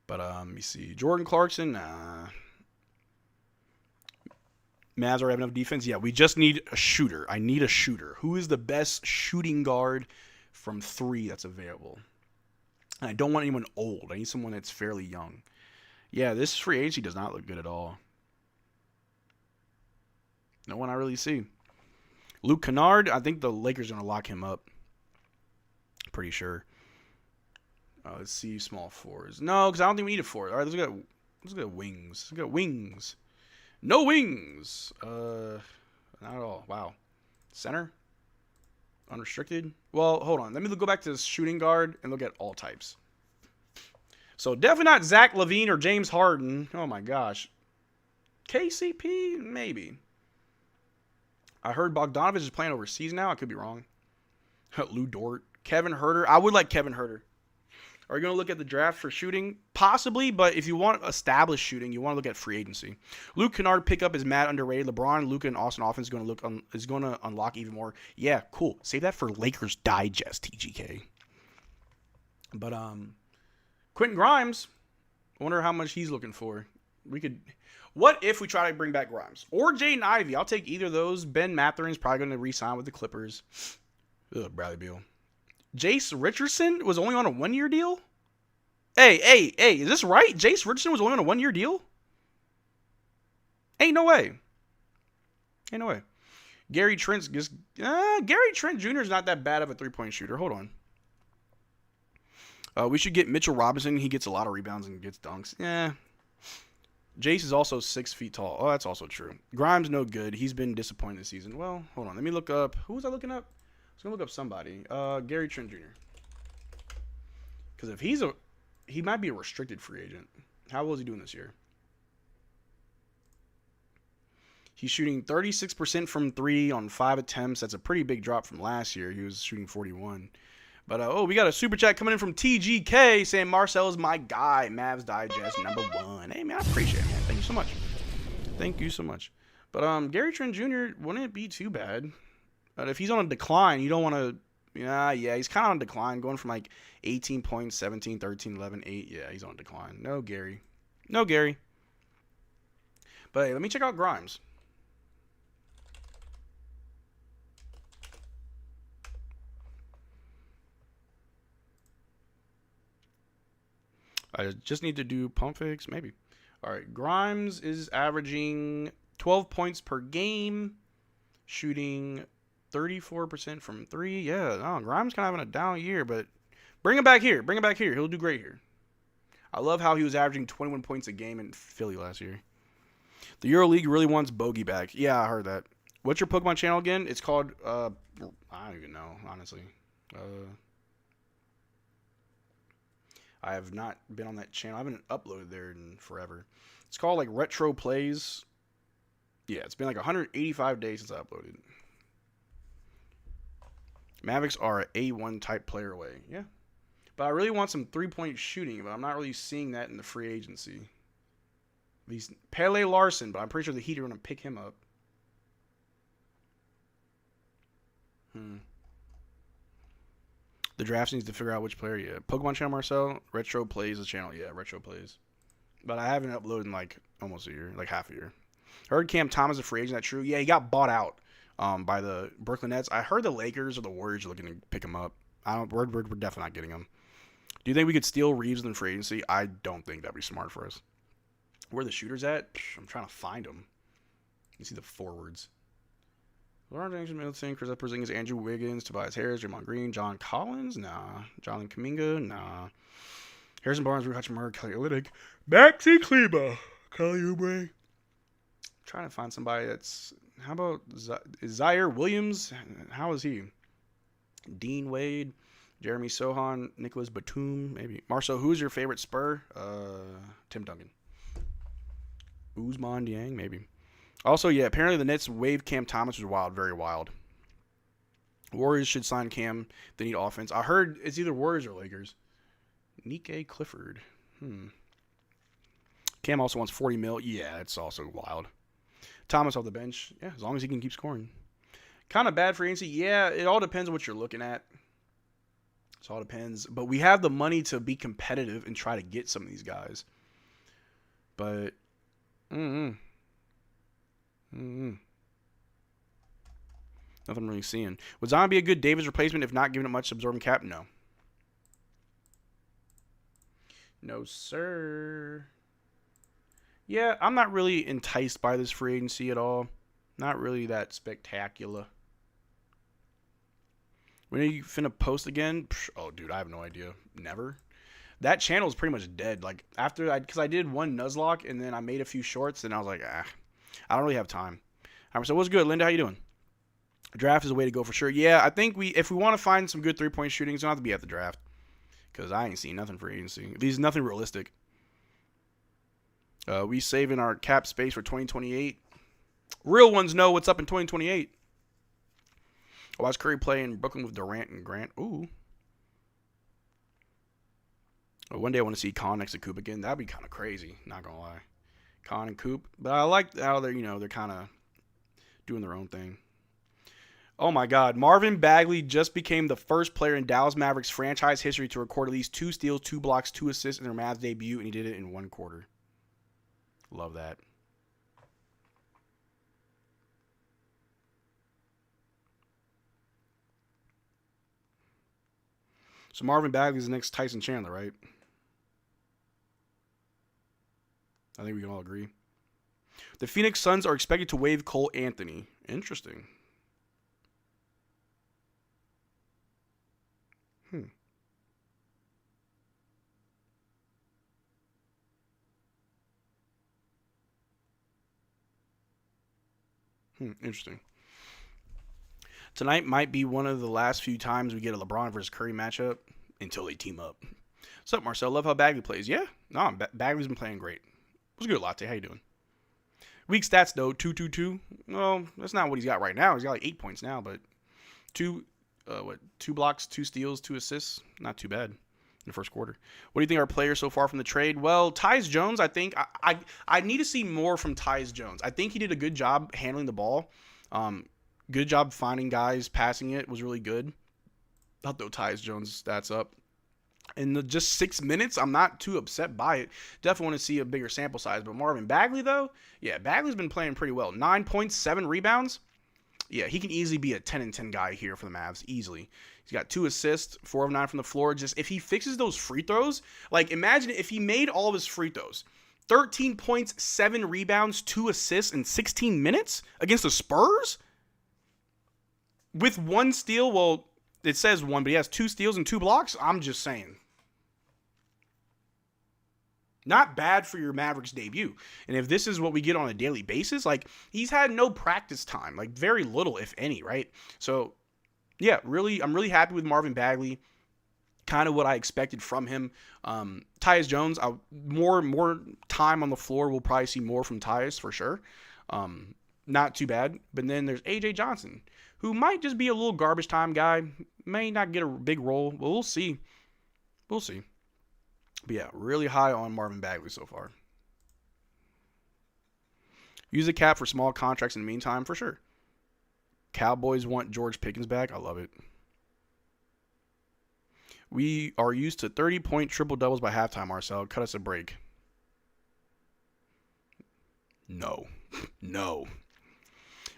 But let me see. Jordan Clarkson, Mavs already have enough defense. Yeah, we just need a shooter. I need a shooter. Who is the best shooting guard from 3 that's available? And I don't want anyone old. I need someone that's fairly young. Yeah, this free agency does not look good at all. No one I really see. Luke Kennard, I think the Lakers are going to lock him up. Pretty sure. Let's see, small fours. No, because I don't think we need a 4. All right, let's get wings. Let's get wings. No wings. Not at all. Wow. Center? Unrestricted? Well, hold on. Let me go back to this shooting guard and look at all types. So definitely not Zach LaVine or James Harden. Oh my gosh. KCP? Maybe. I heard Bogdanovich is playing overseas now. I could be wrong. Lou Dort. Kevin Huerter. I would like Kevin Huerter. Are you going to look at the draft for shooting? Possibly, but if you want established shooting, you want to look at free agency. Luke Kennard pickup is mad underrated. LeBron, Luka, and Austin offense is going to unlock even more. Yeah, cool. Save that for Lakers Digest, TGK. But Quentin Grimes, I wonder how much he's looking for. What if we try to bring back Grimes or Jaden Ivey? I'll take either of those. Ben Matherin's probably going to re-sign with the Clippers. Ugh, Bradley Beal. Jace Richardson was only on a 1-year deal? Hey, is this right? Jace Richardson was only on a 1-year deal? Ain't no way. Gary Trent Jr. is not that bad of a three-point shooter. Hold on. We should get Mitchell Robinson. He gets a lot of rebounds and gets dunks. Yeah. Jace is also 6 feet tall. Oh, that's also true. Grimes no good. He's been disappointed this season. Well, hold on. Let me look up. Who was I looking up? I was going to look up somebody. Gary Trent Jr. Because if he might be a restricted free agent. How well is he doing this year? He's shooting 36% from 3 on 5 attempts. That's a pretty big drop from last year. He was shooting 41. But, we got a super chat coming in from TGK saying Marcel is my guy. Mavs Digest #1. Hey, man, I appreciate it, man. Thank you so much. But Gary Trent Jr. wouldn't it be too bad? But if he's on a decline, you don't want to... Yeah, he's kind of on a decline. Going from like 18 points, 17, 13, 11, 8. Yeah, he's on a decline. No Gary. But hey, let me check out Grimes. I just need to do pump fakes, maybe. All right, Grimes is averaging 12 points per game, shooting 34% from 3. Yeah, no, Grimes kind of having a down year, but bring him back here. He'll do great here. I love how he was averaging 21 points a game in Philly last year. The EuroLeague really wants Bogey back. Yeah, I heard that. What's your Pokemon channel again? It's called, I don't even know, honestly. I have not been on that channel. I haven't uploaded there in forever. It's called like Retro Plays. Yeah, it's been like 185 days since I uploaded. Mavericks are an A1 type player away. Yeah. But I really want some three-point shooting, but I'm not really seeing that in the free agency. These Pele Larson, but I'm pretty sure the Heat are going to pick him up. The draft needs to figure out which player. Yeah, Pokemon channel Marcel. Retro Plays the channel. Yeah, Retro Plays. But I haven't uploaded in like almost a year, like half a year. Heard Cam Thomas is a free agent. That's true. Yeah, he got bought out by the Brooklyn Nets. I heard the Lakers or the Warriors are looking to pick him up. We're definitely not getting him. Do you think we could steal Reeves in free agency? I don't think that'd be smart for us. Where are the shooters at? I'm trying to find them. You see the forwards. Lauren James, Middleton, Chris Porzingis, Andrew Wiggins, Tobias Harris, Draymond Green, John Collins, nah. Jonathan Kuminga, nah. Harrison Barnes, Rui Hachimura, Kelly Olynyk, Maxi Kleber, Kelly Oubre. Trying to find somebody that's... How about Zaire Williams? How is he? Dean Wade, Jeremy Sohan, Nicholas Batum, maybe. Marcel, who's your favorite Spur? Tim Duncan. Ousmane Dieng, maybe. Also, yeah, apparently the Nets waived Cam Thomas was wild, very wild. Warriors should sign Cam. They need offense. I heard it's either Warriors or Lakers. Nike Clifford. Cam also wants $40 million. Yeah, it's also wild. Thomas off the bench. Yeah, as long as he can keep scoring. Kind of bad for agency. Yeah, it all depends on what you're looking at. It all depends. But we have the money to be competitive and try to get some of these guys. But, nothing really seeing. Would Zion be a good Davis replacement if not giving it much absorbing cap? No. No, sir. Yeah, I'm not really enticed by this free agency at all. Not really that spectacular. When are you finna post again? Oh, dude, I have no idea. Never. That channel is pretty much dead. Like, because I did one Nuzlocke, and then I made a few shorts, and I was like, I don't really have time. All right, so what's good, Linda? How you doing? Draft is a way to go for sure. Yeah, I think if we want to find some good three-point shooting, it's going to have to be at the draft. Because I ain't seen nothing for agency. These nothing realistic. We saving our cap space for 2028. Real ones know what's up in 2028. I watched Curry play in Brooklyn with Durant and Grant. Ooh. One day I want to see Con next to Coop again. That'd be kind of crazy. Not gonna lie. Con and Coop. But I like how they're kind of doing their own thing. Oh my God. Marvin Bagley just became the first player in Dallas Mavericks franchise history to record at least 2 steals, 2 blocks, 2 assists in their Mavs debut, and he did it in 1 quarter. Love that. So Marvin Bagley is the next Tyson Chandler, right? I think we can all agree. The Phoenix Suns are expected to waive Cole Anthony. Interesting. Interesting. Tonight might be one of the last few times we get a LeBron versus Curry matchup until they team up. What's up, Marcel? Love how Bagley plays. Yeah, no, Bagley's been playing great. What's good, Latte? How you doing? Weak stats though, 2-2-2. Well, that's not what he's got right now. He's got like 8 points now, but 2 blocks, 2 steals, 2 assists. Not too bad in the first quarter. What do you think our players so far from the trade? Well, Tyus Jones, I think I need to see more from Tyus Jones. I think he did a good job handling the ball. Good job finding guys, passing it was really good. I'll throw Tyus Jones' stats up. In just 6 minutes, I'm not too upset by it. Definitely want to see a bigger sample size. But Marvin Bagley, though, yeah, Bagley's been playing pretty well. 9 points, 7 rebounds. Yeah, he can easily be a 10-10 guy here for the Mavs, easily. He's got 2 assists, 4 of 9 from the floor. Just if he fixes those free throws, like imagine if he made all of his free throws. 13 points, 7 rebounds, 2 assists in 16 minutes against the Spurs? With 1 steal, well, it says 1, but he has 2 steals and 2 blocks. I'm just saying. Not bad for your Mavericks debut. And if this is what we get on a daily basis, like he's had no practice time, like very little, if any, right? So yeah, really, I'm really happy with Marvin Bagley. Kind of what I expected from him. Tyus Jones, more time on the floor. We'll probably see more from Tyus for sure. Not too bad. But then there's AJ Johnson, who might just be a little garbage time guy. May not get a big role, but we'll see. We'll see. But yeah, really high on Marvin Bagley so far. Use the cap for small contracts in the meantime, for sure. Cowboys want George Pickens back. I love it. We are used to 30-point triple-doubles by halftime, Marcel. Cut us a break. No. No.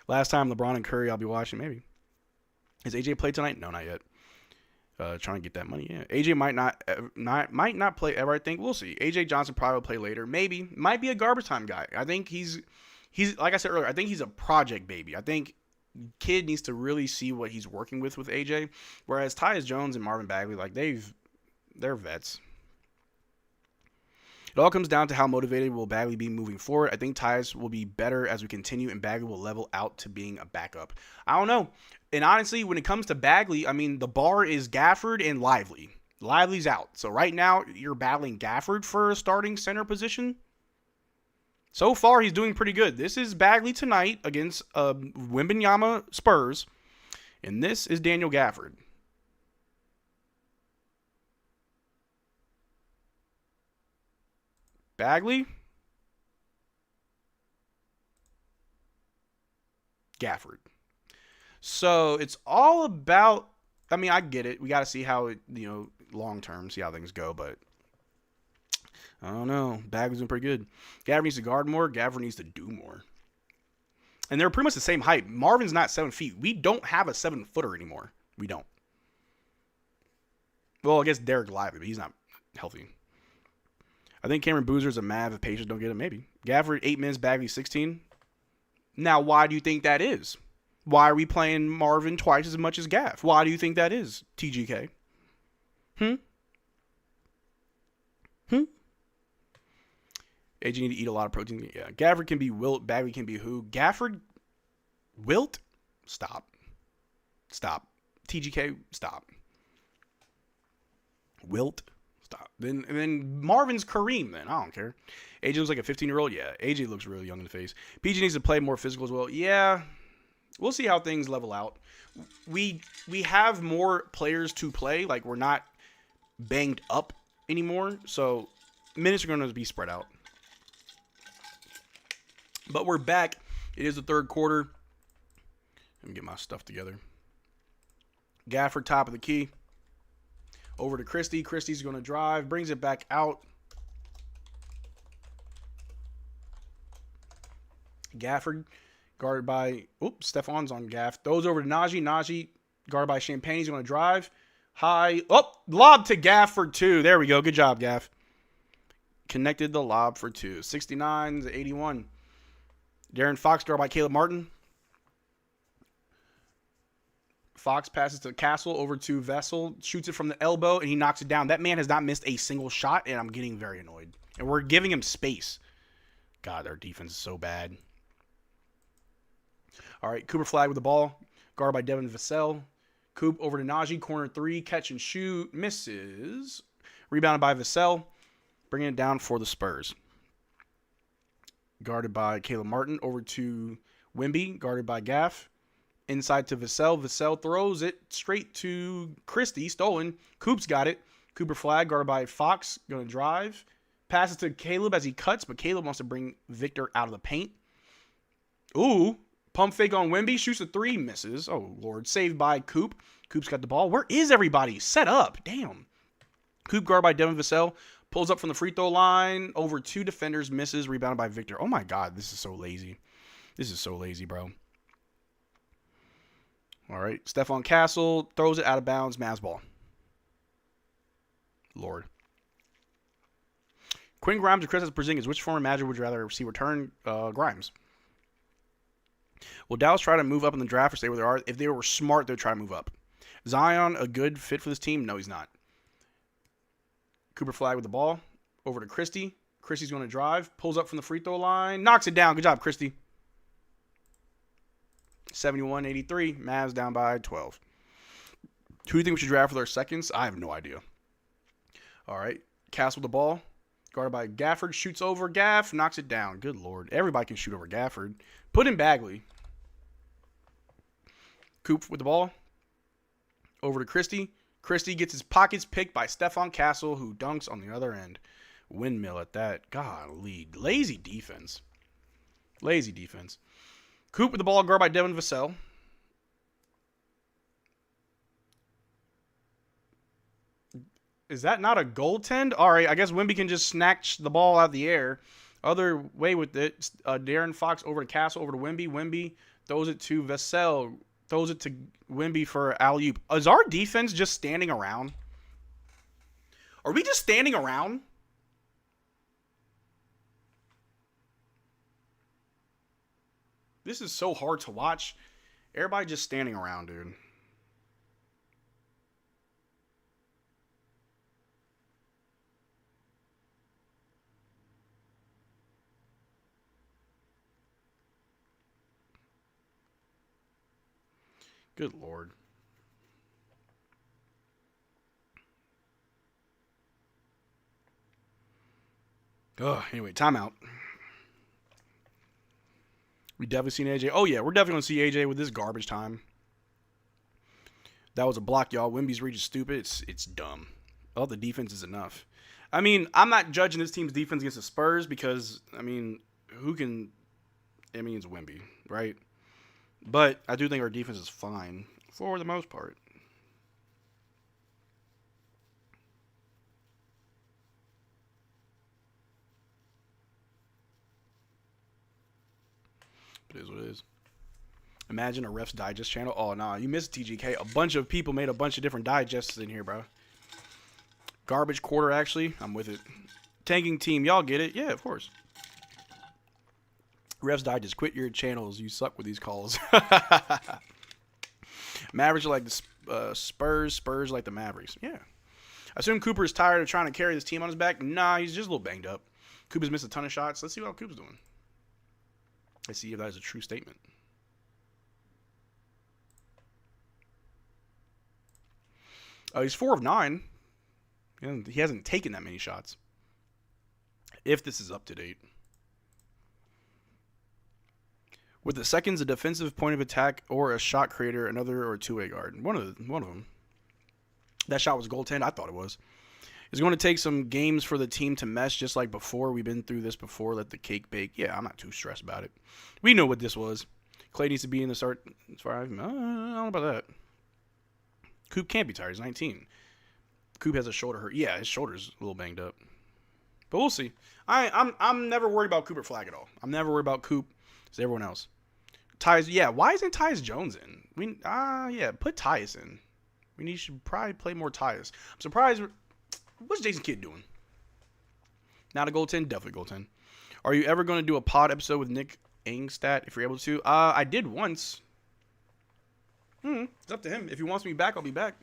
Last time LeBron and Curry I'll be watching, maybe. Is AJ play tonight? No, not yet. Trying to get that money. Yeah, AJ might not play ever. I think we'll see. AJ Johnson probably will play later. Maybe might be a garbage time guy. I think he's like I said earlier. I think he's a project baby. I think kid needs to really see what he's working with AJ. Whereas Tyus Jones and Marvin Bagley, like they're vets. It all comes down to how motivated will Bagley be moving forward. I think Tyus will be better as we continue, and Bagley will level out to being a backup. I don't know. And honestly, when it comes to Bagley, I mean, the bar is Gafford and Lively. Lively's out. So right now, you're battling Gafford for a starting center position. So far, he's doing pretty good. This is Bagley tonight against Wembanyama Spurs. And this is Daniel Gafford. Bagley. Gafford. So it's all about, I mean, I get it. We got to see how it, long term, see how things go. But I don't know. Bagley's been pretty good. Gafford needs to guard more. Gafford needs to do more. And they're pretty much the same height. Marvin's not 7 feet. We don't have a 7-footer anymore. We don't. Well, I guess Derrick Lively, but he's not healthy. I think Cameron Boozer's a Mav if Pacers don't get him. Maybe. Gafford, 8 minutes. Bagley, 16. Now, why do you think that is? Why are we playing Marvin twice as much as Gaff? Why do you think that is, TGK? AJ need to eat a lot of protein. Yeah. Gafford can be Wilt. Bagley can be who? Gafford? Wilt? Stop. TGK, stop. Wilt? Then Marvin's Kareem. Then I don't care. AJ looks like a 15-year-old. Yeah, AJ looks really young in the face. PG needs to play more physical as well. Yeah, we'll see how things level out. We have more players to play. Like, we're not banged up anymore, so minutes are going to be spread out. But we're back. It is the third quarter. Let me get my stuff together. Gafford, top of the key. Over to Christie. Christie's going to drive. Brings it back out. Gafford, guarded by... Oops, Stefan's on Gaff. Throws over to Najee. Najee, guarded by Champagne. He's going to drive. High. Oh, lob to Gaff for 2. There we go. Good job, Gaff. Connected the lob for 2. 69 to 81. Darren Fox, guarded by Caleb Martin. Fox passes to Castle, over to Vessel, shoots it from the elbow, and he knocks it down. That man has not missed a single shot, and I'm getting very annoyed. And we're giving him space. God, our defense is so bad. All right, Cooper Flagg with the ball, guarded by Devin Vassell. Coop over to Najee, corner 3, catch and shoot, misses. Rebounded by Vassell, bringing it down for the Spurs. Guarded by Caleb Martin, over to Wemby, guarded by Gaff. Inside to Vassell. Vassell throws it straight to Christie. Stolen. Coop's got it. Cooper Flagg, guarded by Fox, going to drive. Passes to Caleb as he cuts, but Caleb wants to bring Victor out of the paint. Ooh. Pump fake on Wemby. Shoots a 3. Misses. Oh, Lord. Saved by Coop. Coop's got the ball. Where is everybody? Set up. Damn. Coop, guarded by Devin Vassell. Pulls up from the free throw line. Over 2 defenders. Misses. Rebounded by Victor. Oh, my God. This is so lazy. This is so lazy, bro. All right, Stephon Castle throws it out of bounds. Mavs ball. Lord. Quinn Grimes or Kristaps Porzingis. Which former Magic would you rather see return? Grimes. Will Dallas try to move up in the draft or stay where they are? If they were smart, they'd try to move up. Zion, a good fit for this team? No, he's not. Cooper Flagg with the ball. Over to Christie. Christie's going to drive. Pulls up from the free throw line. Knocks it down. Good job, Christie. 71-83. Mavs down by 12. Who do you think we should draft with our seconds? I have no idea. All right. Castle with the ball. Guarded by Gafford. Shoots over Gaff. Knocks it down. Good Lord. Everybody can shoot over Gafford. Put in Bagley. Coop with the ball. Over to Christie. Christie gets his pockets picked by Stephon Castle, who dunks on the other end. Windmill at that. Golly. Lazy defense. Lazy defense. Coop with the ball, guarded by Devin Vassell. Is that not a goaltend? All right, I guess Wemby can just snatch the ball out of the air. Other way with it, Darren Fox over to Castle, over to Wemby. Wemby throws it to Vassell, throws it to Wemby for alley-oop. Is our defense just standing around? Are we just standing around? This is so hard to watch. Everybody just standing around, dude. Good Lord. Anyway, timeout. We definitely seen AJ. Oh, yeah, we're definitely going to see AJ with this garbage time. That was a block, y'all. Wemby's reach is stupid. It's dumb. Oh, the defense is enough. I mean, I'm not judging this team's defense against the Spurs because, I mean, who can... I mean, it's Wemby, right? But I do think our defense is fine for the most part. It is what it is. Imagine a Refs Digest channel. Oh, nah, you missed TGK. A bunch of people made a bunch of different digests in here, bro. Garbage quarter, actually. I'm with it. Tanking team. Y'all get it? Yeah, of course. Refs Digest. Quit your channels. You suck with these calls. Mavericks are like the Spurs. Spurs like the Mavericks. Yeah. I assume Cooper is tired of trying to carry this team on his back. Nah, he's just a little banged up. Cooper's missed a ton of shots. Let's see what Cooper's doing. Let's see if that is a true statement. He's 4 of 9. He hasn't taken that many shots. If this is up to date. With the seconds, a defensive point of attack or a shot creator, another or two-way guard. One of them. That shot was goaltend. I thought it was. It's going to take some games for the team to mesh, just like before. We've been through this before. Let the cake bake. Yeah, I'm not too stressed about it. We know what this was. Clay needs to be in the start. As far as I don't know about that. Coop can't be tired. He's 19. Coop has a shoulder hurt. Yeah, his shoulder's a little banged up. But we'll see. I'm never worried about Cooper Flagg at all. I'm never worried about Coop. It's everyone else. Tyus, yeah. Why isn't Tyus Jones in? Yeah, put Tyus in. We should probably play more Tyus. I'm surprised. What's Jason Kidd doing? Not a goaltend, definitely goaltend. Are you ever going to do a pod episode with Nick Angstadt if you're able to? I did once. It's up to him. If he wants me back, I'll be back.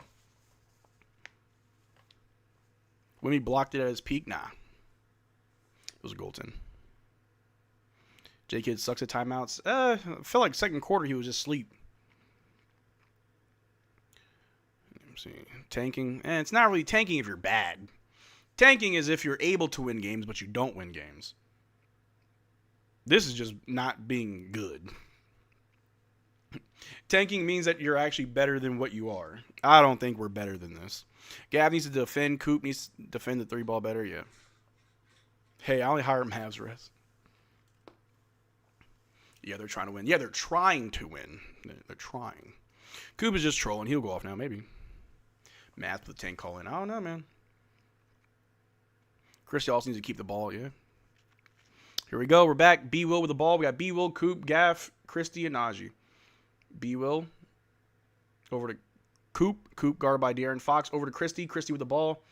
When he blocked it at his peak, nah. It was a goaltend. J Kidd sucks at timeouts. I felt like second quarter he was just asleep. Let's see. Tanking. It's not really tanking if you're bad. Tanking is if you're able to win games, but you don't win games. This is just not being good. Tanking means that you're actually better than what you are. I don't think we're better than this. Gav needs to defend. Coop needs to defend the 3-ball better. Yeah. Hey, I only hire Mavs refs. Yeah, they're trying to win. Yeah, they're trying to win. They're trying. Coop is just trolling. He'll go off now, maybe. Math with the tank call in. I don't know, man. Chris also needs to keep the ball, yeah. Here we go. We're back. B-Will with the ball. We got B-Will, Coop, Gaff, Christie, and Najee. B-Will over to Coop. Coop guarded by De'Aaron Fox. Over to Christie. Christie with the ball.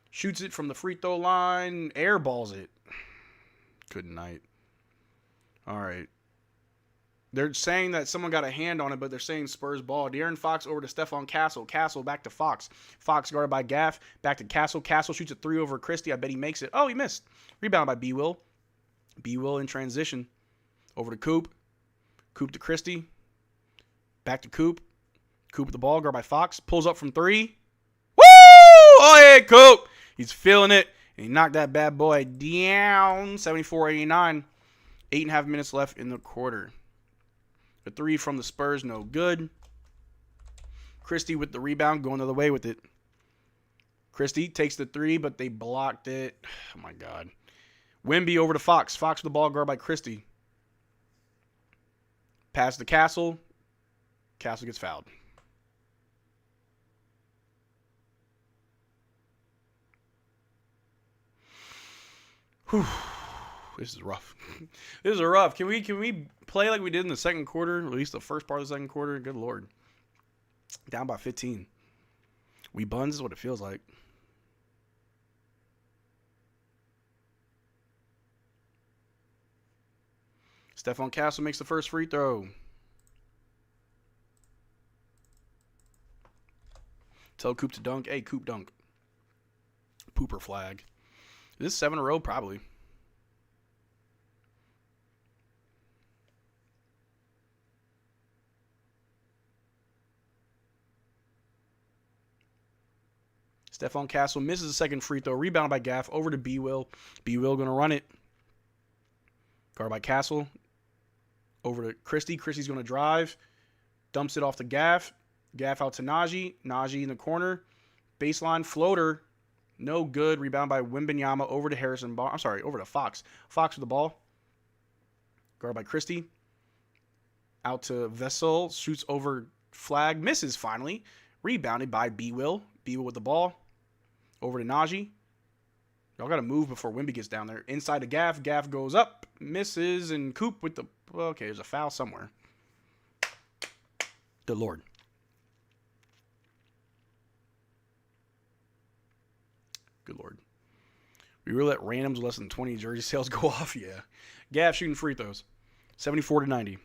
Shoots it from the free throw line. Airballs it. Good night. All right. They're saying that someone got a hand on it, but they're saying Spurs ball. De'Aaron Fox over to Stephon Castle. Castle back to Fox. Fox guarded by Gaff. Back to Castle. Castle shoots a 3 over Christie. I bet he makes it. Oh, he missed. Rebound by B-Will. B-Will in transition. Over to Coop. Coop to Christie. Back to Coop. Coop with the ball. Guarded by Fox. Pulls up from 3. Woo! Oh, yeah, Coop. He's feeling it. And he knocked that bad boy down. 74-89. 8.5 minutes left in the quarter. The 3 from the Spurs, no good. Christie with the rebound, going the other way with it. Christie takes the 3, but they blocked it. Oh, my God. Wemby over to Fox. Fox with the ball, guarded by Christie. Pass to Castle. Castle gets fouled. Whew. This is rough. This is rough. Can we play like we did in the second quarter? At least the first part of the second quarter? Good Lord. Down by 15. We buns is what it feels like. Stephon Castle makes the first free throw. Tell Coop to dunk. Hey, Coop dunk. Cooper Flagg. Is this 7 in a row? Probably. Stephon Castle misses the second free throw. Rebounded by Gaff. Over to B-Will. B-Will going to run it. Guarded by Castle. Over to Christie. Christie's going to drive. Dumps it off to Gaff. Gaff out to Najee. Najee in the corner. Baseline floater. No good. Rebound by Wembanyama. Over to Harrison. Over to Fox. Fox with the ball. Guarded by Christie. Out to Vessel. Shoots over Flagg. Misses finally. Rebounded by B-Will. B-Will with the ball. Over to Najee. Y'all got to move before Wemby gets down there. Inside to Gaff. Gaff goes up. Misses. And Coop with the... Okay, there's a foul somewhere. Good Lord. Good Lord. We really let randoms less than 20 jersey sales go off? Yeah. Gaff shooting free throws. 74-90.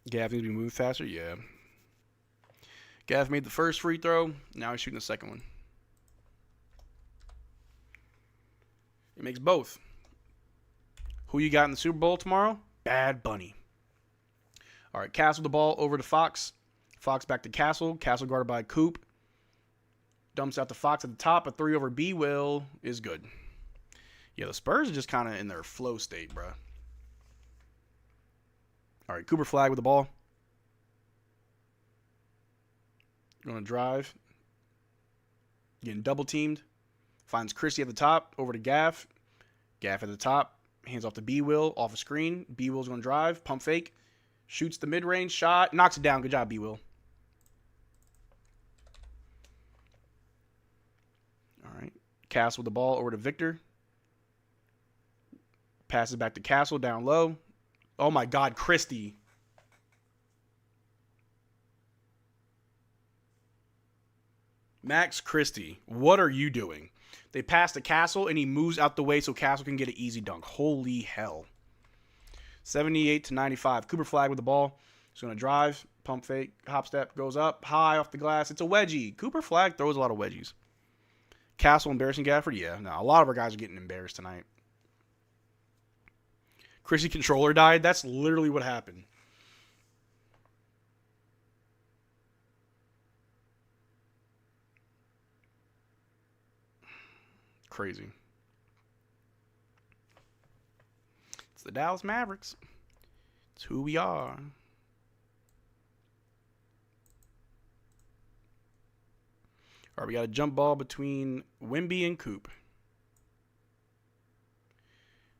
Gaff needs to be moved faster? Yeah. Gaff made the first free throw. Now he's shooting the second one. He makes both. Who you got in the Super Bowl tomorrow? Bad Bunny. All right, Castle the ball over to Fox. Fox back to Castle. Castle guarded by Coop. Dumps out to Fox at the top. A 3 over B-Will is good. Yeah, the Spurs are just kind of in their flow state, bro. All right, Cooper Flagg with the ball. Going to drive. Getting double teamed. Finds Christie at the top. Over to Gaff. Gaff at the top. Hands off to B-Will. Off a screen. B-Will's going to drive. Pump fake. Shoots the mid-range shot. Knocks it down. Good job, B-Will. All right. Castle with the ball over to Victor. Passes back to Castle down low. Oh, my God. Christie. Max Christie. What are you doing? They pass to Castle, and he moves out the way so Castle can get an easy dunk. Holy hell. 78-95. Cooper Flagg with the ball. He's going to drive. Pump fake. Hop step. Goes up. High off the glass. It's a wedgie. Cooper Flagg throws a lot of wedgies. Castle embarrassing Gafford? Yeah. No, a lot of our guys are getting embarrassed tonight. Christie controller died. That's literally what happened. Crazy. It's the Dallas Mavericks. It's who we are. All right, we got a jump ball between Wemby and Coop.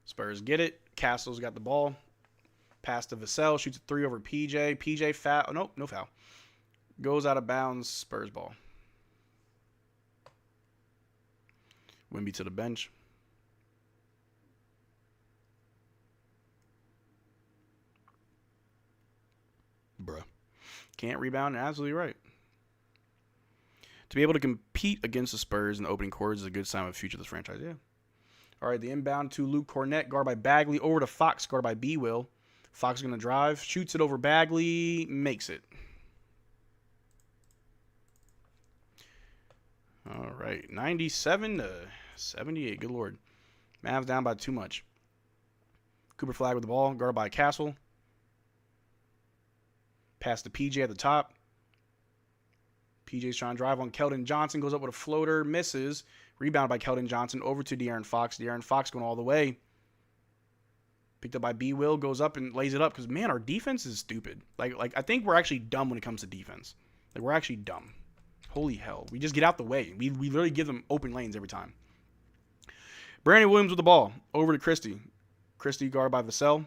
Spurs get it. Castle's got the ball. Pass to Vassell. Shoots a 3 over PJ. PJ foul. Oh, nope, no foul. Goes out of bounds. Spurs ball. Wemby to the bench. Bruh. Can't rebound. Absolutely right. To be able to compete against the Spurs in the opening quarters is a good sign of the future of this franchise. Yeah. All right, the inbound to Luke Cornett, guarded by Bagley. Over to Fox, guarded by B-Will. Fox is going to drive. Shoots it over Bagley. Makes it. All right, 97-78. Good Lord. Mavs down by too much. Cooper Flagg with the ball, guarded by Castle. Pass to PJ at the top. PJ's trying to drive on Keldon Johnson. Goes up with a floater. Misses. Rebounded by Keldon Johnson. Over to De'Aaron Fox. De'Aaron Fox going all the way. Picked up by B-Will. Goes up and lays it up. Because, man, our defense is stupid. Like I think we're actually dumb when it comes to defense. Like, we're actually dumb. Holy hell. We just get out the way. We literally give them open lanes every time. Brandon Williams with the ball. Over to Christie. Christie guarded by Vassell.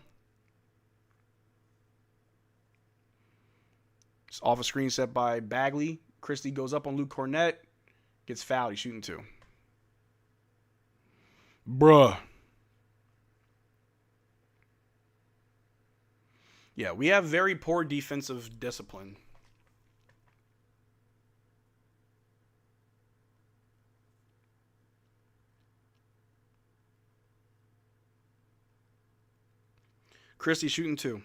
It's off a screen set by Bagley. Christie goes up on Luke Cornett. Gets fouled. He's shooting 2. Bruh. Yeah, we have very poor defensive discipline. Christie shooting 2.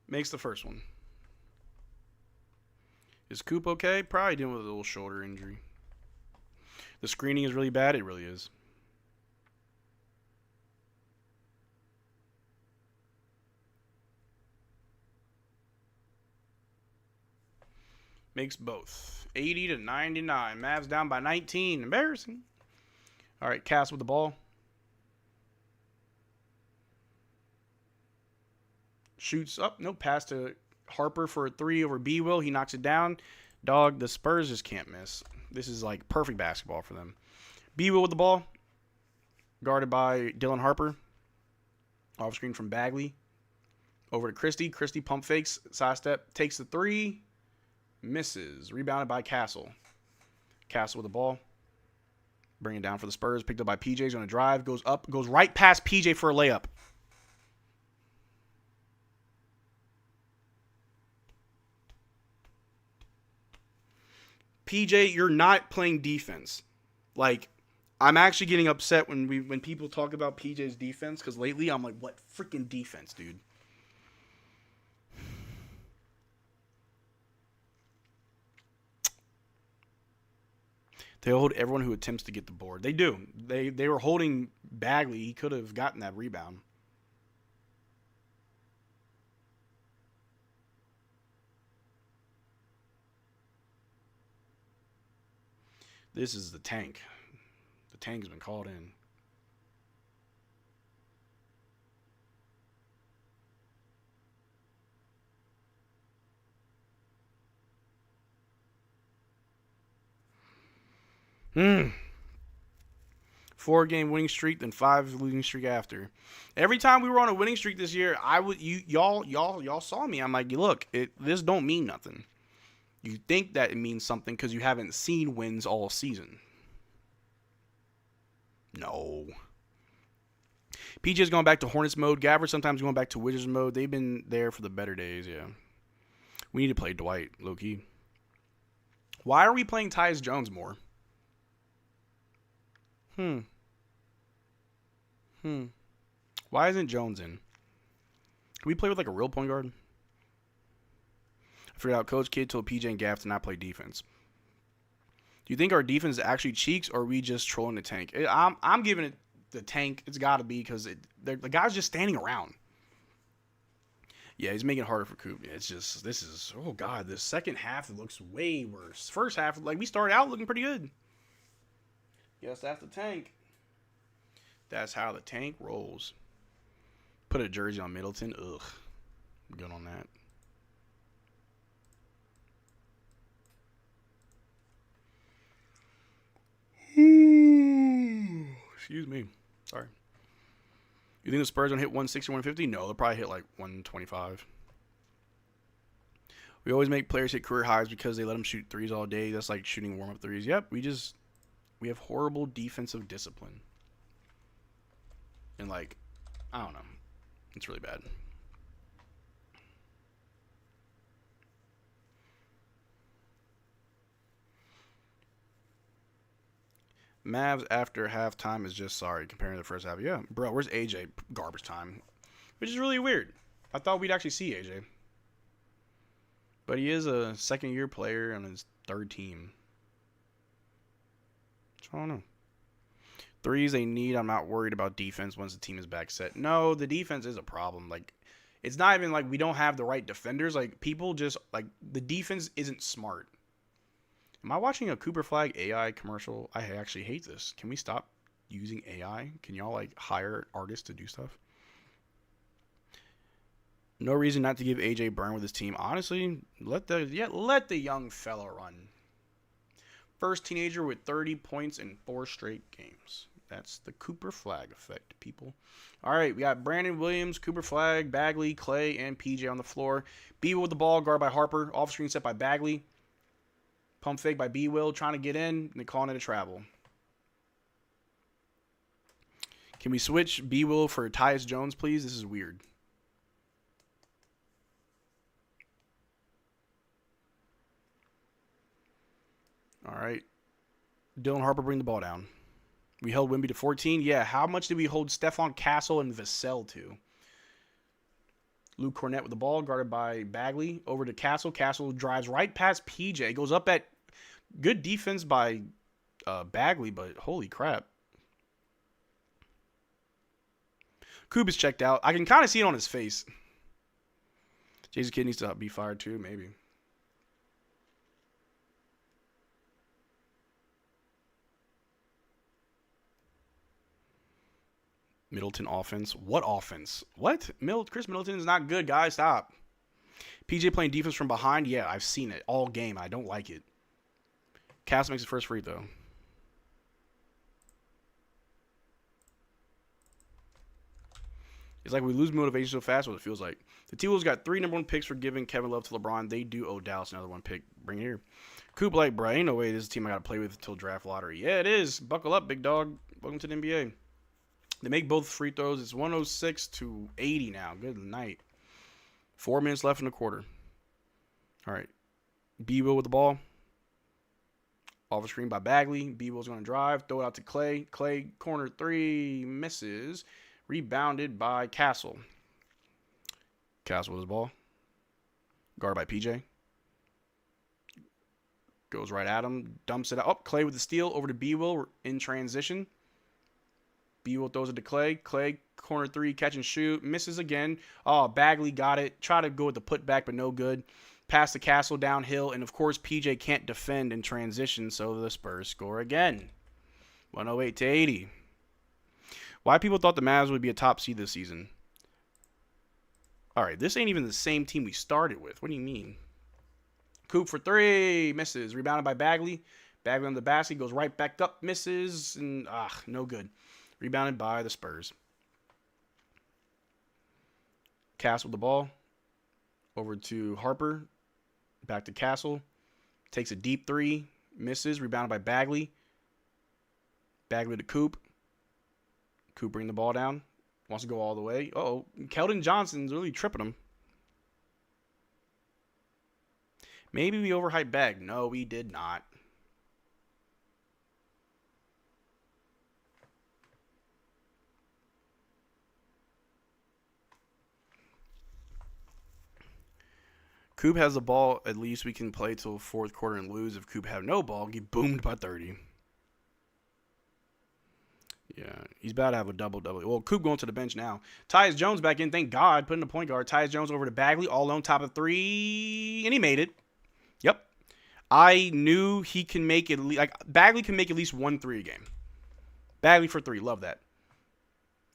Makes the first one. Is Coop okay? Probably dealing with a little shoulder injury. The screening is really bad. It really is. Makes both. 80-99. Mavs down by 19. Embarrassing. All right, Cass with the ball. Shoots up. No, pass to Harper for a 3 over B-Will. He knocks it down. Dog, the Spurs just can't miss. This is like perfect basketball for them. B-Will with the ball. Guarded by Dylan Harper. Off screen from Bagley. Over to Christie. Christie pump fakes. Side step. Takes the 3. Misses. Rebounded by Castle. Castle with the ball. Bring it down for the Spurs. Picked up by PJ. He's going to drive. Goes up. Goes right past PJ for a layup. PJ, you're not playing defense. Like, I'm actually getting upset when people talk about PJ's defense, because lately I'm like, what freaking defense, dude? They hold everyone who attempts to get the board. They do. They were holding Bagley. He could have gotten that rebound. This is the tank. The tank has been called in. Hmm. 4-game winning streak, then 5 losing streak after. Every time we were on a winning streak this year, y'all saw me. I'm like, look, this don't mean nothing. You think that it means something because you haven't seen wins all season. No. PJ's going back to Hornets mode. Gafford sometimes going back to Wizards mode. They've been there for the better days, yeah. We need to play Dwight, low-key. Why are we playing Tyus Jones more? Why isn't Jones in? Can we play with like a real point guard? I figured out Coach Kidd told PJ and Gaff to not play defense. Do you think our defense is actually cheeks, or are we just trolling the tank? I'm giving it the tank. It's got to be because the guy's just standing around. Yeah, he's making it harder for Coop. Yeah, it's just, oh God, the second half looks way worse. First half, like, we started out looking pretty good. Yes, that's the tank. That's how the tank rolls. Put a jersey on Middleton. Ugh. I'm good on that. Excuse me. Sorry. You think the Spurs gonna hit 160, 150? No, they'll probably hit like 125. We always make players hit career highs because they let them shoot threes all day. That's like shooting warm-up threes. Yep, we have horrible defensive discipline. And like, I don't know. It's really bad. Mavs after halftime is just sorry comparing to the first half. Yeah, bro, where's AJ? Garbage time. Which is really weird. I thought we'd actually see AJ. But he is a second-year player on his third team. So I don't know. Threes they need. I'm not worried about defense once the team is back set. No, the defense is a problem. Like, it's not even like we don't have the right defenders. Like, people just, like, the defense isn't smart. Am I watching a Cooper Flagg AI commercial? I actually hate this. Can we stop using AI? Can y'all, like, hire artists to do stuff? No reason not to give AJ burn with his team. Honestly, let the young fella run. First teenager with 30 points in 4 straight games. That's the Cooper Flagg effect, people. All right, we got Brandon Williams, Cooper Flagg, Bagley, Clay, and PJ on the floor. B-Will with the ball, guard by Harper. Off-screen set by Bagley. Pump fake by B-Will, trying to get in, and they're calling it a travel. Can we switch B-Will for Tyus Jones, please? This is weird. All right. Dylan Harper bring the ball down. We held Wemby to 14. Yeah, how much did we hold Stephon Castle and Vassell to? Luke Cornett with the ball, guarded by Bagley. Over to Castle. Castle drives right past PJ. Goes up at good defense by Bagley, but holy crap. Coob is checked out. I can kind of see it on his face. Jason Kidd needs to be fired too, maybe. Middleton offense. What offense? What? Chris Middleton is not good, guys. Stop. PJ playing defense from behind. Yeah, I've seen it all game. I don't like it. Cass makes the first free throw. It's like we lose motivation so fast, what it feels like. The T-Wolves got 3 number 1 picks for giving Kevin Love to LeBron. They do owe Dallas another 1 pick. Bring it here. Coop like, bro, ain't no way this is a team I got to play with until draft lottery. Yeah, it is. Buckle up, big dog. Welcome to the NBA. They make both free throws. It's 106 to 80 now. Good night. 4 minutes left in the quarter. All right. B-Will with the ball. Off a screen by Bagley. B-Will's going to drive. Throw it out to Clay. Clay, corner 3. Misses. Rebounded by Castle. Castle with his ball. Guarded by PJ. Goes right at him. Dumps it out. Oh, Clay with the steal. Over to B-Will in transition. B-Will throws it to Clay. Clay, corner 3, catch and shoot. Misses again. Oh, Bagley got it. Try to go with the putback, but no good. Pass to Castle downhill. And, of course, PJ can't defend in transition, so the Spurs score again. 108-80. Why people thought the Mavs would be a top seed this season? All right, this ain't even the same team we started with. What do you mean? Coop for 3. Misses. Rebounded by Bagley. Bagley on the basket. Goes right back up. Misses. And, no good. Rebounded by the Spurs. Castle with the ball. Over to Harper. Back to Castle. Takes a deep 3. Misses. Rebounded by Bagley. Bagley to Coop. Coop bring the ball down. Wants to go all the way. Uh-oh. Keldon Johnson's really tripping him. Maybe we overhyped Bag. No, we did not. Coop has the ball. At least we can play till fourth quarter and lose. If Coop have no ball, get boomed by 30. Yeah, he's about to have a double-double. Well, Coop going to the bench now. Tyus Jones back in. Thank God. Putting the point guard. Tyus Jones over to Bagley. All alone, top of 3. And he made it. Yep. I knew he can make it. Like, Bagley can make at least 1 3 a game. Bagley for 3. Love that.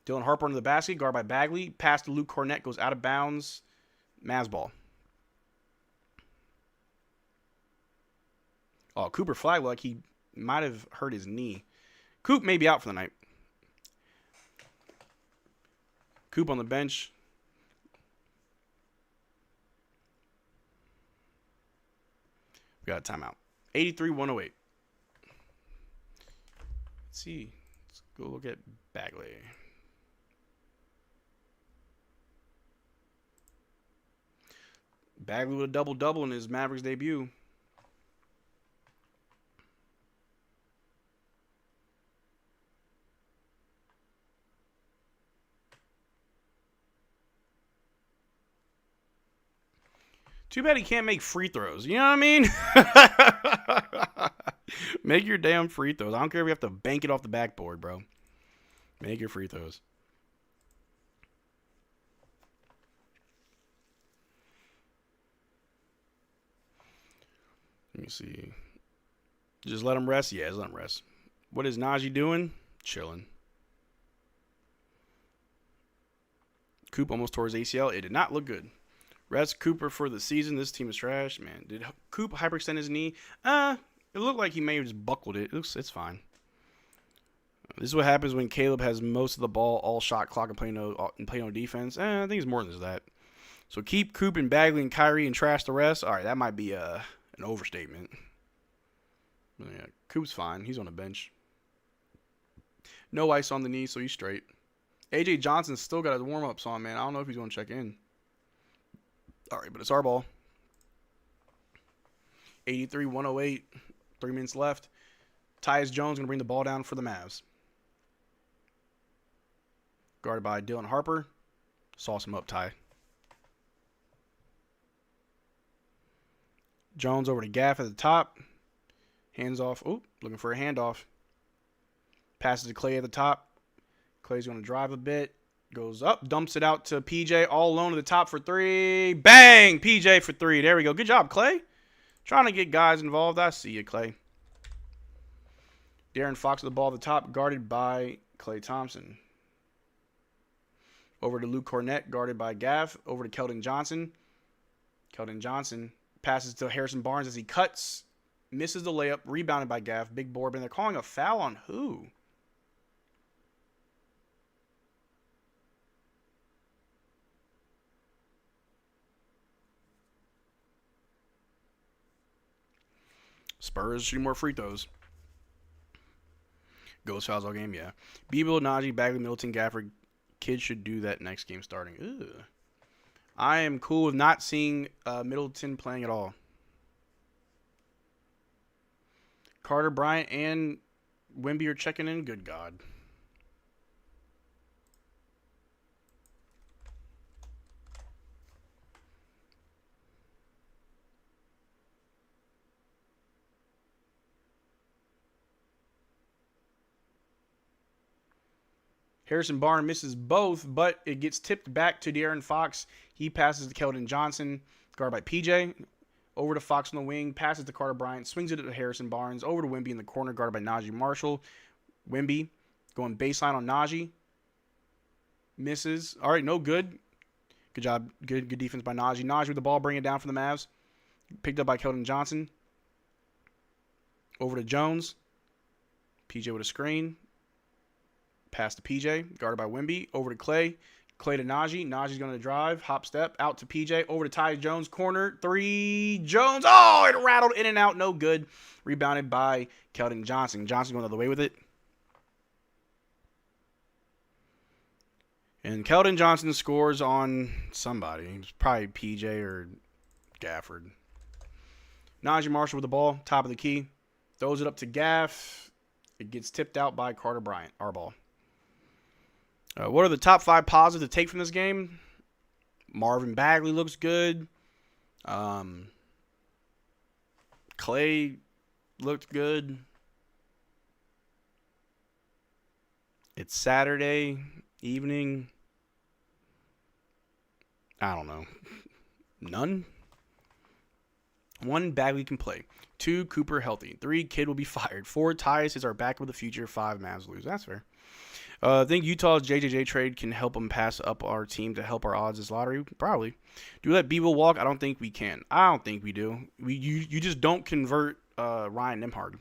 Dylan Harper under the basket. Guard by Bagley. Pass to Luke Cornett. Goes out of bounds. Mavs ball. Oh, Cooper Flagg, like he might have hurt his knee. Coop may be out for the night. Coop on the bench. We got a timeout. 83-108. Let's see. Let's go look at Bagley. Bagley with a double-double in his Mavericks debut. Too bad he can't make free throws. You know what I mean? Make your damn free throws. I don't care if you have to bank it off the backboard, bro. Make your free throws. Let me see. Just let him rest? Yeah, just let him rest. What is Najee doing? Chilling. Coop almost tore his ACL. It did not look good. Rest Cooper for the season. This team is trash. Man, did Coop hyperextend his knee? It looked like he may have just buckled it. It's fine. This is what happens when Caleb has most of the ball, all shot clock, and play no defense. I think it's more than that. So keep Coop and Bagley and Kyrie and trash the rest. All right, that might be an overstatement. But yeah, Coop's fine. He's on the bench. No ice on the knee, so he's straight. AJ Johnson's still got his warm-ups on, man. I don't know if he's going to check in. All right, but it's our ball. 83-108. 3 minutes left. Tyus Jones going to bring the ball down for the Mavs. Guarded by Dylan Harper. Sauce him up, Ty. Jones over to Gaff at the top. Hands off. Oh, looking for a handoff. Passes to Clay at the top. Clay's going to drive a bit. Goes up, dumps it out to PJ, all alone at the top for 3. Bang! PJ for 3. There we go. Good job, Clay. Trying to get guys involved. I see you, Clay. Darren Fox with the ball at the top, guarded by Klay Thompson. Over to Luke Cornett, guarded by Gaff. Over to Keldon Johnson. Keldon Johnson passes to Harrison Barnes as he cuts. Misses the layup. Rebounded by Gaff. Big board. And they're calling a foul on who? Spurs shooting more free throws. Ghost fouls all game, yeah. Beeble, Najee, Bagley, Middleton, Gafford. Kids should do that next game starting. Ugh. I am cool with not seeing Middleton playing at all. Carter Bryant and Wemby are checking in. Good God. Harrison Barnes misses both, but it gets tipped back to De'Aaron Fox. He passes to Keldon Johnson, guarded by PJ. Over to Fox on the wing, passes to Carter Bryant, swings it to Harrison Barnes. Over to Wemby in the corner, guarded by Najee Marshall. Wemby going baseline on Najee. Misses. All right, no good. Good job. Good defense by Najee. Najee with the ball, bring it down for the Mavs. Picked up by Keldon Johnson. Over to Jones. PJ with a screen. Pass to PJ, guarded by Wemby. Over to Clay. Clay to Najee. Najee's going to drive. Hop step. Out to PJ. Over to Ty Jones. Corner. 3. Jones. Oh, it rattled in and out. No good. Rebounded by Keldon Johnson. Johnson going the other way with it. And Keldon Johnson scores on somebody. It's probably PJ or Gafford. Najee Marshall with the ball. Top of the key. Throws it up to Gaff. It gets tipped out by Carter Bryant. Our ball. What are the top 5 positives to take from this game? Marvin Bagley looks good. Clay looked good. It's Saturday evening. I don't know. None? 1, Bagley can play. 2, Cooper healthy. 3, Kid will be fired. 4, Tyus is our back of the future. 5, Mavs lose. That's fair. I think Utah's JJJ trade can help them pass up our team to help our odds this lottery. Probably. Do we let Beeble walk? I don't think we can. I don't think we do. You just don't convert Ryan Nembhard.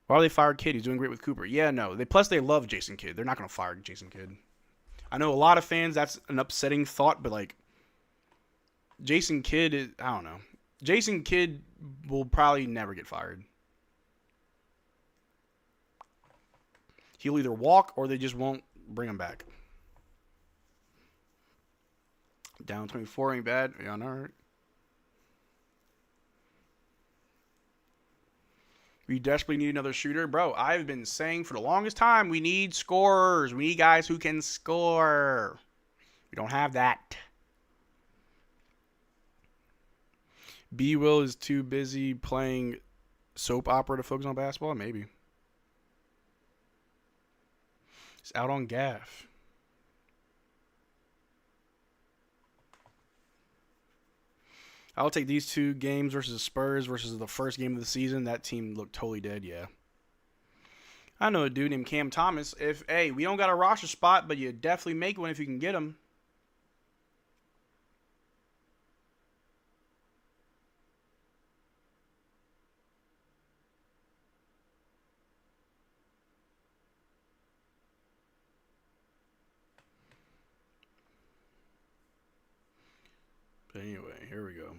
Why are they fired Kidd? He's doing great with Cooper. Yeah, no. Plus, they love Jason Kidd. They're not going to fire Jason Kidd. I know a lot of fans, that's an upsetting thought, but, like, Jason Kidd is, I don't know. Jason Kidd will probably never get fired. He'll either walk or they just won't bring him back. Down 24 ain't bad. Yeah, all right. We desperately need another shooter. Bro, I've been saying for the longest time, we need scorers. We need guys who can score. We don't have that. B-Will is too busy playing soap opera to focus on basketball? Maybe. It's out on Gaff. I'll take these 2 games versus the Spurs versus the first game of the season. That team looked totally dead, yeah. I know a dude named Cam Thomas. Hey, we don't got a roster spot, but you definitely make one if you can get him. But anyway, here we go.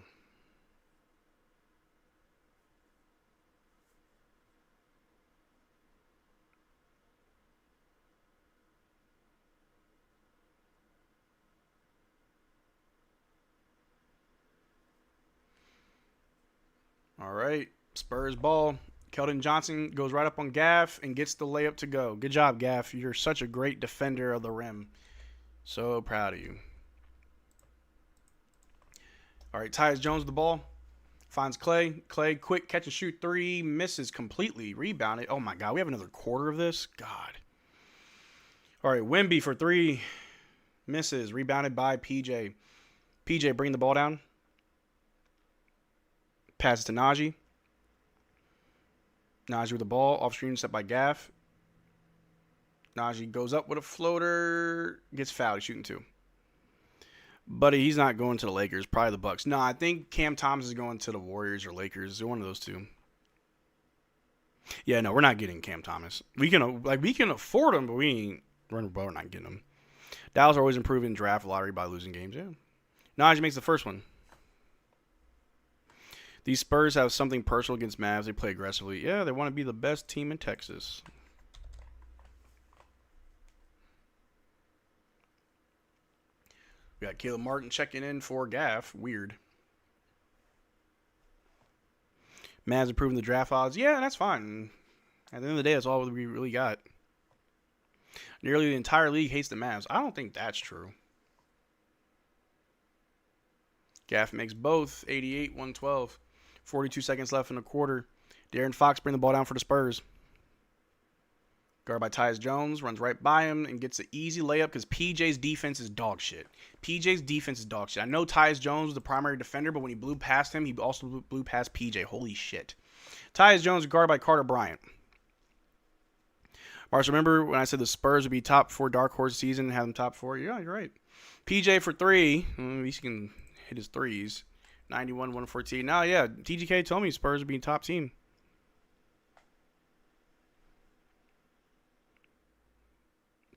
All right, Spurs ball. Keldon Johnson goes right up on Gaff and gets the layup to go. Good job, Gaff. You're such a great defender of the rim. So proud of you. All right, Tyus Jones with the ball. Finds Clay. Clay, quick catch and shoot 3. Misses completely. Rebounded. Oh, my God. We have another quarter of this? God. All right, Wemby for 3. Misses. Rebounded by PJ. PJ, bring the ball down. Passes to Najee. Najee with the ball. Off screen set by Gaff. Najee goes up with a floater. Gets fouled. He's shooting 2. Buddy, he's not going to the Lakers. Probably the Bucks. No, I think Cam Thomas is going to the Warriors or Lakers. One of those 2. Yeah, no, we're not getting Cam Thomas. We can afford him, but we're not getting him. Dallas are always improving draft lottery by losing games. Yeah. Najee makes the first one. These Spurs have something personal against Mavs. They play aggressively. Yeah, they want to be the best team in Texas. We got Caleb Martin checking in for Gaff. Weird. Mavs improving the draft odds. Yeah, that's fine. At the end of the day, that's all we really got. Nearly the entire league hates the Mavs. I don't think that's true. Gaff makes both. 88, 112. 42 seconds left in the quarter. De'Aaron Fox bring the ball down for the Spurs. Guard by Tyus Jones. Runs right by him and gets an easy layup because PJ's defense is dog shit. PJ's defense is dog shit. I know Tyus Jones was the primary defender, but when he blew past him, he also blew past PJ. Holy shit. Tyus Jones guarded by Carter Bryant. Marcel, remember when I said the Spurs would be top 4 dark horse season and have them top 4? Yeah, you're right. PJ for 3. At least he can hit his threes. 91, 114. Now, yeah, TGK told me Spurs would be top team.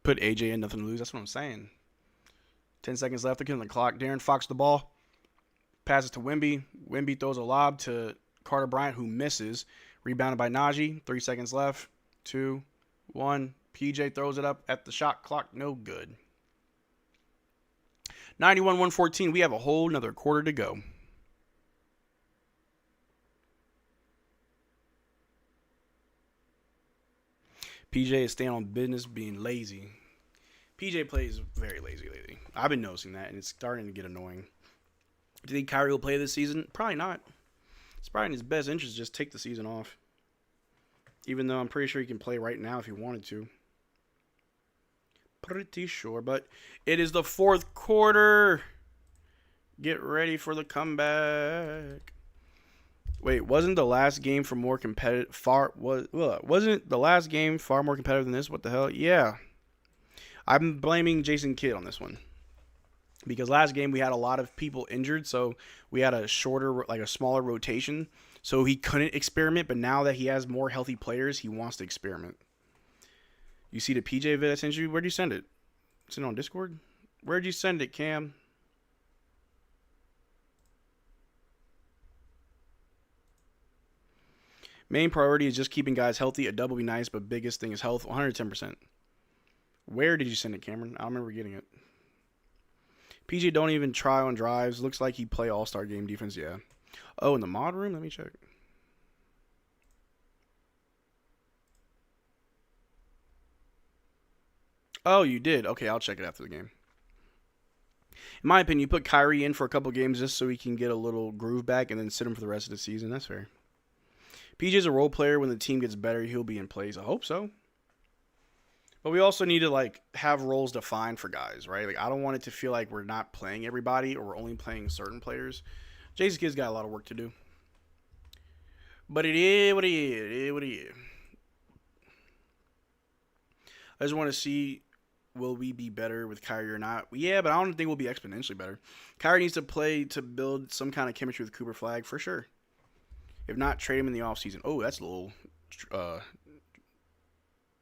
Put AJ in, nothing to lose. That's what I'm saying. 10 seconds left. They're killing the clock. De'Aaron Fox the ball. Passes to Wemby. Wemby throws a lob to Carter Bryant, who misses. Rebounded by Najee. 3 seconds left. 2, 1. PJ throws it up at the shot clock. No good. 91, 114. We have a whole another quarter to go. PJ is staying on business, being lazy. PJ plays very lazy lately. I've been noticing that, and it's starting to get annoying. Do you think Kyrie will play this season? Probably not. It's probably in his best interest to just take the season off. Even though I'm pretty sure he can play right now if he wanted to. Pretty sure, but it is the fourth quarter. Get ready for the comeback. Wait, wasn't the last game for more competitive? Wasn't the last game far more competitive than this? What the hell? Yeah, I'm blaming Jason Kidd on this one because last game we had a lot of people injured, so we had a shorter, like a smaller rotation, so he couldn't experiment. But now that he has more healthy players, he wants to experiment. You see the PJ vid I sent you? Where'd you send it? Send it on Discord? Where'd you send it, Cam? Main priority is just keeping guys healthy. A double would be nice, but biggest thing is health. 110%. Where did you send it, Cameron? I don't remember getting it. PJ don't even try on drives. Looks like he play all-star game defense. Yeah. Oh, in the mod room? Let me check. Oh, you did? Okay, I'll check it after the game. In my opinion, you put Kyrie in for a couple games just so he can get a little groove back and then sit him for the rest of the season. That's fair. PJ's a role player. When the team gets better, he'll be in plays. I hope so. But we also need to, like, have roles defined for guys, right? Like, I don't want it to feel like we're not playing everybody or we're only playing certain players. Jason Kidd's got a lot of work to do. But it is what it is. It is what it is. I just want to see, will we be better with Kyrie or not? Yeah, but I don't think we'll be exponentially better. Kyrie needs to play to build some kind of chemistry with Cooper Flagg for sure. If not, trade him in the offseason. Oh, that's a little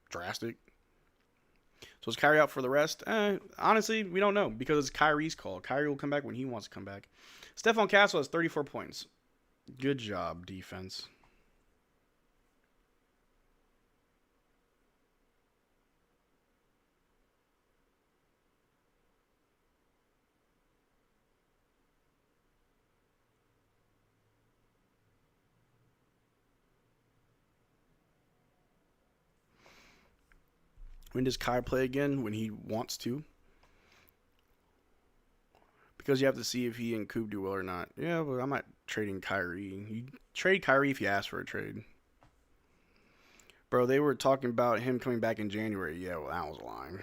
drastic. So is Kyrie out for the rest? Honestly, we don't know because it's Kyrie's call. Kyrie will come back when he wants to come back. Stephon Castle has 34 points. Good job, defense. When does Kai play again? When he wants to. Because you have to see if he and Coop do well or not. Yeah, but I'm not trading Kyrie. You trade Kyrie if you ask for a trade. Bro, they were talking about him coming back in January. Yeah, well, that was lying.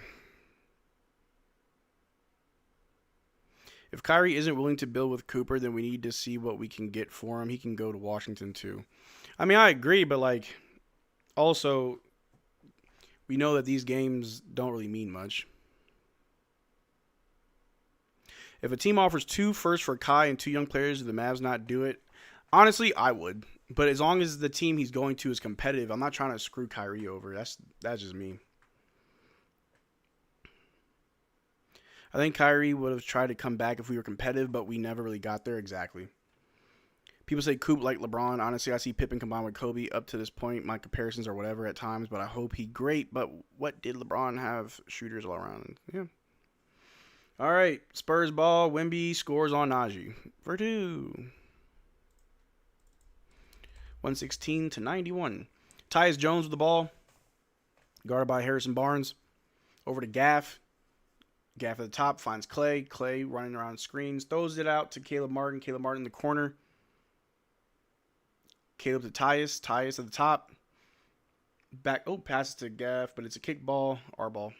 If Kyrie isn't willing to build with Cooper, then we need to see what we can get for him. He can go to Washington too. I mean, I agree, but like, also, we know that these games don't really mean much. If a team offers 2 firsts for Kai and 2 young players, do the Mavs not do it? Honestly, I would. But as long as the team he's going to is competitive, I'm not trying to screw Kyrie over. That's just me. I think Kyrie would have tried to come back if we were competitive, but we never really got there exactly. People say Coop like LeBron. Honestly, I see Pippen combined with Kobe up to this point. My comparisons are whatever at times, but I hope he great. But what did LeBron have? Shooters all around. Yeah. All right. Spurs ball. Wemby scores on Najee. For 2. 116-91. Tyus Jones with the ball. Guarded by Harrison Barnes. Over to Gaff. Gaff at the top finds Clay. Clay running around screens. Throws it out to Caleb Martin. Caleb Martin in the corner. Caleb to Tyus. Tyus at the top. Back. Oh, passes to Gaff, but it's a kick ball. Our ball.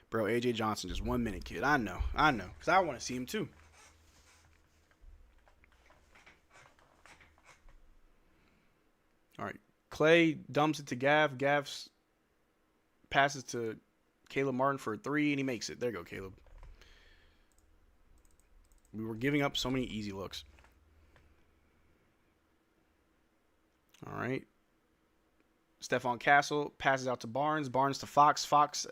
Bro, A.J. Johnson, just 1 minute, kid. I know. Because I want to see him too. All right. Clay dumps it to Gaff. Gaff's passes to Caleb Martin for a 3, and he makes it. There you go, Caleb. We were giving up so many easy looks. All right. Stephon Castle passes out to Barnes. Barnes to Fox. Fox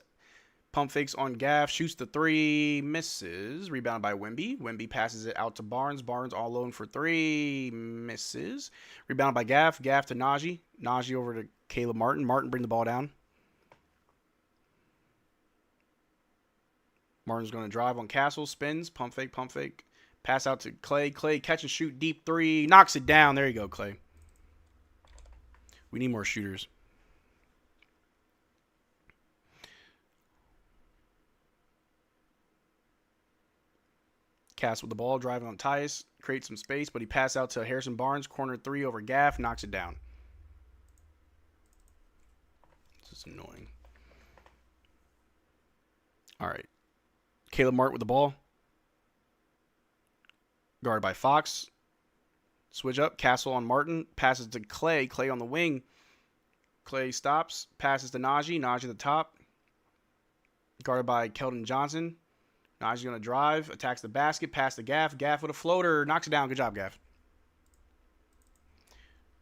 pump fakes on Gaff. Shoots the 3. Misses. Rebounded by Wemby. Wemby passes it out to Barnes. Barnes all alone for 3. Misses. Rebounded by Gaff. Gaff to Najee. Najee over to Caleb Martin. Martin bring the ball down. Martin's going to drive on Castle. Spins. Pump fake. Pump fake. Pass out to Clay. Clay catch and shoot. Deep 3. Knocks it down. There you go, Clay. We need more shooters. Cass with the ball, driving on Tyus, creates some space, but he passed out to Harrison Barnes, corner 3 over Gaff, knocks it down. This is annoying. All right. Caleb Martin with the ball. Guarded by Fox. Switch up. Castle on Martin. Passes to Clay. Clay on the wing. Clay stops. Passes to Najee. Najee at the top. Guarded by Keldon Johnson. Najee's going to drive. Attacks the basket. Pass to Gaff. Gaff with a floater. Knocks it down. Good job, Gaff.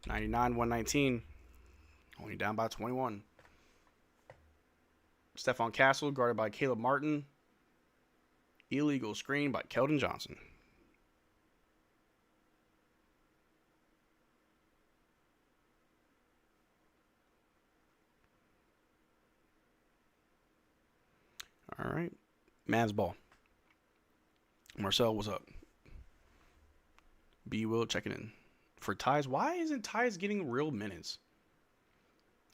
99-119. Only down by 21. Stephon Castle. Guarded by Caleb Martin. Illegal screen by Keldon Johnson. All right. Mavs ball. Marcel, what's up? B. Will checking in. For Tyus, why isn't Tyus getting real minutes?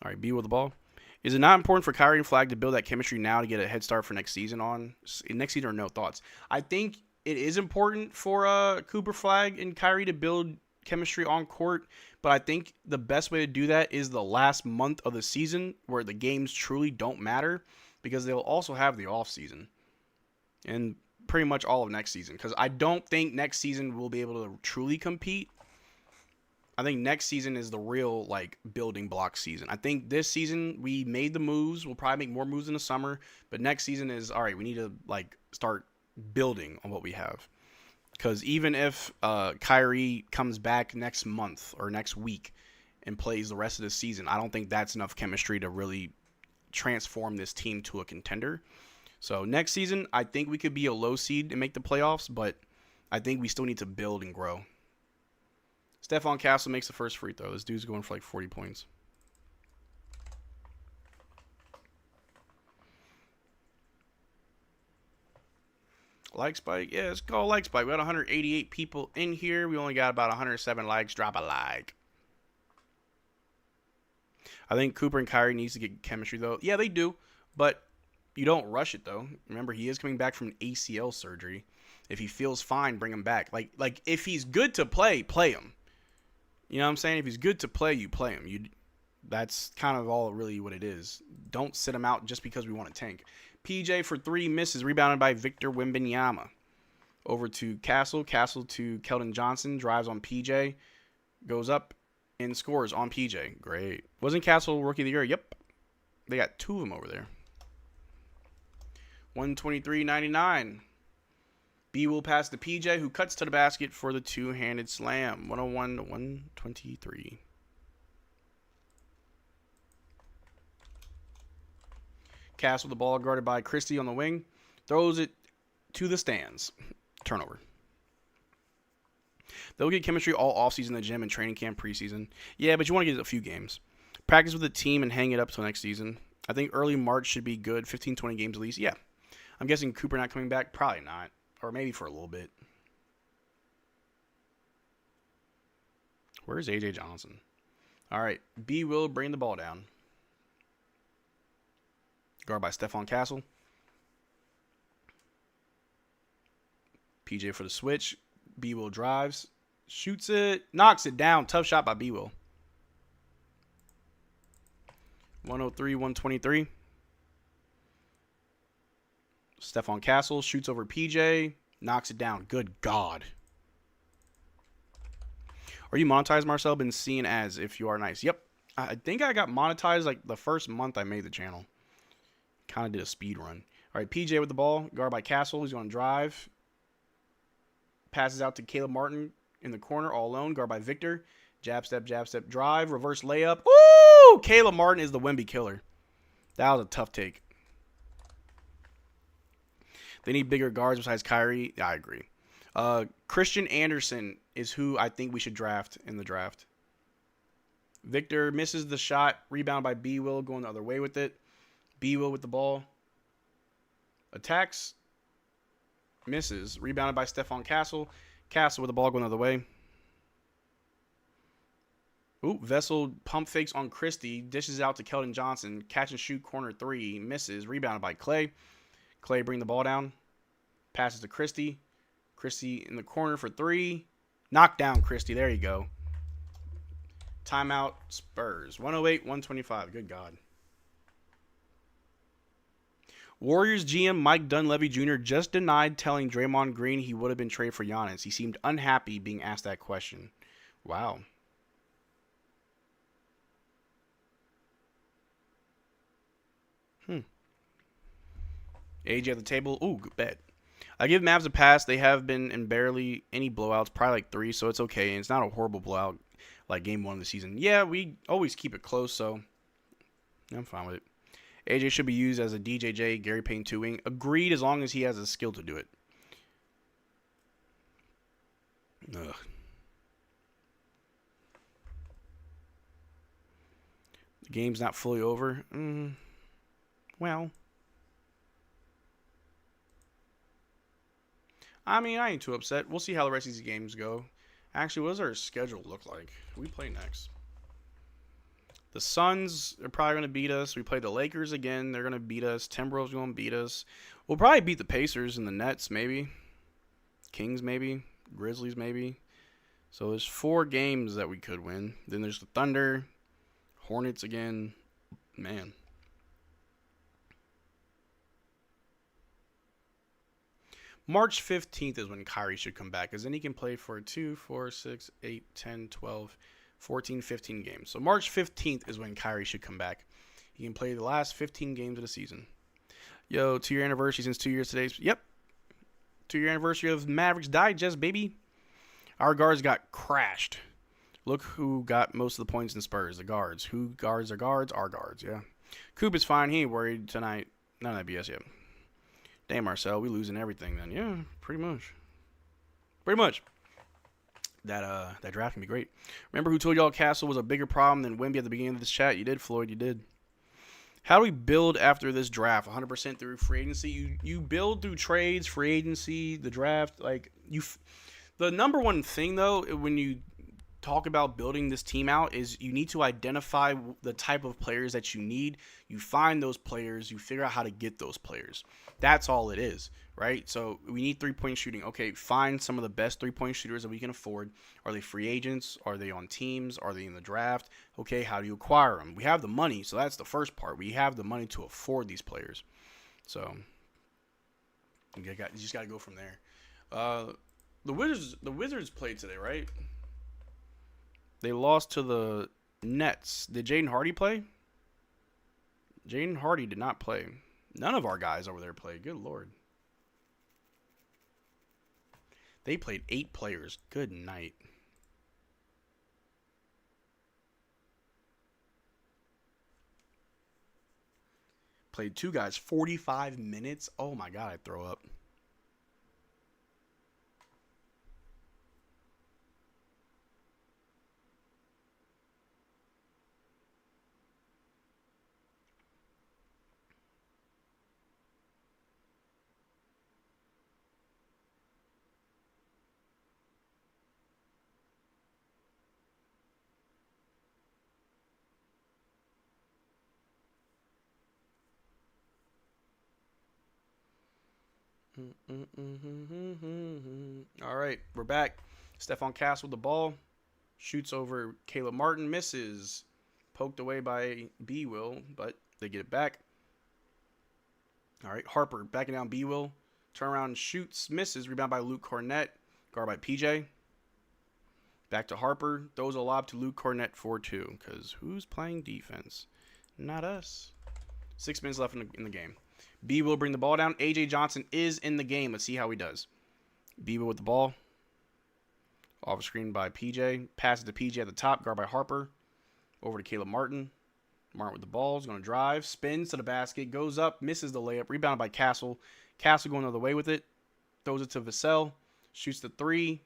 All right, B with the ball. Is it not important for Kyrie and Flagg to build that chemistry now to get a head start for next season next season or no thoughts? I think it is important for Cooper Flagg and Kyrie to build chemistry on court, but I think the best way to do that is the last month of the season where the games truly don't matter, because they'll also have the off season and pretty much all of next season, because I don't think next season we'll be able to truly compete. I think next season is the real, like, building block season. I think this season we made the moves. We'll probably make more moves in the summer, but next season is, all right, we need to, like, start building on what we have. Because even if Kyrie comes back next month or next week and plays the rest of the season, I don't think that's enough chemistry to really transform this team to a contender. So next season, I think we could be a low seed and make the playoffs, but I think we still need to build and grow. Stephon Castle makes the first free throw. This dude's going for like 40 points. Like spike? Yeah, let's go like spike. We got 188 people in here. We only got about 107 likes. Drop a like. I think Cooper and Kyrie needs to get chemistry, though. Yeah, they do, but you don't rush it, though. Remember, he is coming back from ACL surgery. If he feels fine, bring him back. Like if he's good to play, play him. You know what I'm saying? If he's good to play, you play him. That's kind of all really what it is. Don't sit him out just because we want to tank. PJ for 3 misses, rebounded by Victor Wembanyama. Over to Castle. Castle to Keldon Johnson. Drives on PJ. Goes up and scores on PJ. Great. Wasn't Castle Rookie of the Year? Yep. They got 2 of them over there. 123.99. B will pass to PJ, who cuts to the basket for the two-handed slam. 101-123. Castle with the ball, guarded by Christie on the wing. Throws it to the stands. Turnover. They'll get chemistry all offseason in the gym and training camp preseason. Yeah, but you want to get a few games. Practice with the team and hang it up till next season. I think early March should be good. 15, 20 games at least. Yeah. I'm guessing Cooper not coming back? Probably not. Or maybe for a little bit. Where's A.J. Johnson? All right. B will bring the ball down. Guard by Stephon Castle. PJ for the switch. B will drives. Shoots it. Knocks it down. Tough shot by B will. 103-123. Stephon Castle shoots over PJ. Knocks it down. Good God. Are you monetized, Marcel? Been seen as if you are nice. Yep. I think I got monetized like the first month I made the channel. Kind of did a speed run. All right, PJ with the ball. Guard by Castle. He's going to drive. Passes out to Caleb Martin in the corner all alone. Guard by Victor. Jab step, drive. Reverse layup. Woo! Caleb Martin is the Wemby killer. That was a tough take. They need bigger guards besides Kyrie. Yeah, I agree. Christian Anderson is who I think we should draft in the draft. Victor misses the shot. Rebound by B will going the other way with it. B will with the ball. Attacks. Misses. Rebounded by Stephon Castle. Castle with the ball going the other way. Ooh, Vessel pump fakes on Christie. Dishes out to Keldon Johnson. Catch and shoot corner 3. Misses. Rebounded by Clay. Clay bring the ball down. Passes to Christie. Christie in the corner for 3. Knock down Christie. There you go. Timeout Spurs. 108-125. Good God. Warriors GM Mike Dunleavy Jr. just denied telling Draymond Green he would have been traded for Giannis. He seemed unhappy being asked that question. Wow. AJ at the table. Ooh, good bet. I give Mavs a pass. They have been in barely any blowouts, probably like 3, so it's okay. And it's not a horrible blowout like game 1 of the season. Yeah, we always keep it close, so I'm fine with it. AJ should be used as a DJJ, Gary Payton 2-wing. Agreed, as long as he has the skill to do it. Ugh. The game's not fully over. Well. I mean, I ain't too upset. We'll see how the rest of these games go. Actually, what does our schedule look like? Who we play next? The Suns are probably going to beat us. We play the Lakers again. They're going to beat us. Timberwolves going to beat us. We'll probably beat the Pacers and the Nets, maybe. Kings, maybe. Grizzlies, maybe. So there's 4 games that we could win. Then there's the Thunder. Hornets again. Man. March 15th is when Kyrie should come back, because then he can play for 2, 4, 6, 8, 10, 12, 14, 15 games. So March 15th is when Kyrie should come back. He can play the last 15 games of the season. Yo, 2-year anniversary since 2 years today. Yep. 2-year anniversary of Mavericks Digest, baby. Our guards got crashed. Look who got most of the points in Spurs. The guards. Who guards are guards? Our guards, yeah. Coop is fine. He ain't worried tonight. None of that BS yet. Damn, Marcel, we losing everything then. Yeah, pretty much. Pretty much. That draft can be great. Remember who told y'all Castle was a bigger problem than Wemby at the beginning of this chat? You did, Floyd. You did. How do we build after this draft? 100% through free agency. You build through trades, free agency, the draft. Like the number one thing though, when you talk about building this team out, is you need to identify the type of players that you need. You find those players. You figure out how to get those players. That's all it is, right? So we need 3-point shooting. Okay, find some of the best 3-point shooters that we can afford. Are they free agents? Are they on teams? Are they in the draft? Okay, how do you acquire them? We have the money, so that's the first part. We have the money to afford these players. So you just got to go from there. The Wizards played today, right? They lost to the Nets. Did Jaden Hardy play? Jaden Hardy did not play. None of our guys over there played. Good Lord. They played 8 players. Good night. Played 2 guys 45 minutes. Oh my God, I'd throw up. All right, we're back. Stephon Castle with the ball. Shoots over Caleb Martin. Misses. Poked away by B-Will, but they get it back. All right, Harper backing down B-Will. Turn around and shoots. Misses. Rebound by Luke Cornett. Guard by PJ. Back to Harper. Throws a lob to Luke Cornett for 2. Because who's playing defense? Not us. 6 minutes left in the game. B will bring the ball down. A.J. Johnson is in the game. Let's see how he does. B will with the ball. Off screen by PJ. Passes to PJ at the top. Guard by Harper. Over to Caleb Martin. Martin with the ball. Is going to drive. Spins to the basket. Goes up. Misses the layup. Rebounded by Castle. Castle going the other way with it. Throws it to Vassell. Shoots the 3.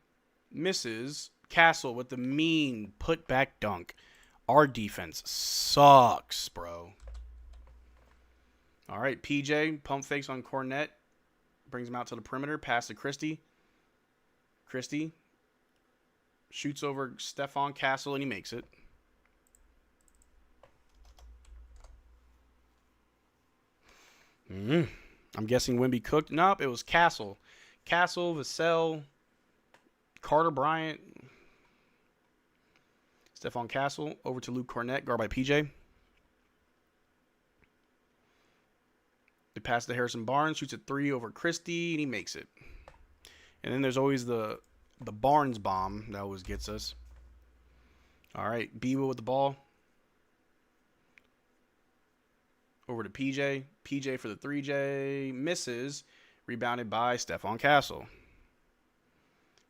Misses. Castle with the mean put-back dunk. Our defense sucks, bro. All right, PJ, pump fakes on Cornett. Brings him out to the perimeter. Pass to Christie. Christie shoots over Stephon Castle, and he makes it. I'm guessing Wemby cooked. Nope, it was Castle. Castle, Vassell, Carter Bryant. Stephon Castle over to Luke Cornett, guard by PJ. They pass to Harrison Barnes, shoots a 3 over Christie, and he makes it. And then there's always the Barnes bomb that always gets us. All right, B-Will with the ball. Over to PJ. PJ for the 3J. Misses. Rebounded by Stephon Castle.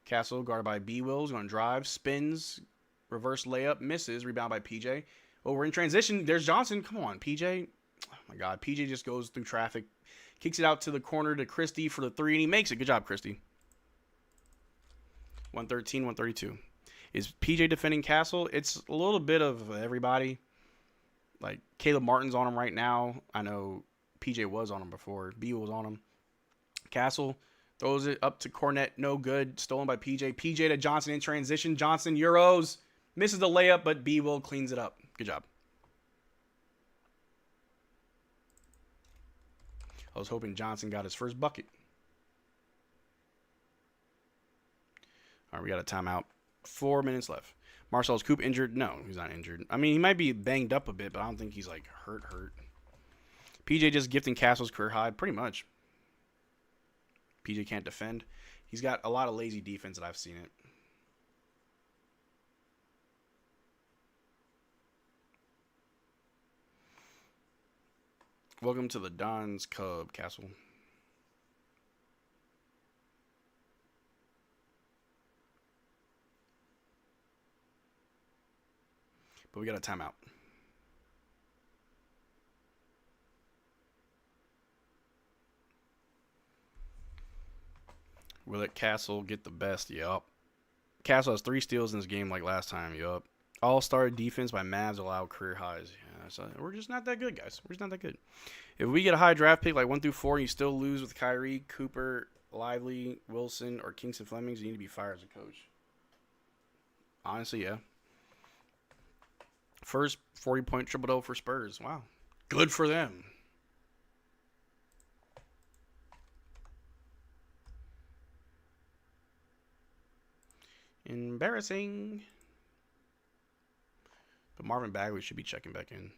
Castle guarded by B-Will. Is going to drive. Spins. Reverse layup. Misses. Rebound by PJ. Over in transition. There's Johnson. Come on, PJ. Oh, my God. PJ just goes through traffic. Kicks it out to the corner to Christie for the 3, and he makes it. Good job, Christie. 113, 132. Is PJ defending Castle? It's a little bit of everybody. Like, Caleb Martin's on him right now. I know PJ was on him before. B was on him. Castle throws it up to Cornett. No good. Stolen by PJ. PJ to Johnson in transition. Johnson, Euros. Misses the layup, but B will cleans it up. Good job. I was hoping Johnson got his first bucket. All right, we got a timeout. 4 minutes left. Marcel's Coop injured? No, he's not injured. I mean, he might be banged up a bit, but I don't think he's, like, hurt. PJ just gifting Castle's career high, pretty much. PJ can't defend. He's got a lot of lazy defense that I've seen it. Welcome to the Don's Cub, Castle. But we got a timeout. Will let Castle get the best? Yup. Castle has 3 steals in this game like last time. Yup. All-star defense by Mavs allow career highs. Yeah, so we're just not that good, guys. We're just not that good. If we get a high draft pick like 1 through 4 and you still lose with Kyrie, Cooper, Lively, Wilson, or Kingston Flemings, you need to be fired as a coach. Honestly, yeah. First 40-point triple-double for Spurs. Wow. Good for them. Embarrassing. But Marvin Bagley should be checking back in.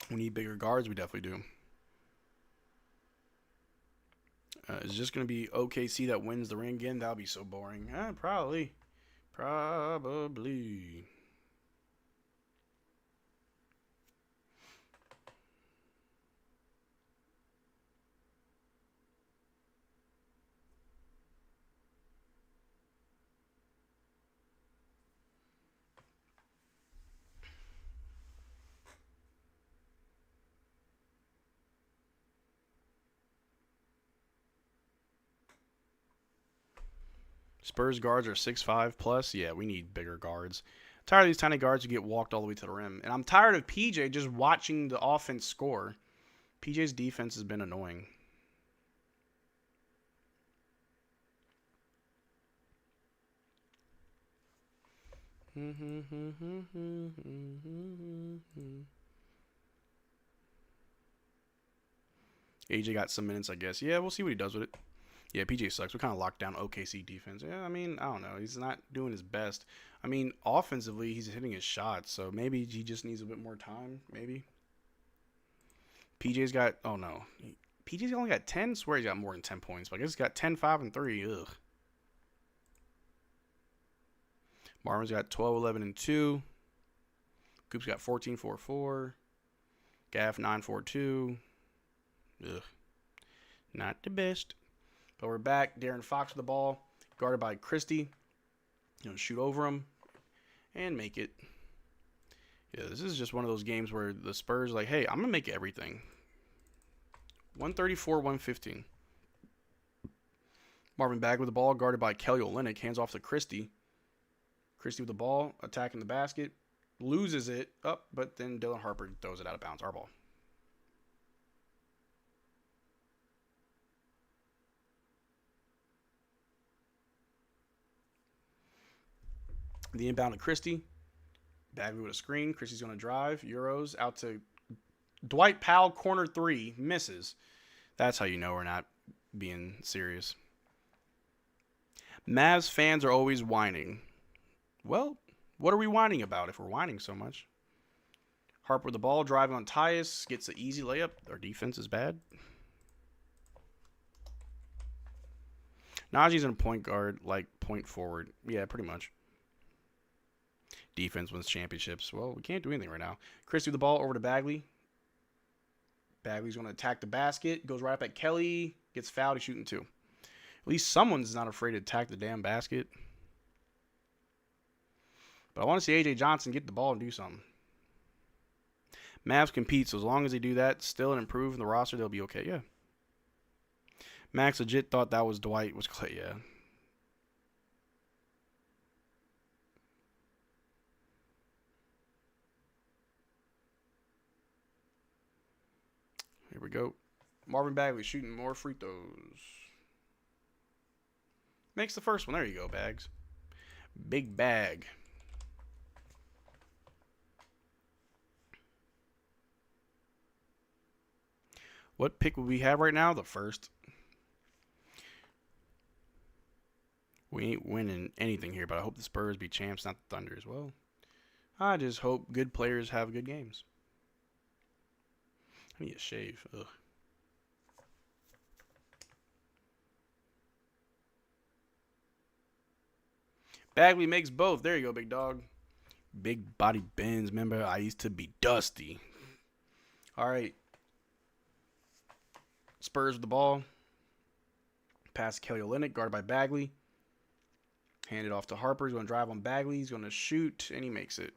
We need bigger guards. We definitely do. Is it just going to be OKC that wins the ring again? That would be so boring. Probably. Probably. Spurs guards are 6'5 plus. Yeah, we need bigger guards. I'm tired of these tiny guards who get walked all the way to the rim. And I'm tired of PJ just watching the offense score. PJ's defense has been annoying. AJ got some minutes, I guess. Yeah, we'll see what he does with it. Yeah, PJ sucks. We kind of locked down OKC defense. Yeah, I mean, I don't know. He's not doing his best. I mean, offensively, he's hitting his shots, so maybe he just needs a bit more time, maybe. PJ's got, oh no. PJ's only got 10? I swear he's got more than 10 points, but I guess he's got 10, 5, and 3. Ugh. Marvin's got 12, 11, and 2. Coop's got 14, 4, 4. Gaff, 9, 4, 2. Ugh. Not the best. But we're back. Darren Fox with the ball. Guarded by Christie. You know, shoot over him. And make it. Yeah, this is just one of those games where the Spurs are like, hey, I'm going to make everything. 134, 115. Marvin Bagley with the ball. Guarded by Kelly Olynyk. Hands off to Christie. Christie with the ball. Attacking the basket. Loses it. Up, but then Dylan Harper throws it out of bounds. Our ball. The inbound to Christie. Bagley with a screen. Christie's going to drive. Euros out to Dwight Powell. Corner 3. Misses. That's how you know we're not being serious. Mavs fans are always whining. Well, what are we whining about if we're whining so much? Harper with the ball. Driving on Tyus. Gets an easy layup. Our defense is bad. Najee's in a point guard, like point forward. Yeah, pretty much. Defense wins championships. Well, we can't do anything right now. Christie with the ball over to Bagley. Bagley's going to attack the basket. Goes right up at Kelly. Gets fouled. He's shooting 2. At least someone's not afraid to attack the damn basket. But I want to see A.J. Johnson get the ball and do something. Mavs compete, so as long as they do that, still and improve in the roster, they'll be okay. Yeah. Max legit thought that was Dwight. Was Clay, yeah. Here we go. Marvin Bagley shooting more free throws. Makes the first one. There you go, Bags. Big bag. What pick would we have right now? The first. We ain't winning anything here, but I hope the Spurs be champs, not the Thunder as well. I just hope good players have good games. I need a shave. Ugh. Bagley makes both. There you go, big dog. Big body bends. Remember, I used to be dusty. All right. Spurs with the ball. Pass Kelly Olynyk, guarded by Bagley. Hand it off to Harper. He's going to drive on Bagley. He's going to shoot, and he makes it.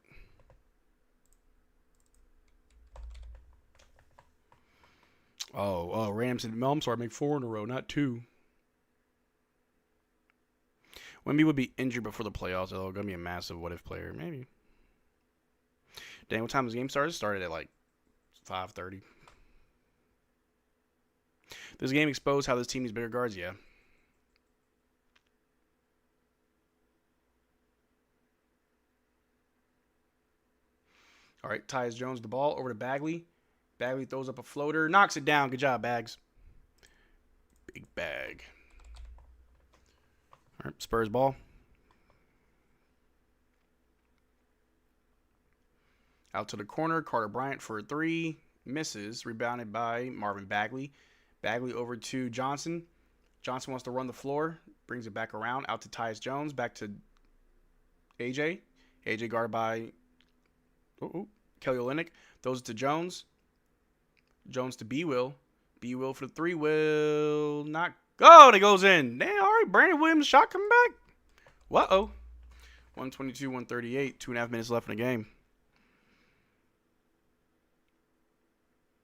Oh, Rams and I'm sorry, make 4 in a row, not 2. Wemby would be injured before the playoffs, though. Going to be a massive what-if player, maybe. Dang, what time does the game start? It started at like 5:30. This game exposed how this team needs bigger guards, yeah. All right, Tyus Jones the ball over to Bagley. Bagley throws up a floater, knocks it down. Good job, Bags. Big bag. All right, Spurs ball. Out to the corner, Carter Bryant for a 3. Misses, rebounded by Marvin Bagley. Bagley over to Johnson. Johnson wants to run the floor. Brings it back around. Out to Tyus Jones. Back to AJ. AJ guarded by Kelly Olynyk. Throws it to Jones. Jones to B-Will. B-Will for the 3. Will not. Oh, and it goes in. Damn, all right. Brandon Williams shot coming back. Uh-oh. 122, 138. 2.5 minutes left in the game.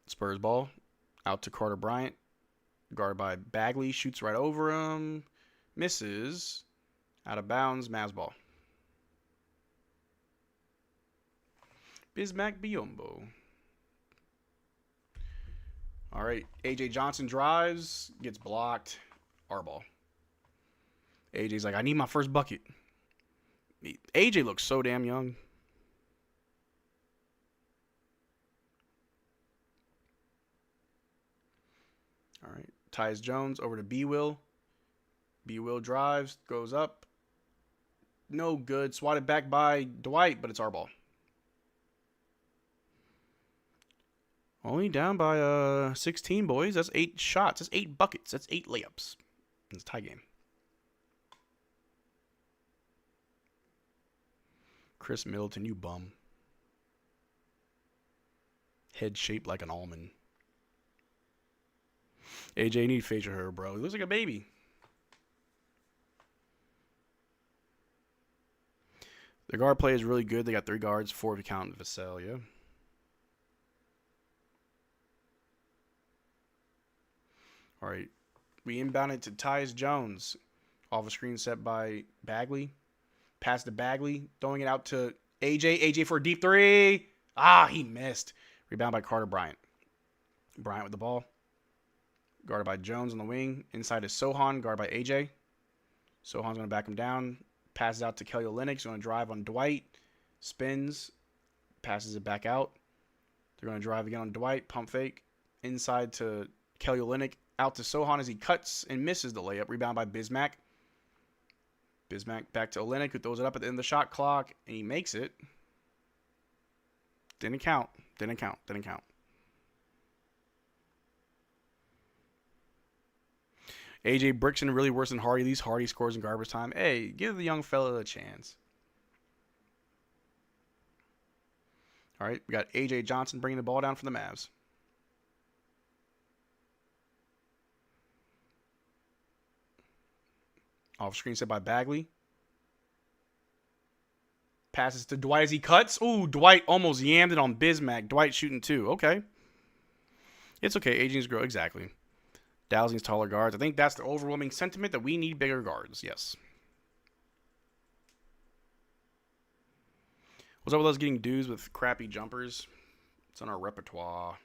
Spurs ball. Out to Carter Bryant. Guarded by Bagley. Shoots right over him. Misses. Out of bounds, Mavs ball. Bismack Biyombo. All right, A.J. Johnson drives, gets blocked. Our ball. A.J.'s like, I need my first bucket. A.J. looks so damn young. All right, Tyus Jones over to B-Will. B-Will drives, goes up. No good. Swatted back by Dwight, but it's our ball. Only down by 16, boys. That's 8 shots. That's 8 buckets. That's 8 layups. It's a tie game. Chris Middleton, you bum. Head shaped like an almond. AJ, you need facial hair, bro. He looks like a baby. The guard play is really good. They got 3 guards, 4 if you count Vassell, yeah. All right. We inbound it to Tyus Jones. Off a screen set by Bagley. Pass to Bagley. Throwing it out to AJ. AJ for a deep 3. Ah, he missed. Rebound by Carter Bryant. Bryant with the ball. Guarded by Jones on the wing. Inside is Sohan. Guarded by AJ. Sohan's going to back him down. Passes out to Kelly Olynyk. He's going to drive on Dwight. Spins. Passes it back out. They're going to drive again on Dwight. Pump fake. Inside to Kelly Olynyk. Out to Sohan as he cuts and misses the layup. Rebound by Bismack. Bismack back to Olynyk, who throws it up at the end of the shot clock, and he makes it. Didn't count. Didn't count. Didn't count. AJ Brickson really worse than Hardy. These Hardy scores in garbage time. Hey, give the young fella a chance. All right, we got AJ Johnson bringing the ball down for the Mavs. Off screen set by Bagley. Passes to Dwight as he cuts. Ooh, Dwight almost yammed it on Bismack. Dwight shooting 2. Okay. It's okay. Aging's grow. Exactly. Dallas needs taller guards. I think that's the overwhelming sentiment that we need bigger guards. Yes. What's up with us getting dudes with crappy jumpers? It's on our repertoire.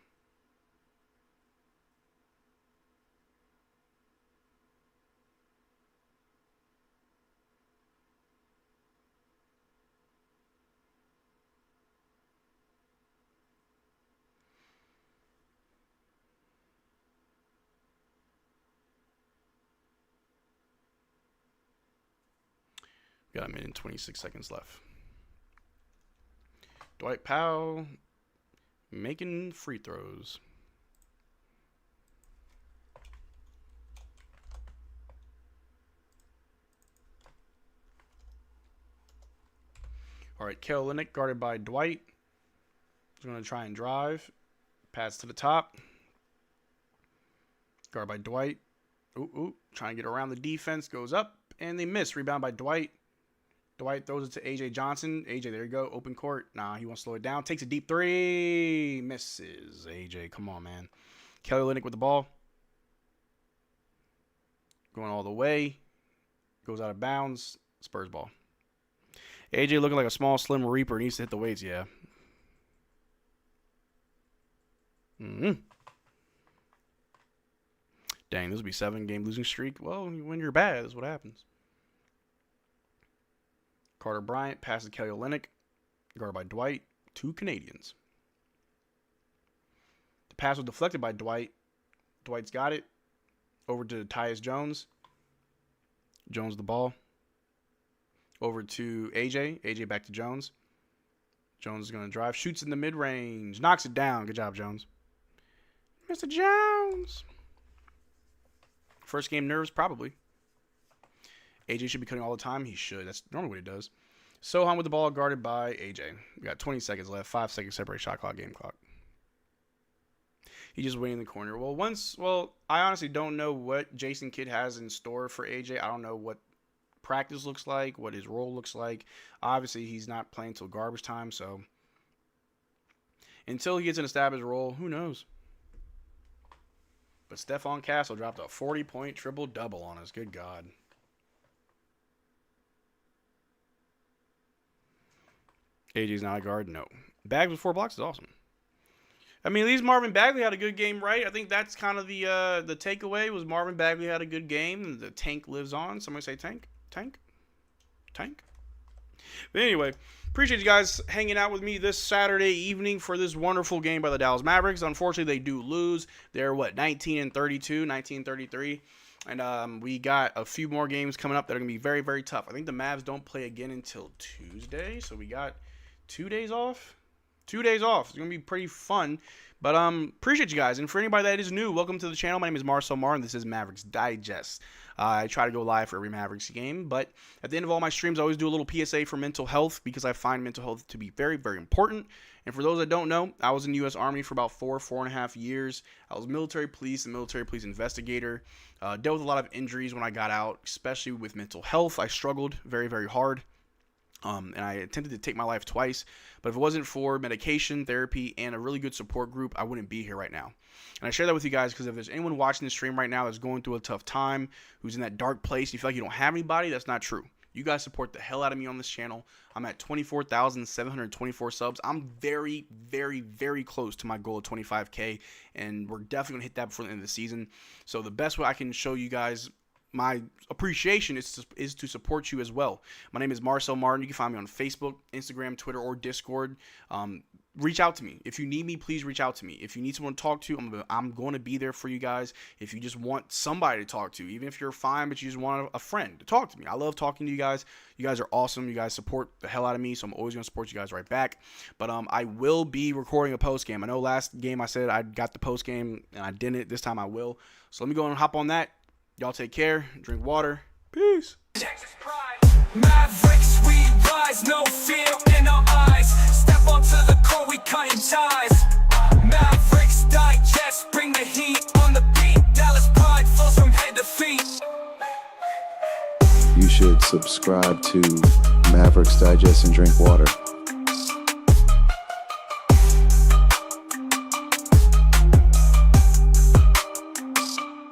Got a minute and 26 seconds left. Dwight Powell making free throws. All right, Kelly Olynyk guarded by Dwight. He's going to try and drive. Pass to the top. Guarded by Dwight. Ooh, trying to get around the defense. Goes up, and they miss. Rebound by Dwight. Dwight throws it to A.J. Johnson. A.J., there you go. Open court. Nah, he wants to slow it down. Takes a deep 3. Misses. A.J., come on, man. Kelly Olynyk with the ball. Going all the way. Goes out of bounds. Spurs ball. A.J. looking like a small, slim Reaper. Needs to hit the weights, yeah. Dang, this will be 7-game losing streak. Well, when you're bad, that's what happens. Carter Bryant passes Kelly Olynyk, guarded by Dwight. 2 Canadians. The pass was deflected by Dwight. Dwight's got it. Over to Tyus Jones. Jones the ball. Over to AJ. AJ back to Jones. Jones is going to drive. Shoots in the mid-range. Knocks it down. Good job, Jones. Mr. Jones. First game nerves, probably. AJ should be cutting all the time. He should. That's normally what he does. Sohan with the ball guarded by AJ. We got 20 seconds left. 5 seconds separate shot clock, game clock. He's just waiting in the corner. Well, I honestly don't know what Jason Kidd has in store for AJ. I don't know what practice looks like, what his role looks like. Obviously, he's not playing till garbage time, so until he gets an established role, who knows? But Stephon Castle dropped a 40-point triple-double on us. Good God. AJ's not a guard? No. Bags with 4 blocks is awesome. I mean, at least Marvin Bagley had a good game, right? I think that's kind of the takeaway was Marvin Bagley had a good game, and the tank lives on. Somebody say tank? Tank? Tank? But anyway, appreciate you guys hanging out with me this Saturday evening for this wonderful game by the Dallas Mavericks. Unfortunately, they do lose. They're, 19-32, 19-33. And we got a few more games coming up that are going to be very, very tough. I think the Mavs don't play again until Tuesday, so we got 2 days off. 2 days off. It's going to be pretty fun. But appreciate you guys. And for anybody that is new, welcome to the channel. My name is Marcel Martin. This is Mavericks Digest. I try to go live for every Mavericks game. But at the end of all my streams, I always do a little PSA for mental health because I find mental health to be very, very important. And for those that don't know, I was in the U.S. Army for about 4.5 years. I was military police and military police investigator. Dealt with a lot of injuries when I got out, especially with mental health. I struggled very, very hard. And I attempted to take my life twice, but if it wasn't for medication, therapy, and a really good support group, I wouldn't be here right now. And I share that with you guys because if there's anyone watching this stream right now that's going through a tough time, who's in that dark place, you feel like you don't have anybody, that's not true. You guys support the hell out of me on this channel. I'm at 24,724 subs. I'm very, very, very close to my goal of 25K, and we're definitely going to hit that before the end of the season. So the best way I can show you guys my appreciation is to support you as well. My name is Marcel Martin. You can find me on Facebook, Instagram, Twitter, or Discord. Reach out to me. If you need me, please reach out to me. If you need someone to talk to, I'm going to be there for you guys. If you just want somebody to talk to, even if you're fine, but you just want a friend to talk to me. I love talking to you guys. You guys are awesome. You guys support the hell out of me, so I'm always going to support you guys right back. But I will be recording a post game. I know last game I said I got the post game, and I didn't. This time I will. So let me go and hop on that. Y'all take care, drink water, peace. Texas pride. Mavericks, we rise, no fear in our eyes. Step onto the court, we cutting ties. Mavericks Digest, bring the heat on the beat. Dallas pride flows from head to feet. You should subscribe to Mavericks Digest and drink water.